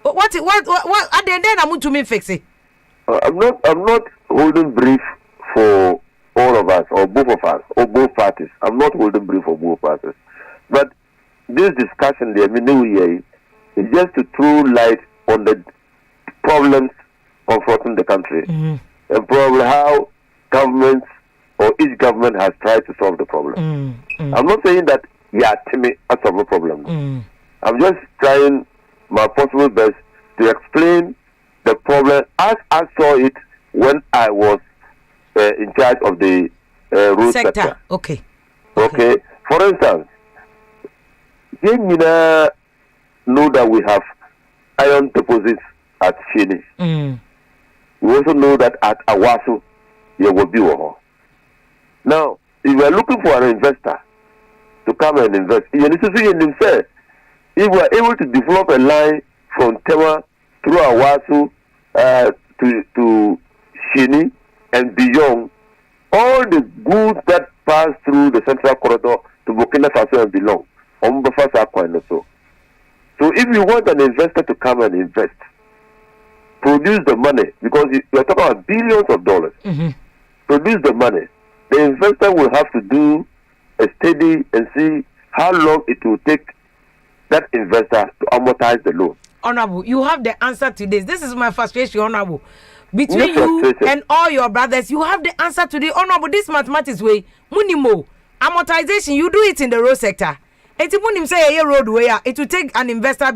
What at the end I'm going to me fix it. I'm not holding brief for all of us, or both of us, or both parties. I'm not holding brief for both parties. But this discussion, is just to throw light on the problems confronting the country. And probably how governments or each government has tried to solve the problem. I'm not saying that Timmy has solved the problem. I'm just trying my possible best to explain the problem as I saw it when I was in charge of the road sector. Okay. For instance, you know that we have iron deposits at Shini. We also know that at GYASO, there will be one. Now, if we are looking for an investor to come and invest, if we are able to develop a line from Tema through GYASO to Shini and beyond, all the goods that pass through the central corridor to Burkina Faso and beyond, so if you want an investor to come and invest, produce the money, because you are talking about billions of dollars, produce the money, the investor will have to do a study and see how long it will take that investor to amortize the loan. Honorable, you have the answer to this. This is my frustration, Honorable. Between you and all your brothers, you have the answer to the honorable. This mathematics way, Munimo, amortization, you do it in the road sector. Enti munim say a roadway, it will take an investor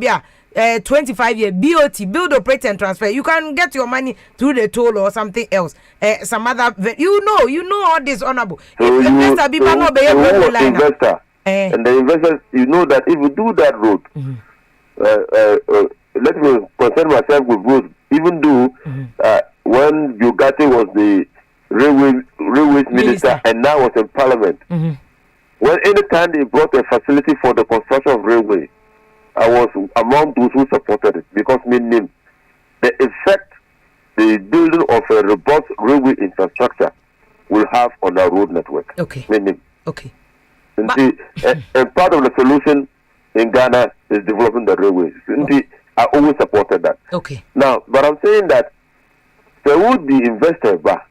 25 years BOT, build, operate and transfer. You can get your money through the toll or something else. Some other you know all this honorable. So if investor be no be investor. And the investors, you know that if you do that road, let me concern myself with roads. Even though when Bugatti was the railways minister and now was in parliament, when anytime they brought a facility for the construction of railway, I was among those who supported it because meaning the effect the building of a robust railway infrastructure will have on our road network. Okay. Meaning, okay. And, and part of the solution in Ghana is developing the railways. I always supported that. Okay. Now, but I'm saying that there would be investors, but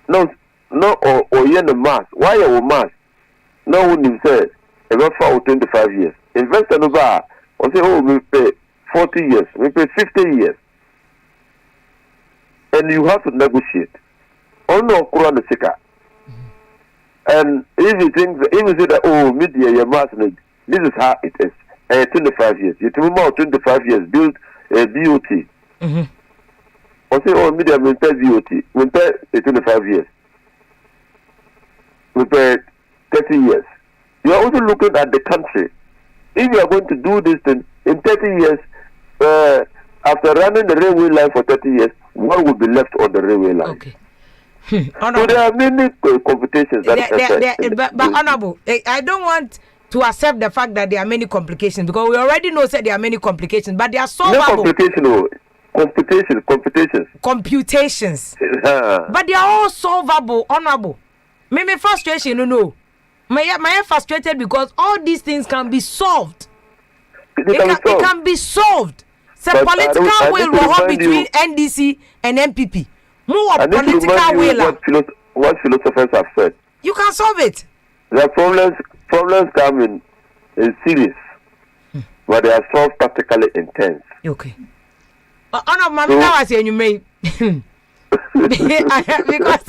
no, or in the mass. Why are mass? No one is said about for 25 years. Investor no bar or say, oh, we pay 40 years, we pay 50 years, and you have to negotiate. Oh no, Quran the Sika. And if you think, if you say that, oh, media, your mass, this is how it is. 25 years. You tell me 25 years, build a BOT. Or say, oh, media, we pay BOT. We pay 25 years. We pay 30 years. You are also looking at the country. If you are going to do this thing in 30 years, after running the railway line for 30 years, what will be left on the railway line? Okay. So there are many competitions. But honorable, I don't want to accept the fact that there are many complications because we already know that there are many complications, but they are solvable. No computations. But they are all solvable, honorable. My frustration, no. My frustrated because all these things can be solved. It can be solved. It's a political will between NDC and MPP. More political will. What philosophers have said. You can solve it. The problems come in series, but they are solved practically intense. Okay. You may. Because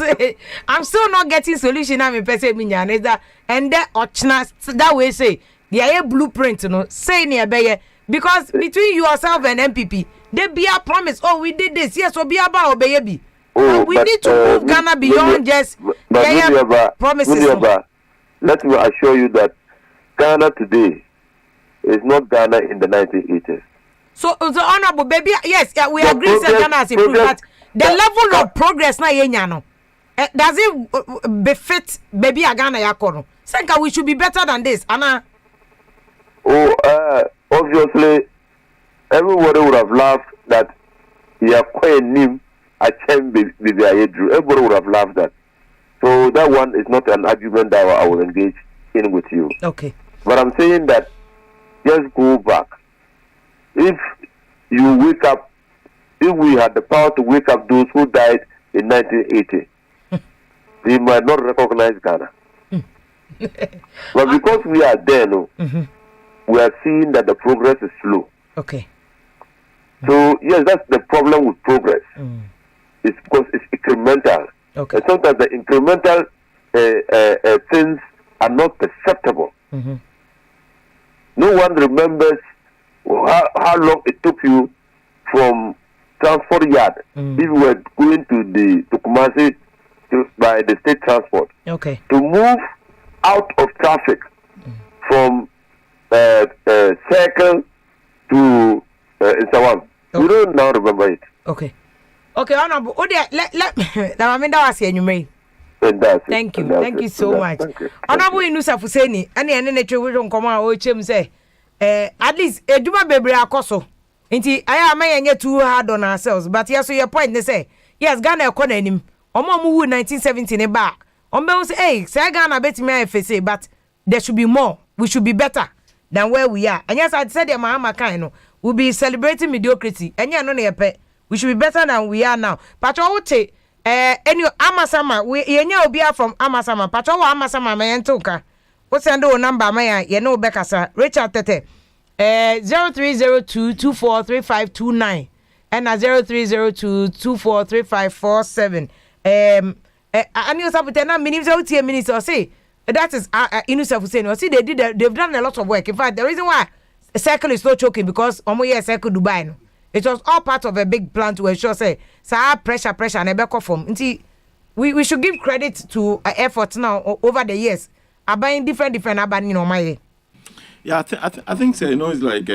I'm still not getting solution. I'm that and that way say there are blueprint, say near because between yourself and MPP, they be a promise. Oh, we did this. Yes, we be about baby. We need to move Ghana beyond just promises. Let me assure you that Ghana today is not Ghana in the 1980s. So honorable baby, yes, we agree that Ghana has improved, but the level of progress na yenyano. Does it befit baby Ghana yakono? Senka, we should be better than this, Anna. Obviously, everybody would have laughed that he acquired him. Everybody would have laughed that. So that one is not an argument that I will engage in with you. Okay. But I'm saying that just go back. If you wake up, if we had the power to wake up those who died in 1980, they might not recognize Ghana. But because we are there, we are seeing that the progress is slow. Okay. So yes, that's the problem with progress. It's because it's incremental. Okay. And sometimes the incremental things are not perceptible. No one remembers how long it took you from transport yard if you were going to Kumasi by the state transport. Okay. To move out of traffic from Circle to Insawam. Okay. We don't now remember it. Okay. Okay, honorable. Thank you so much. Honorable Inusa Fuseni, and the NNH will come out, which say, at least a Duma Baby Akoso. Inti, I may get too hard on ourselves, but yes, your point, they say, yes, Ghana corner him. Omo 1917 a bar. Ombe say, hey, say Ghana bet me FSA, but there should be more. We should be better than where we are. And yes, I said, Mahama Kaino will be celebrating mediocrity. And yeah, no, we should be better than we are now. Patrote, any Amasama, we yenya from Amasama. Patrowa Amasama, my entoka. What's the number, my ye know Bekasa, Richard Tete, 0302-243529 and 0302-243547. And you sabutena minutes out here minutes or say, That is UNICEF was saying. See, they've done a lot of work. In fact, the reason why a circle is not choking because a circle Dubai. No? It was all part of a big plan to ensure say pressure and a back from. We should give credit to efforts now over the years. Buying different abaning on my. Yeah, I think so. It's like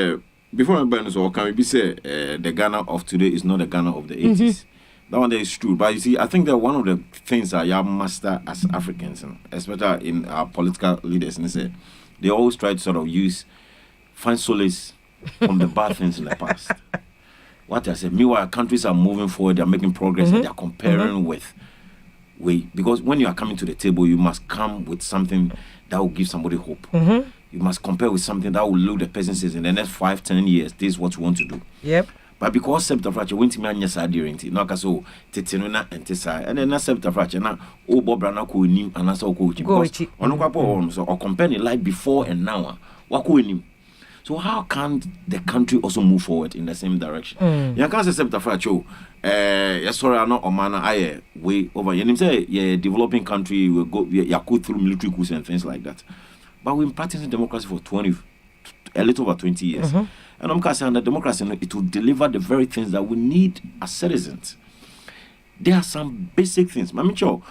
before my bands or can we say the Ghana of today is not the Ghana of the 80s. That one there is true. But you see, I think that one of the things that you master as Africans, especially in our political leaders, and they always try to sort of find solace from the bad things in the past. What I said, meanwhile, countries are moving forward, they're making progress, and they're comparing with. Because when you are coming to the table, you must come with something that will give somebody hope. You must compare with something that will look the person says in the next 5-10 years, this is what you want to do. Yep. But because septa fracture went to me and sadierity, no caso, Titinuna and Tessa, and then a septa fracture now, oh Bobrana ko nim and I saw coach. Or compare life before and now. What could him? So how can the country also move forward in the same direction? You can't say septa fracture. Yes, sorry, I'm not Omana. I way over. You say yeah, developing country will go. You go through military coups and things like that. But we've been practicing democracy for a little over 20 years, and I'm saying that democracy it will deliver the very things that we need as citizens. There are some basic things. Mamicho,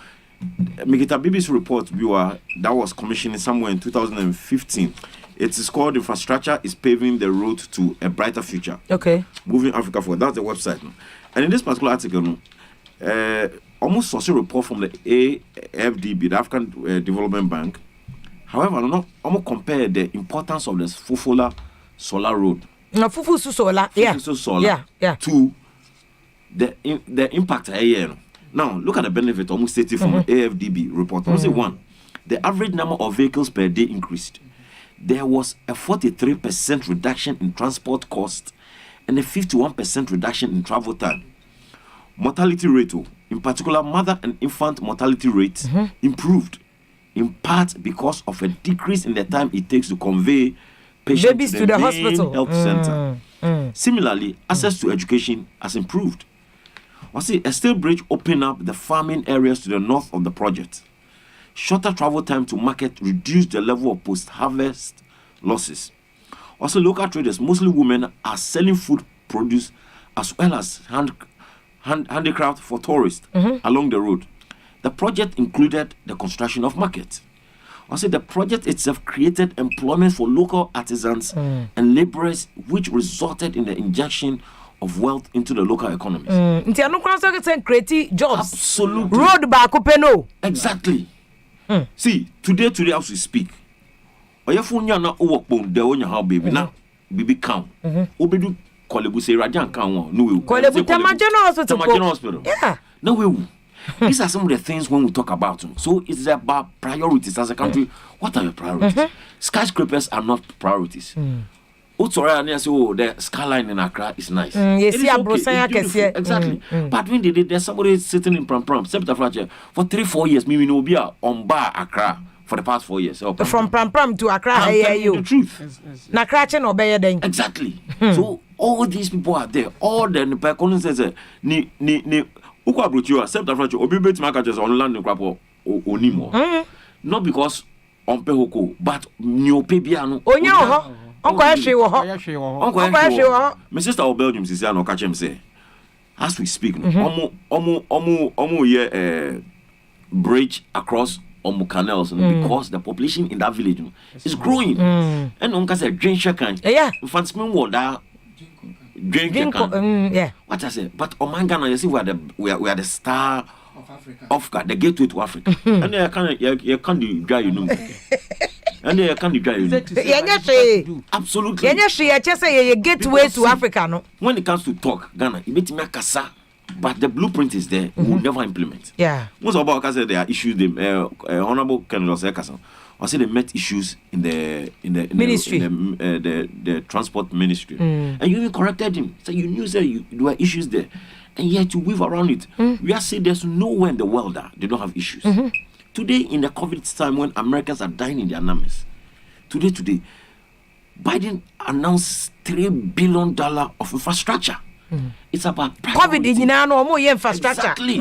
Mikita Bibi's report viewer that was commissioned somewhere in 2015. It is called "Infrastructure is Paving the Road to a Brighter Future." Okay. Moving Africa Forward. That's the website. And in this particular article, almost social report from the AFDB, the African Development Bank. However, I'm going to compare the importance of this Fufula Solar Road. No, Fufusu Solar, to the impact here. Now, look at the benefit almost stated from the AFDB report. Say one, the average number of vehicles per day increased. There was a 43% reduction in transport costs and a 51% reduction in travel time. Mortality rate, in particular mother and infant mortality rates, improved, in part because of a decrease in the time it takes to convey patients to the hospital health center. Similarly, access to education has improved. A steel bridge opened up the farming areas to the north of the project. Shorter travel time to market reduced the level of post-harvest losses. Also, local traders, mostly women, are selling food produce as well as handicraft for tourists along the road. The project included the construction of markets. Also, the project itself created employment for local artisans and laborers, which resulted in the injection of wealth into the local economies. Create jobs. Absolutely. Road back open. Exactly. See, today as we speak, oyafunya na owokpon de onya how baby na bibi count. Obedu kolebu say rajan kan won no we. Kolebu Tamajeno hospital. Yeah. No we. These are some of the things when we talk about them. So it's about priorities as a country. What are your priorities? Skyscrapers are not priorities. The skyline in Accra is nice. Exactly. But when they did, there's somebody sitting in Pram for 3-4 years. Maybe no be on bar Accra for the past 4 years. From Pram to Accra, I hear you. The truth. Exactly. So all these people are there. All the Nepal says ni Ukwa Brutua, Septa Fracho, Obibet Makajas on land in Crapo Onimo. Not because on Pehoko, but New Pebiano. Uncle my sister of Belgium, Sister no catch him say. As we speak, bridge across Omu canals because the population in that village is growing. And Uncle said, drink shakan. Yeah. Fansman water. Drink yeah. What I say, but Omangana, you see, we are the star of Africa, the gateway to Africa. And they can't do dry, you know. And they can't do dry, you know. Absolutely. I just say a gateway to Africa, no. When it comes to talk, Ghana, you make me a kasa, but the blueprint is there. We will never implement. Yeah. Most of our cases, there are issues. The Honorable Colonel Sekasan. I say they met issues in the ministry, the transport ministry, and you even corrected him. So you knew that there were issues there, and yet you weave around it. We are saying there's nowhere in the world that they don't have issues. Today, in the COVID time when Americans are dying in their numbers, today, Biden announced $3 billion of infrastructure. It's about COVID in no infrastructure. Exactly.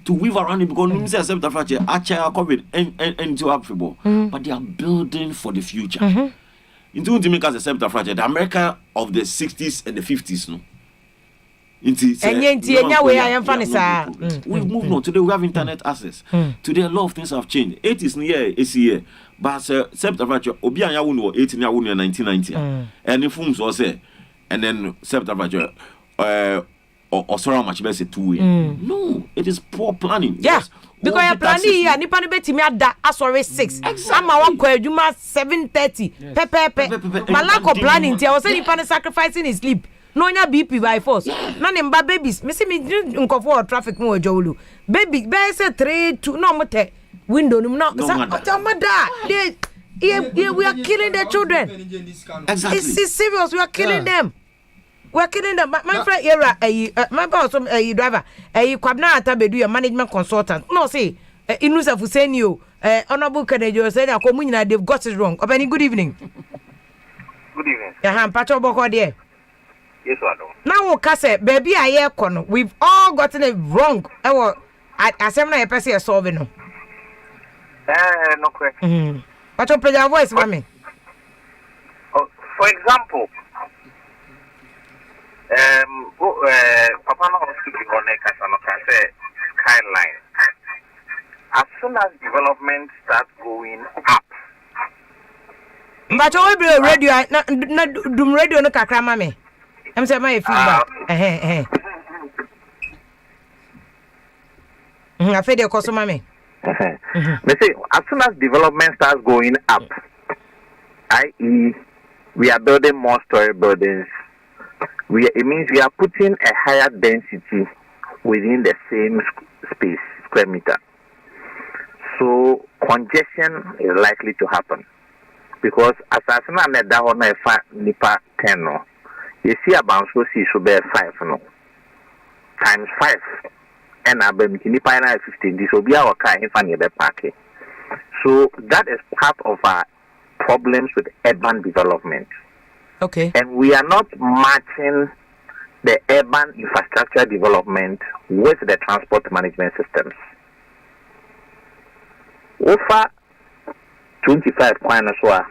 To weave around it because no say accept the actually COVID and into Africa, but they are building for the future. Into to make us accept the America of the 60s and the 50s, no. We've moved on. Today we have internet access. Today a lot of things have changed. 80s is here. But September Obi and Yawun were 18 Yawun in 1990. And the films was there. And then September or sorry much better 2 years. No, it is poor planning. Yeah. Because you're planning here, nipa ni beti me ada asore 6. Sama wako ejuma 7:30. Pepe. My lack of planning. I was saying nipa sacrificing his sleep. No nya BP by force. Na ne mba babies. Me see me nkofo traffic mo ejolu. Baby, be say 3 2 no mote window no. We are killing the children. Exactly. It's serious. We are killing them. We are killing them. My friend here, my boss, driver, Kwabna Atabedu, your management consultant. No, say, Inusa Fusenio, Honorable Kadejo said, they've got it wrong. Open good evening. Good evening. Patrol Boko there. Yes, I know. Now, Kase, baby, I hear we've all gotten it wrong. I said, I person is solving. No question. But you play your voice, mommy. For example, Papa no hospital on a Kasanoka skyline. As soon as development starts going up. But you will radio, not doom radio no kakra mame. I'm saying my feedback. I feel your customer me. They say as soon as development starts going up, i.e., we are building more story buildings. It means we are putting a higher density within the same space, square meter. So congestion is likely to happen because as I said, that nipa 10 no, you see about so see so be 5 no times 5 and abem nipa 15. This will be our car if I need a parking. So that is part of our problems with urban development. Okay. And we are not matching the urban infrastructure development with the transport management systems. Over 25 Kwanaswa,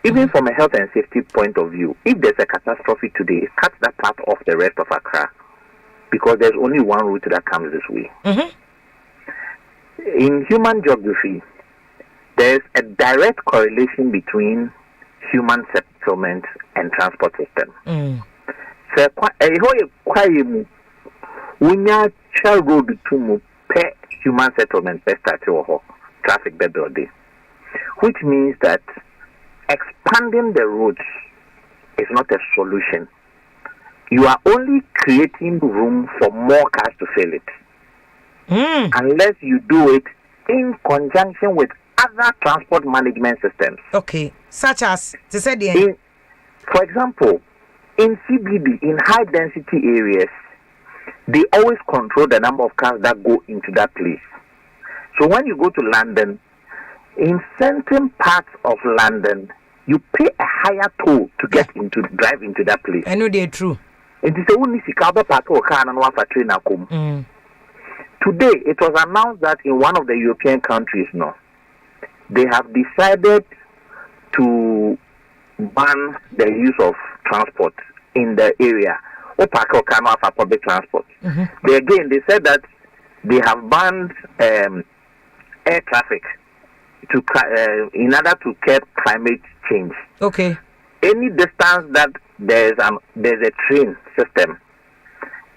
even from a health and safety point of view, if there's a catastrophe today, it cuts that part off the rest of Accra because there's only one route that comes this way. In human geography, there's a direct correlation between human settlement and transport system. So, when you road to move per human settlement per statue traffic bed all day, which means that expanding the roads is not a solution. You are only creating room for more cars to fill it, unless you do it in conjunction with other transport management systems. Okay, such as for example, in CBD, in high density areas, they always control the number of cars that go into that place. So when you go to London, in certain parts of London, you pay a higher toll to get drive into that place. I know they're true. It is only Today, it was announced that in one of the European countries, they have decided to ban the use of transport in the area. For public transport. They said that they have banned air traffic in order to curb climate change. Okay. Any distance that there's a train system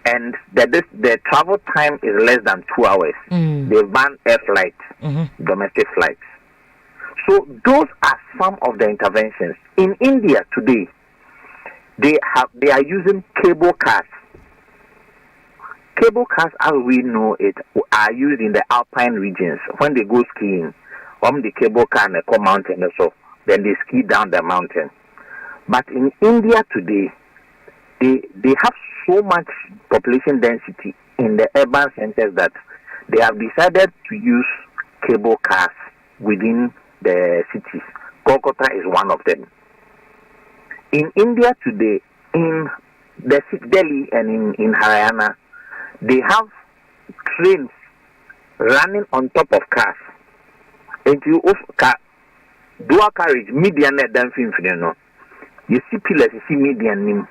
and the travel time is less than 2 hours, they ban air flights, domestic flights. So those are some of the interventions. In India today, they are using cable cars. Cable cars, as we know it, are used in the alpine regions. When they go skiing, on the cable car and they come mountain or so, then they ski down the mountain. But in India today, they have so much population density in the urban centers that they have decided to use cable cars within the cities. Kolkata is one of them. In India today, in Delhi and in Haryana, they have trains running on top of cars. And you dual carriage, median net than film, you see pillars, you see median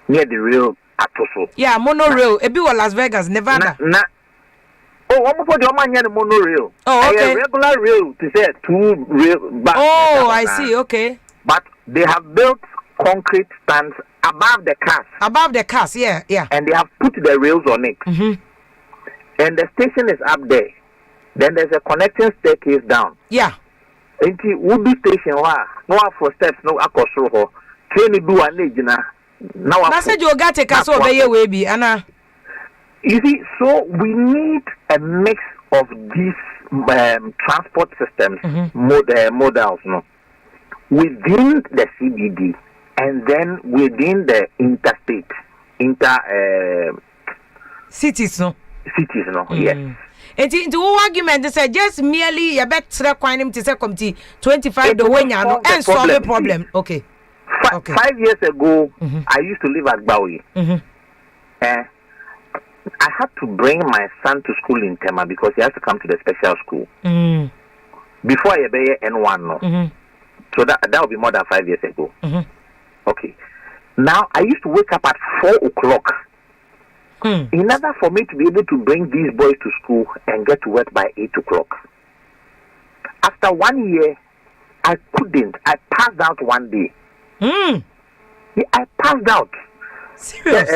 near the rail atoso. Yeah, monorail. Ebi wa Las Vegas, Nevada. Oh, one for the man monorail. Oh, okay. A regular rail to say 2 rail. Oh, I see. Okay. But they have built concrete stands above the cars. Above the cars, yeah. And they have put the rails on it. Mm-hmm. And the station is up there. Then there's a connecting staircase down. Yeah. And the Woody station, no for steps, no akosro. Train do an age now. Now, message you got a castle way be Anna. You see, so we need a mix of these transport systems, models, within the CBD and then within the interstate, cities, yes. Into argument, they say just merely a better quantum to say committee 25 the way and solve the problem. Okay. 5 years ago, I used to live at Bowie. I had to bring my son to school in Tema because he has to come to the special school. Before I be N1, so that would be more than 5 years ago. Okay. Now I used to wake up at 4 o'clock. In order for me to be able to bring these boys to school and get to work by 8 o'clock. After 1 year, I couldn't. I passed out one day. Yeah, I passed out. Serious?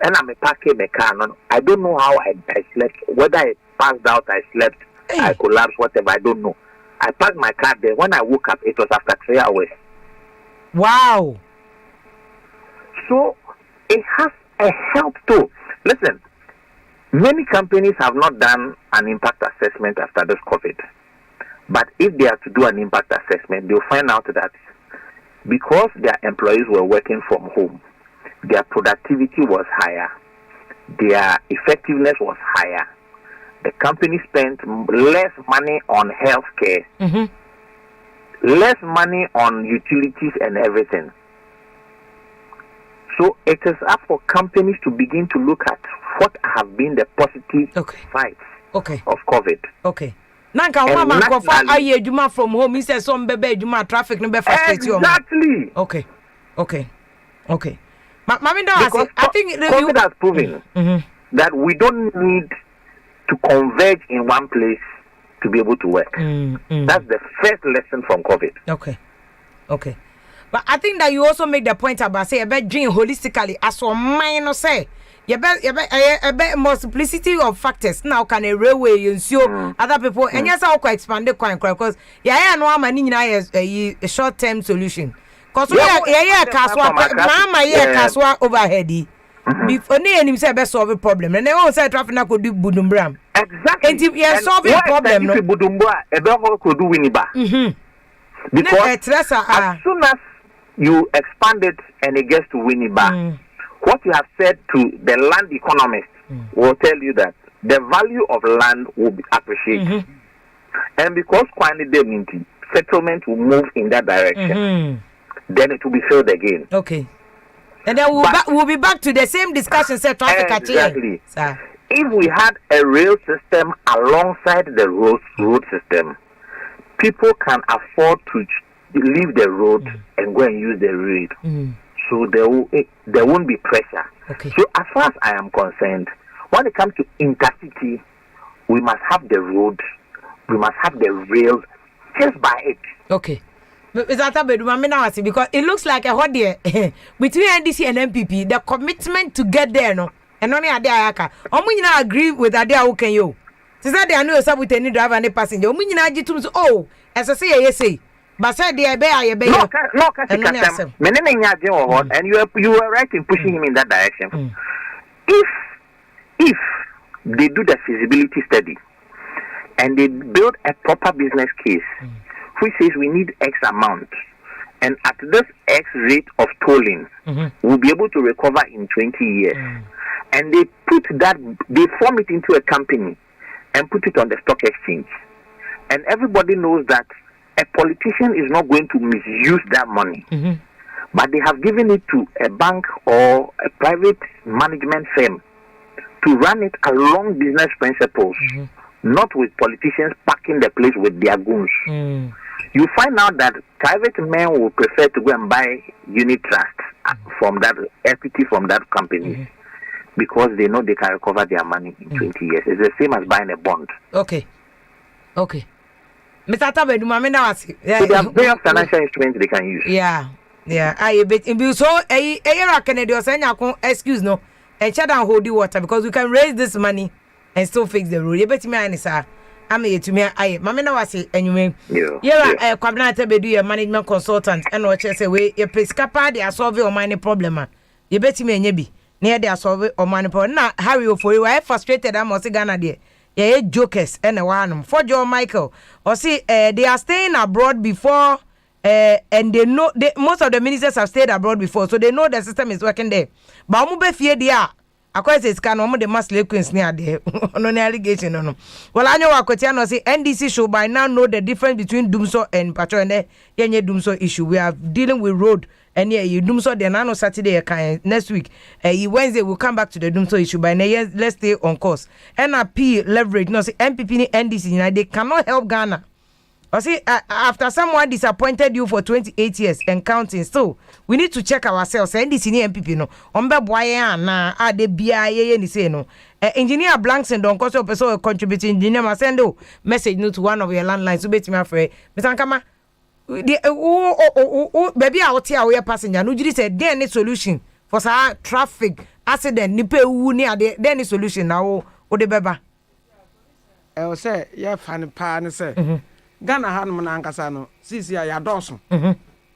And I'm packing the car. I don't know how I slept. Whether I passed out, I slept, I collapsed, whatever, I don't know. I parked my car there. When I woke up, it was after 3 hours. Wow. So it has a help too. Listen, many companies have not done an impact assessment after this COVID. But if they are to do an impact assessment, they'll find out that because their employees were working from home, their productivity was higher, their effectiveness was higher. The company spent less money on healthcare, less money on utilities and everything. So it is up for companies to begin to look at what have been the positive sides of COVID. Okay. Nanka mama go for aye adwuma from home. He says some bebe adwuma traffic no be frustrate you. Exactly. Okay. I think COVID has proven that we don't need to converge in one place to be able to work. That's the first lesson from COVID. Okay. But I think that you also make the point about say about dream holistically as one mind say a multiplicity of factors now can a railway ensure other people and yes I expand the coin because no am a short term solution because we kaswa overhead before any say be solve a problem and they won't say traffic na could do budumbram exactly and solve a problem no budumbra e be could do winiba because as soon as you expand it and it gets to winiba what you have said to the land economist will tell you that the value of land will be appreciated. And because quantity settlement will move in that direction, then it will be filled again. Okay. And then we'll be back to the same discussion, say traffic exactly. If we had a rail system alongside the road system, people can afford to leave the road and go and use the rail. So there won't be pressure. So as far as I am concerned, when it comes to intercity, we must have the road, we must have the rail just by it. Okay. Because it looks like a hot year between NDC and MPP, the commitment to get there, no, and only a day I agree with Adia Oken yo. Since that they are no with any driver and passenger, as I say, but said they be no, and you are right in pushing him in that direction. If they do the feasibility study and they build a proper business case which says we need X amount, and at this X rate of tolling, we'll be able to recover in 20 years. And they form it into a company and put it on the stock exchange. And everybody knows that a politician is not going to misuse that money. but they have given it to a bank or a private management firm to run it along business principles, not with politicians packing the place with their goons. You find out that private men will prefer to go and buy unit trust from that equity from that company because they know they can recover their money in 20 years. It's the same as buying a bond. Okay. Mr. Tabedu, Mami na wasi. So there are various financial instruments they can use. Yeah. I bet so era Kennedy or excuse no. And shut down hold the water because we can raise this money and still fix the road. You bet me any sir. I'm here to me. Mami na wasi anyway. Yeah. Kwabena Tabedu your management consultant and what say we your pescapa they are solving your money problem. You bet me enyebi. Near they are solving your money problem. Now how you for you? I frustrated. I'm also Ghana there. Yeah, jokers and one for John Michael. Or see, they are staying abroad before, and they know most of the ministers have stayed abroad before, so they know the system is working there. But I'm fear they are. I quite say it's kind of the mass queens near there. No allegation, no. Well, I know what Kotiano say. NDC should by now know the difference between Dumso and Patrol and the Dumso issue. We are dealing with road. And yeah, you Dumso the nano Saturday next week. Wednesday we'll come back to the Dumso issue. But let's stay on course. NRP leverage. No, see MPP and NDC. They cannot help Ghana. I see after someone disappointed you for 28 years and counting, still we need to check ourselves. NDC and MPP no. Ombe boya na ade BIA ni say no. Engineer Blankson don't cause your person contributing engineer Masendo message no to one of your landlines. So bet me afraid. Mr. Nkama. Baby out here we passenger no jiri say there any solution for sa traffic accident ni pe wu ni ade there any solution na o de beba o say ya fan pa ne say Ghana hanum na ankasa no sisi ya doso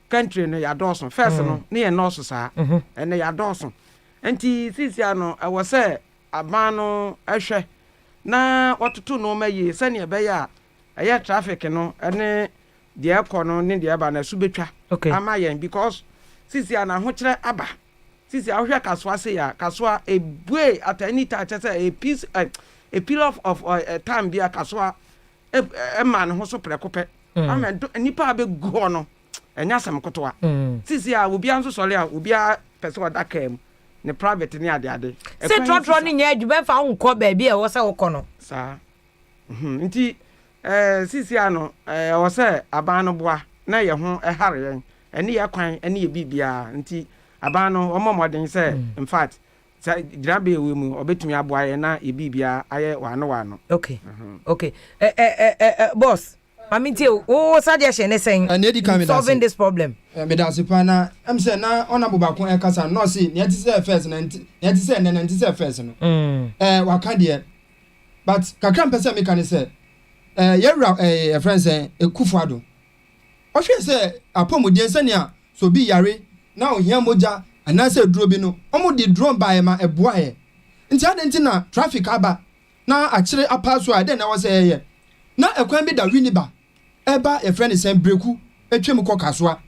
country no ya doso first no ne ye no so sa ene ya doso enti sisi ano I was say abano ehwe na watoto no mayi se ne be ya eye traffic no ene dia kono ne dia ba na su betwa ama yen because sisi ana ho kire aba sisi ahwe kasoa se ya kasoa ebue at any time say a piece a pillar of time bia kasoa e man ho so prekope ama nipa be go no enya sam kotoa sisi a obi anso sole a obi a pese odakam ne private ne ade se trotro ni nya adwuma fa nko ba bia wo se wo kono sa nti sisi ano o se aban no boa na ye ho hare yen ene ye kwan ene ye bibia nti aban no omomoden se in fact say drabe we mu obetumi aboa ye na ye bibia aye wano okay boss Mamiti o suggestion is saying solving this problem me da sipa na am say na honorable bakon e kasa no see ne ti say first na ne ti say first no waka de but kakra mpese me kan say a friend say Ekufuado o hwe say apomodien sania so bi yare na ohia moja anase duro bi no omo di drone by ma eboa he nti adenti na traffic aba na akire apaso a den na wo say ye na ekwan bi da winiba eba a friend say breku etwem ko kasoa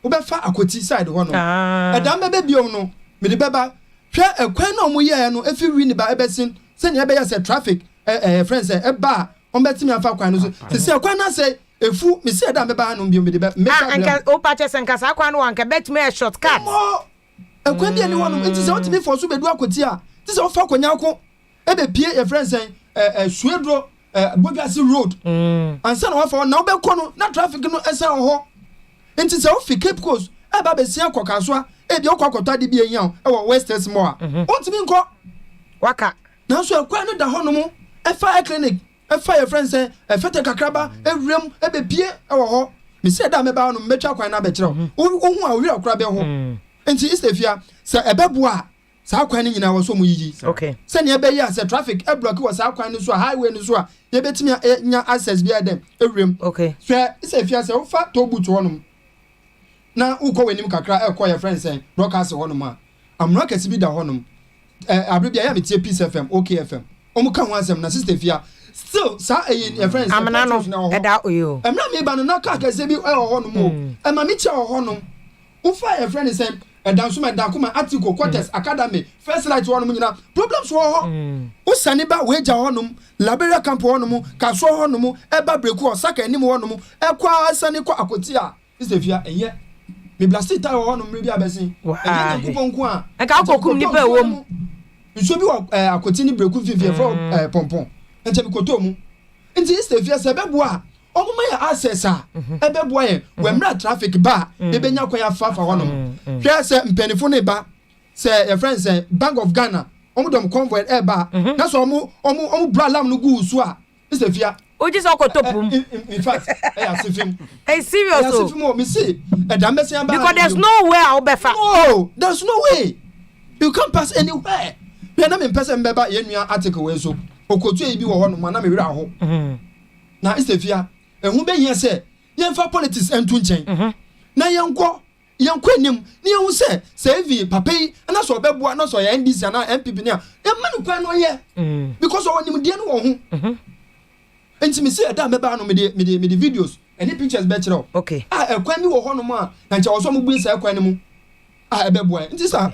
wo be fa akoti side ho no edam be biom no me de beba hwe ekwan na omo ye no efi winiba ebesin sania be ya say traffic friend say eba ombetimi afa kwan no so se kwan na say efu me say da me ba no biom me de be anka o pache senkasa kwan no anka betimi a shortcut ekwan bi ani wono nti se otimi for so bedu akoti a ti se ofa konya ko ebe pie your friend say suedro Bogasi road ansa na wafa na obekọ no na traffic no esa ho nti se ofi Cape Coast eba be sia kokasoa ebi okwakoto de bi eyan e wo Western Mall ontimi nko waka na so ekwa no da ho no mo efa clinic efa your friend say efete kakraba ewrem ebe pie e wo ho me se da me ba no metwa kwan na be kire ohun a wi akura be ho nti istefia se ebeboa sa kwan ni nyina wo so mu yiyi okay se ne ebe ya se traffic e block wo sa kwan ni so highway ni so a ye betimi nya access bi adem ewrem okay so istefia se wo fa to boot wonum na uko wenim kakra e call your friend say broadcast wonum a amra kesi bi da honum abribia ya metie Peace FM okay FM omuka ho asem na istefia still sa your friends amana no e da oyo amra me ba no na ka kesi bi e honum o e ma me che honum ufa your friend say dansuma dakuma article quarters academy first light wonum nyina problems wo ho usani ba weja honum Liberia camp honum kaso honum eba breku osaka enim honum ekwa asani kwa akoti a istefia enye me blasti ta ho no me bi abesi enye kupon ku a enka akokum ni pa wo mu nso bi akoti ni breku fifie for pompon ente bi koto mu nti istefia se bebo a omuma ya access a ebebo ye wemra traffic ba ebenya kwa ya fafa ho no hwe se mpanifo ne ba se your friend say Bank of Ghana omudom convoy eba na so omu bra lam no gu usu a istefia oji so kotopum in fact asifim serious o asifim me see edambesia ba because there's nowhere I obefa no there's no way you can't pass anywhere be na me person beba ye nua article we so okotu e bi wo ho no na me wira ho na istefia ehun be hia se yemfa politics entu nchen na yenko enim ni ehun se save papa yi na so obeboa na so ya NDC na MPP ni a emanu kwa no ye because o nim die no wo ho enti me see da meba no me de videos any pictures be kire okay ekwan mi wo ho no ma na nche wo so mo bu isa ekwan mu ebeboa enti sa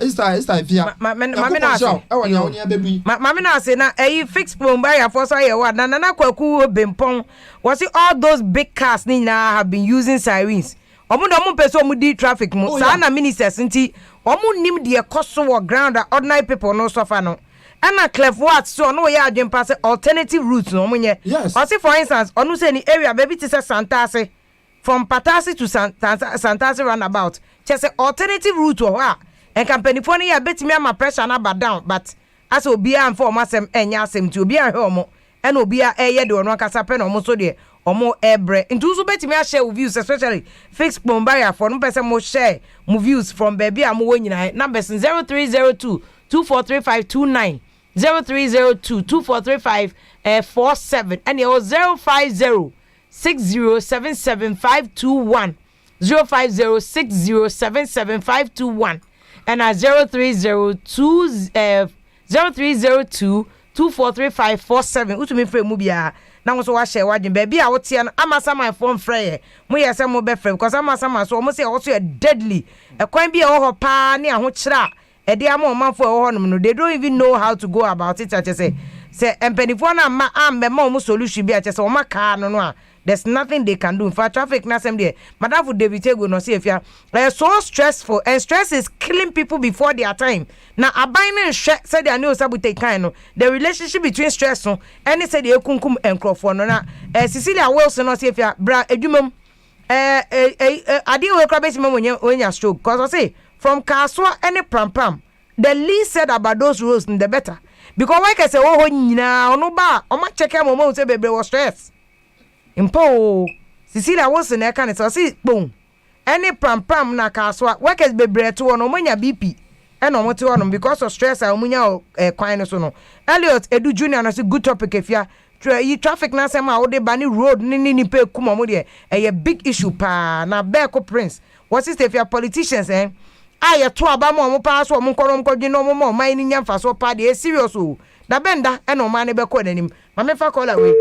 fia mame na ase ewanya woni abebu mame na ase na fix bomb ya for so ye wa na kwaku bempon was it all those big cars ni na have been using sirens omo pese omo di traffic mu sa na ministers nti omo nim de ekoso wo ground ordinary people no suffer no ana clef what so no ya adwen pass alternative routes no omo nye or say for instance onu say ni area baby ti say Santase from Patasi to Santase roundabout just say alternative route or ha and company for ya betimi ama pressure na ba down but as obi am for masem enya asem ti obi a he omo and obi a eye de ono akasa pe no omo so de omo ebre ntu so betimi a share views especially fixed bombardier for no person mo share mo views from baby am wo nyina numbers 0302 243529 0302 243547 and 050 6077521 05060775521 and 0302 243547 utumi frame mu bia na wo so wa share wadin ba bia wo tie no amasa my phone frame mo yese mo be frame because amasa so mo say wo so deadly ekwan bia wo ho pa ne aho kira e de ama omanfo e wo ho no they don't even know how to go about it I say empenifo na ma ambe ma mo solution bia say o maka no a there's nothing they can do. In fact, traffic na sem there. Madam for David Tego no see if you are so stressful and stress is killing people before their time. Now abaining said they know sabotage kind no. The relationship between stress no and say the kunkum and crofo no na Cecilia Wilson no see if you bra edwumam ade we krabesi mem when you stroke cause I say from Kaswa any pram the least said about those rules the better because like I say oh nyina ono ba o ma check am mo say bebre was stress impo Cecilia Wilson e kan say boom any pram na Kaswa workers bebre to no manya BP e no mo te ono because of stress a munya kwan no so no Elliot Edu Junior no say good topic efia traffic na say ma wo de bani road ni pe kuma mo de e big issue pa na Beko Prince what is if your politicians aye to aba mo pa so mo nkorom kodwi no mo man ni nyamfa so pa de serious o da benda e no man ne be ko nanim ma me fa call away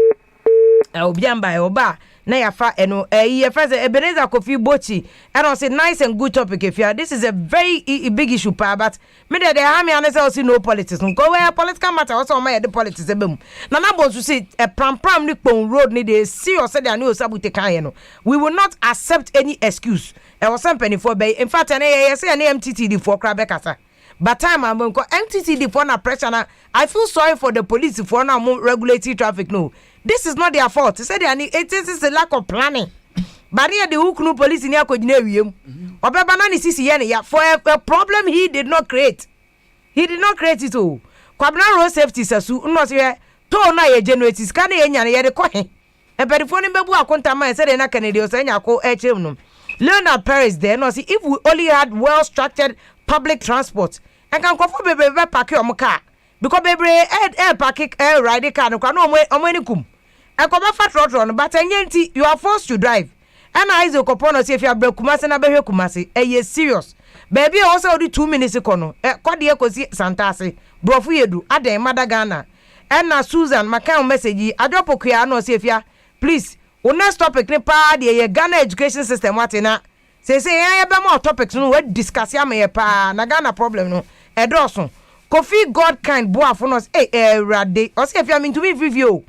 obi amba e oba na ya fa eno ye fa say Ebenezer Kofi Bochi and I say nice and good topic if you this is a very big issue pa but me dey ha me an say also no politics go where political matter also my the politics ebem na na bo to say pram ni pon road ni dey serious say they no sabute kan no we will not accept any excuse e was something for bay in fact na say na MTTD for kra be kasa but time am go MTTD for na pressure na I feel sorry for the police for na regulatory traffic no this is not their fault they say it is a lack of planning but here the hukunu police ni akogina wiem obeba na ni sisi ye ya for a problem he did not create it all kwabna road safety sasu no say to na ye generate scan ye nya ye de ko he e perifo ni bebu akonta man say na Kennedy o say nya ko e chem no Leonard Paris there no see if we only had well structured public transport and can confirm bebe park your car because bebe park ride car no kwa no omanikum e ko be fat road but enye you are forced to drive and I is okopono say if you are Kumasi na behwe Kumasi ye serious baby also do 2 minutes ko no ko de ekosi Santase brofu yedu adan Madagana and na Susan makan message POKUAA no say if you please we next topic ni pa de Ghana education system watina say ya be more topics no we discuss ya me pa na Ghana problem no edoso Kofi God kind boafo no rade o say if you mean to be review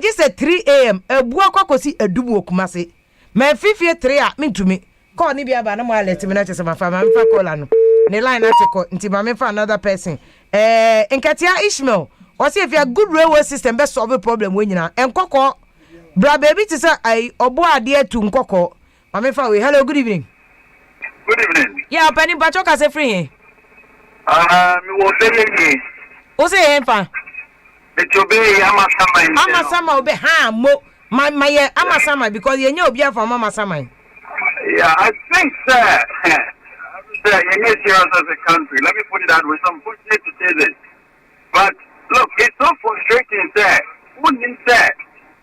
just at 3 a.m. Ebu akwakosi edubu Kumasi me fifie 3 a mean to me call ni bia ba na mo alert me na chese ma fa ma fa call ano ne line na te call nti ma me fa another person Nkatia Ishmael o say if you good railway system be solve problem we nyina enkoko bra baby ti say ai obo ade tu nkoko ma me fa we hello good evening. Good evening. Yeah, Penny Pacho ka say free here. Me wo say ye. O say here fa. Me to be ama sama. Ama sama obe ha mo my ama sama because you nya obi from ama sama. Yeah, I think sir, you're serious as a country. Let me put it that way. Some folks need to say this. But look, it's so frustrating sir. Who didn't say?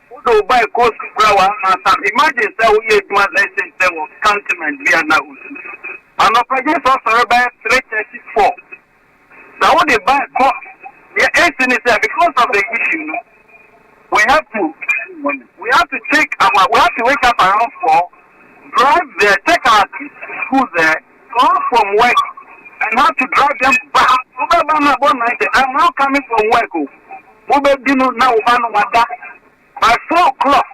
Who buy cost flour and imagine say we get my lesson say was continent via now. And the project also by 334. Now what they buy cost the essence is that because of the issue, we have to take we have to wake up around 4, drive there, take our kids to school there, come from work, and have to drive them back. I'm now coming from work. Now by 4 o'clock,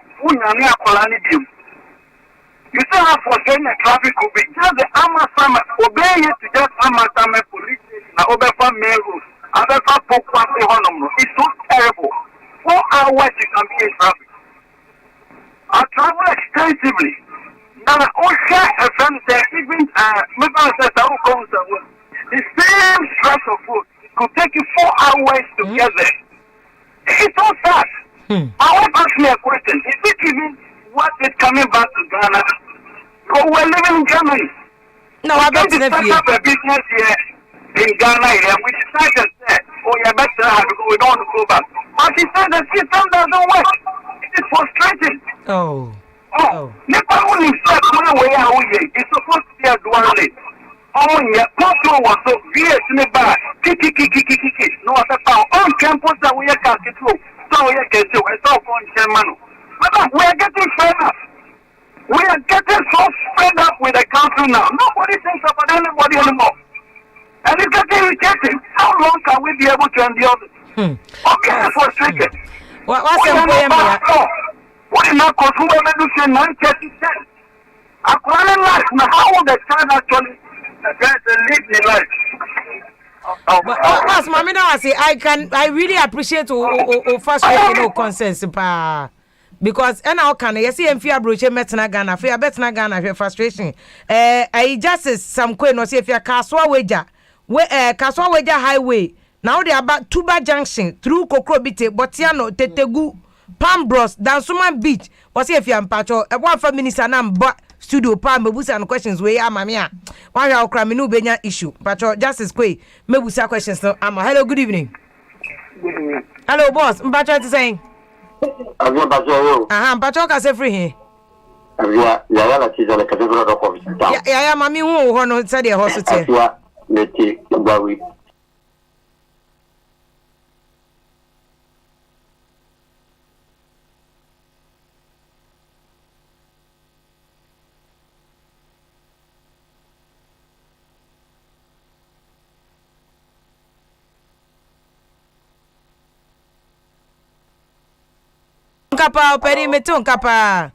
you still have frustrating the traffic will be just the Amasama, obey it to just Amasama police station, obey for main road, other for POKUAA. It's so terrible. 4 hours you can be in traffic. I travel extensively. Now, I share a friend there, even the same stretch of road could take you 4 hours to get there. It's so sad. I want to ask me a question. Is it even worth it coming back to Ghana? Because we're living in Germany. No, I don't set up a business here in Ghana here. We decide to say, oh, you're better because we don't want to go back. But she said the system doesn't work. It is frustrating. Oh. Never only said it's supposed to be a duality. Oh, yeah, Porto was so VS in the back. Kiki. No, on campus that we are getting through. So we are getting but we are getting fed up. We are getting so fed up with the country now. Nobody thinks about anybody anymore. And it's getting irritating. How long can we be able to endure this? Okay, frustrated. What's the what is not consumer medicine 930 cents? Acquiring life. Now, how will the child actually live the life? As Mami now I say I really appreciate frustrating concerns because now can you see fear broche metna Ghana fear betna Ghana frustration I just some queen no say if you Kaswa Weja highway now they about Tuba Junction through Kokrobite Botiano Tetegu Pambros Dansuma Beach was if you am patcho one for minister na studio pa mebusa and questions we amamia one ya okra me no benya issue patcho justice kwe mebusa questions no ama hello good evening. Hello boss mpacho ti saying mpacho ka say free here ya la tizo le kadebro do ko visita ya mami hu ho no say the hospital AFIA meti gbawi Kapa perimeter kapa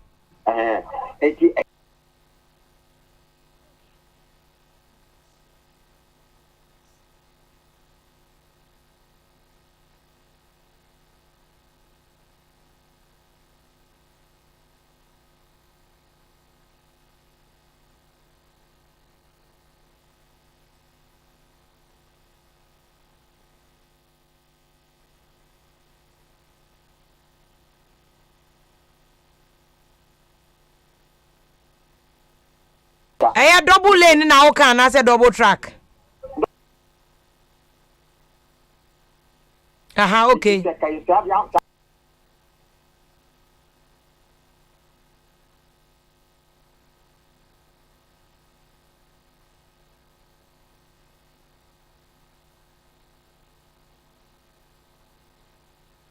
double lane na o kan na say double track. Okay.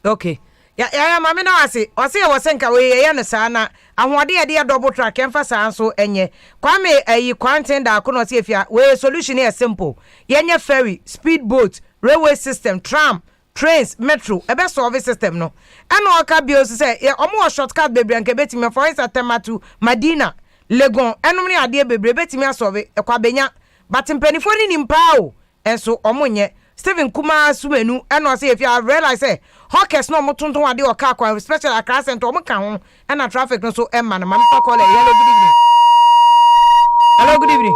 Okay. Ya mama na wase o say was nka we ye ne saa na ahode ye double track emfa saa so enye kwame ayi quarantine da ko no say fia we solution is simple yenye ferry speedboat railway system tram trains metro ebe solve system no ana o ka bio say omo shortcut bebre nka betime for instance tematu Madina legon enom ne ade bebre betimi asobe ekwa benya but mpanifo ni nimpa o enso omonye Steven Kuma Sumenu eno say if you have realized say hawkers no motonton ade o ka kwa special Accra center o ka ho na traffic no so emma na mampa call hello good evening. Hello good evening.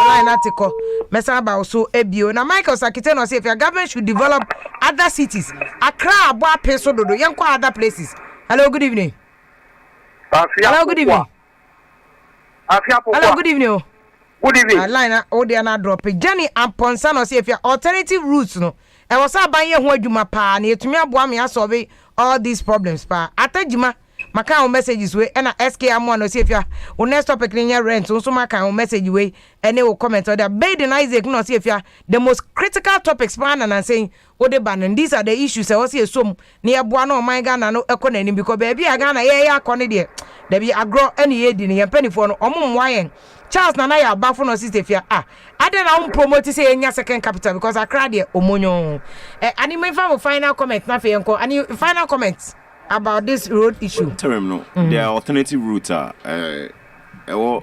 Line article mesa ba so ebio na Michael Sakite no say if your government should develop other cities Accra abo apeso dodo yenko other places. Hello good evening. Hello good evening. Hello good evening. Good evening. Line o na drop Jenny Amponsa no say if your alternative routes no e was aban ye ho adwuma pa na etumi aboa me asolve all these problems pa atajima maka o messages we na SK amo no say if your next topic ni rent so maka o message we ene o comment or the Baden Isaac no say if your the most critical topics pa na saying o de ban these are the issues e was say som na ye boa no man Ghana no economy because baby Ghana ye akone de there be agro ene ye di ne penifo no omumwayen Charles Nana ya bafo no sister fia ade na promote say enya second capital because Accra de omonyo ani me final comment na fe enko ani final comment about this road issue term no there are alternative routes ewo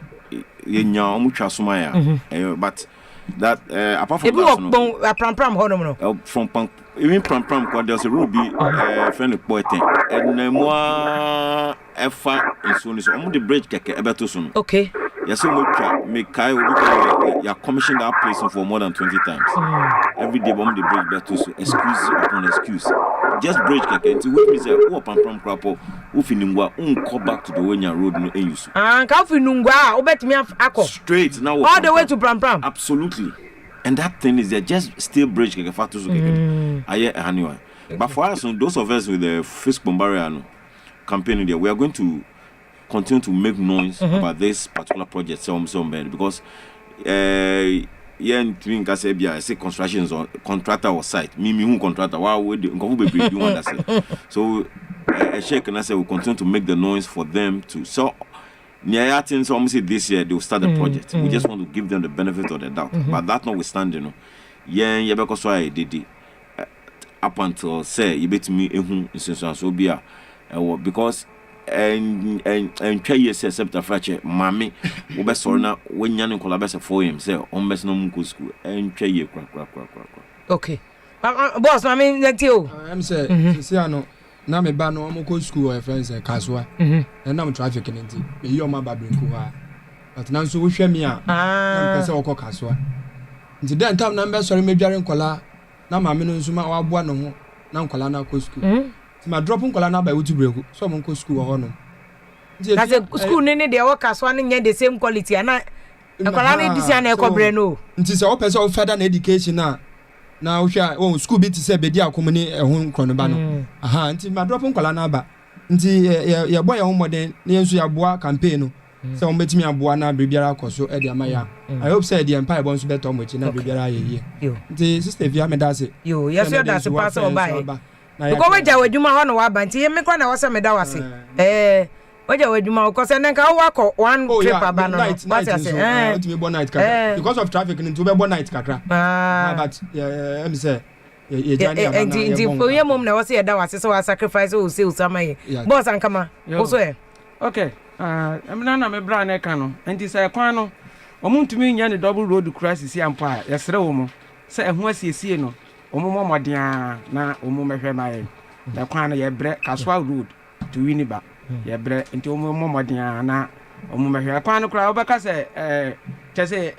yenya omutwa soma ya but that apart from that no pram hono no from even pram because there's a road be friend poeten and moi efa inso so the bridge keke ebeto so okay. Yes, so much. Make Kai you commissioned that place for more than 20 times. Every day, bomb the break better so excuse upon excuse. Just break again. To wait me say, oh, pam crapo, ufinungwa, go back to the Wenya road no use. Kaufinungwa, obet me ako. Straight now. All the way to pram. Absolutely. And that thing is there, just still break again. Factors again. Anyway. But for us, those of us with the Fisk Bombaria campaign there, we are going to continue to make noise about this particular project because I say construction is on contractor or site. Me who contractor why we do understand. So a check and I say we continue to make the noise for them to so near things almost this year they will start the project. We just want to give them the benefit of the doubt. But that notwithstanding, because why I did up until say you bet me so be because and try yes except a fracture mammy we best or na when yan collaborate for him say on best no munku school and try ye crack okay boss I mean that you I'm say see ano na me ba no mo school or friends kaswa and na traffic nti me yo ma ba brenku ha but na so wo hwe me a na pese wo kaswa nti den tam na be sorry me dware nkola na ma me no nsuma wa boa no ho na nkola na ko school ma drop nkola na ba wutu breku so mo nko school ho no that's a school nene dey work as one nye the same quality na nkola na disi na ekobre no nti se o pese o further education na wo hwa o school bi ti se be di akomni ehun krono ba no nti ma drop nkola na ba nti ye boy ye ho modern na yensu ya boa campaign no se o betimi aboa na brebiara akoso e de amaya I hope say the empire bon so better mo chi na brebiara ye nti sister via me da se yo yes you da se pass o ba because waja wadwuma ho no waba nti me kwa na wose me da wase waja wadwuma because enen ka wako one trip aba no what you say to be born night kakra because of traffic into be born night kakra but em say ye jani aba na nti for ye mom na wose ye da wase so sacrifice o say usamaye boss ankama also okay amina na me bra na ka no nti say kwan no omuntumi nya ne double road crisis ampo a yesere wo mo say eho asiesie no omumo modia na omumehwe maye da kwan na ye bre kaswa road to Winiba ye bre nti omumo modia na omumehwe kwan no kra obeka se chese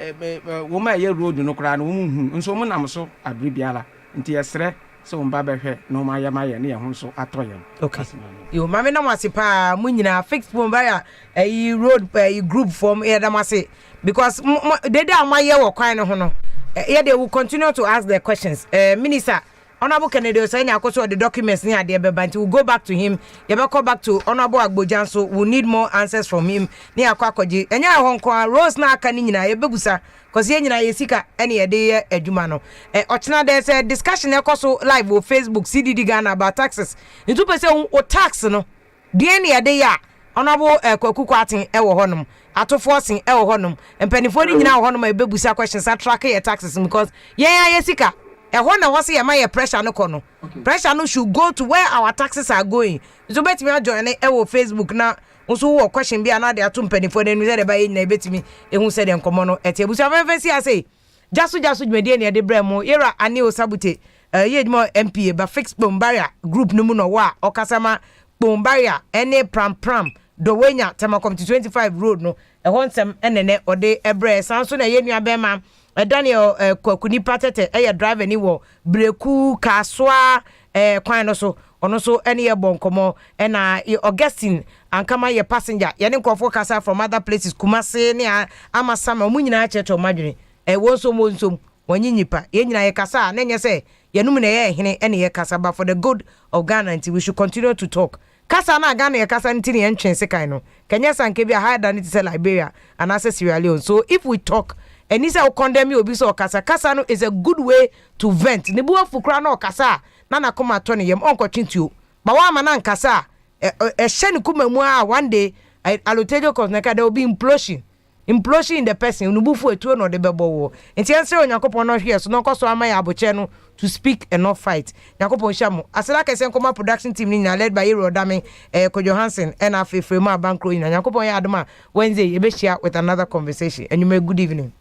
wo ma ye road no kra no omuhu nso mo nam so adre biala nti yesere so mba behwe no ma ye maye ne ye ho so atoye okay yo mame na masipa munyina fixed bomba ya road group form e da mase because they dey amaye wo kwan no ho no they will continue to ask their questions. Minister, Honorable Kennedy saying akoso the documents near the Bebanti will go back to him. You better go back to Honorable Agbojanso. We need more answers from him. Near Kwakoji. Enya Hongkong Rose na kanina yebegusa cause yenya yesika any day edumano. Ochina there's a discussion akoso live on Facebook CDD Ghana about taxes. Ntu pese o tax no. The any day ya Honorable Kwakukwatin ewo honum. Ato forcing ewo honum empanifo ni nyina wo honum ebebusa questions track your taxes because yesika ehon na wose ye my pressure no kono pressure no should go to where our taxes are going so bet me join ewo Facebook na nso wo question bi ana de ato mpanifo de no se de ba yi na betimi ehu se de nkomo no ete abusu afenfen si ase jaso dwumedie ne de bremo era ani osabute yedmo MPA ba fix bombaria group no mu no wa okasama bombaria ene pram do wenya temakom 25 road no ehonsem enene ode ebre sanso na yenua bema Daniel kwakuni patete driver ni wo breku kaswa kwan no so ono so ene ye bonkomo na Augustine ankama ye passenger ye ne nkofo kasa from other places Kumase ne amasama mu nyina checho madwene wonsom wanyinyipa ye nyina ye kasa na nye se ye num na ye hene ene ye kasa but for the good of Ghana until we should continue to talk kasa na Ghana ye kasa ntini ye ntwense kan no kenya sanke bia higher than it is Liberia and as Sierra Leone. So if we talk and this will condemn you obi so kasa no is a good way to vent ne buwa fukra no kasa na na koma toni yem onko twintuo ba wa ma na nkasa hye kuma mu a one day allotejo cause there will be implosion in the person nubufu etuo no de bebo wo enti ense onyankopon no hwe so no koso ama ya aboche no to speak and not fight yakopon shamo asela kese nkoma production team ni na led by Hero Dami Kojo Hansen and afefrema bankro ina yakopon ya adoma Wednesday ye be share with another conversation and you may good evening.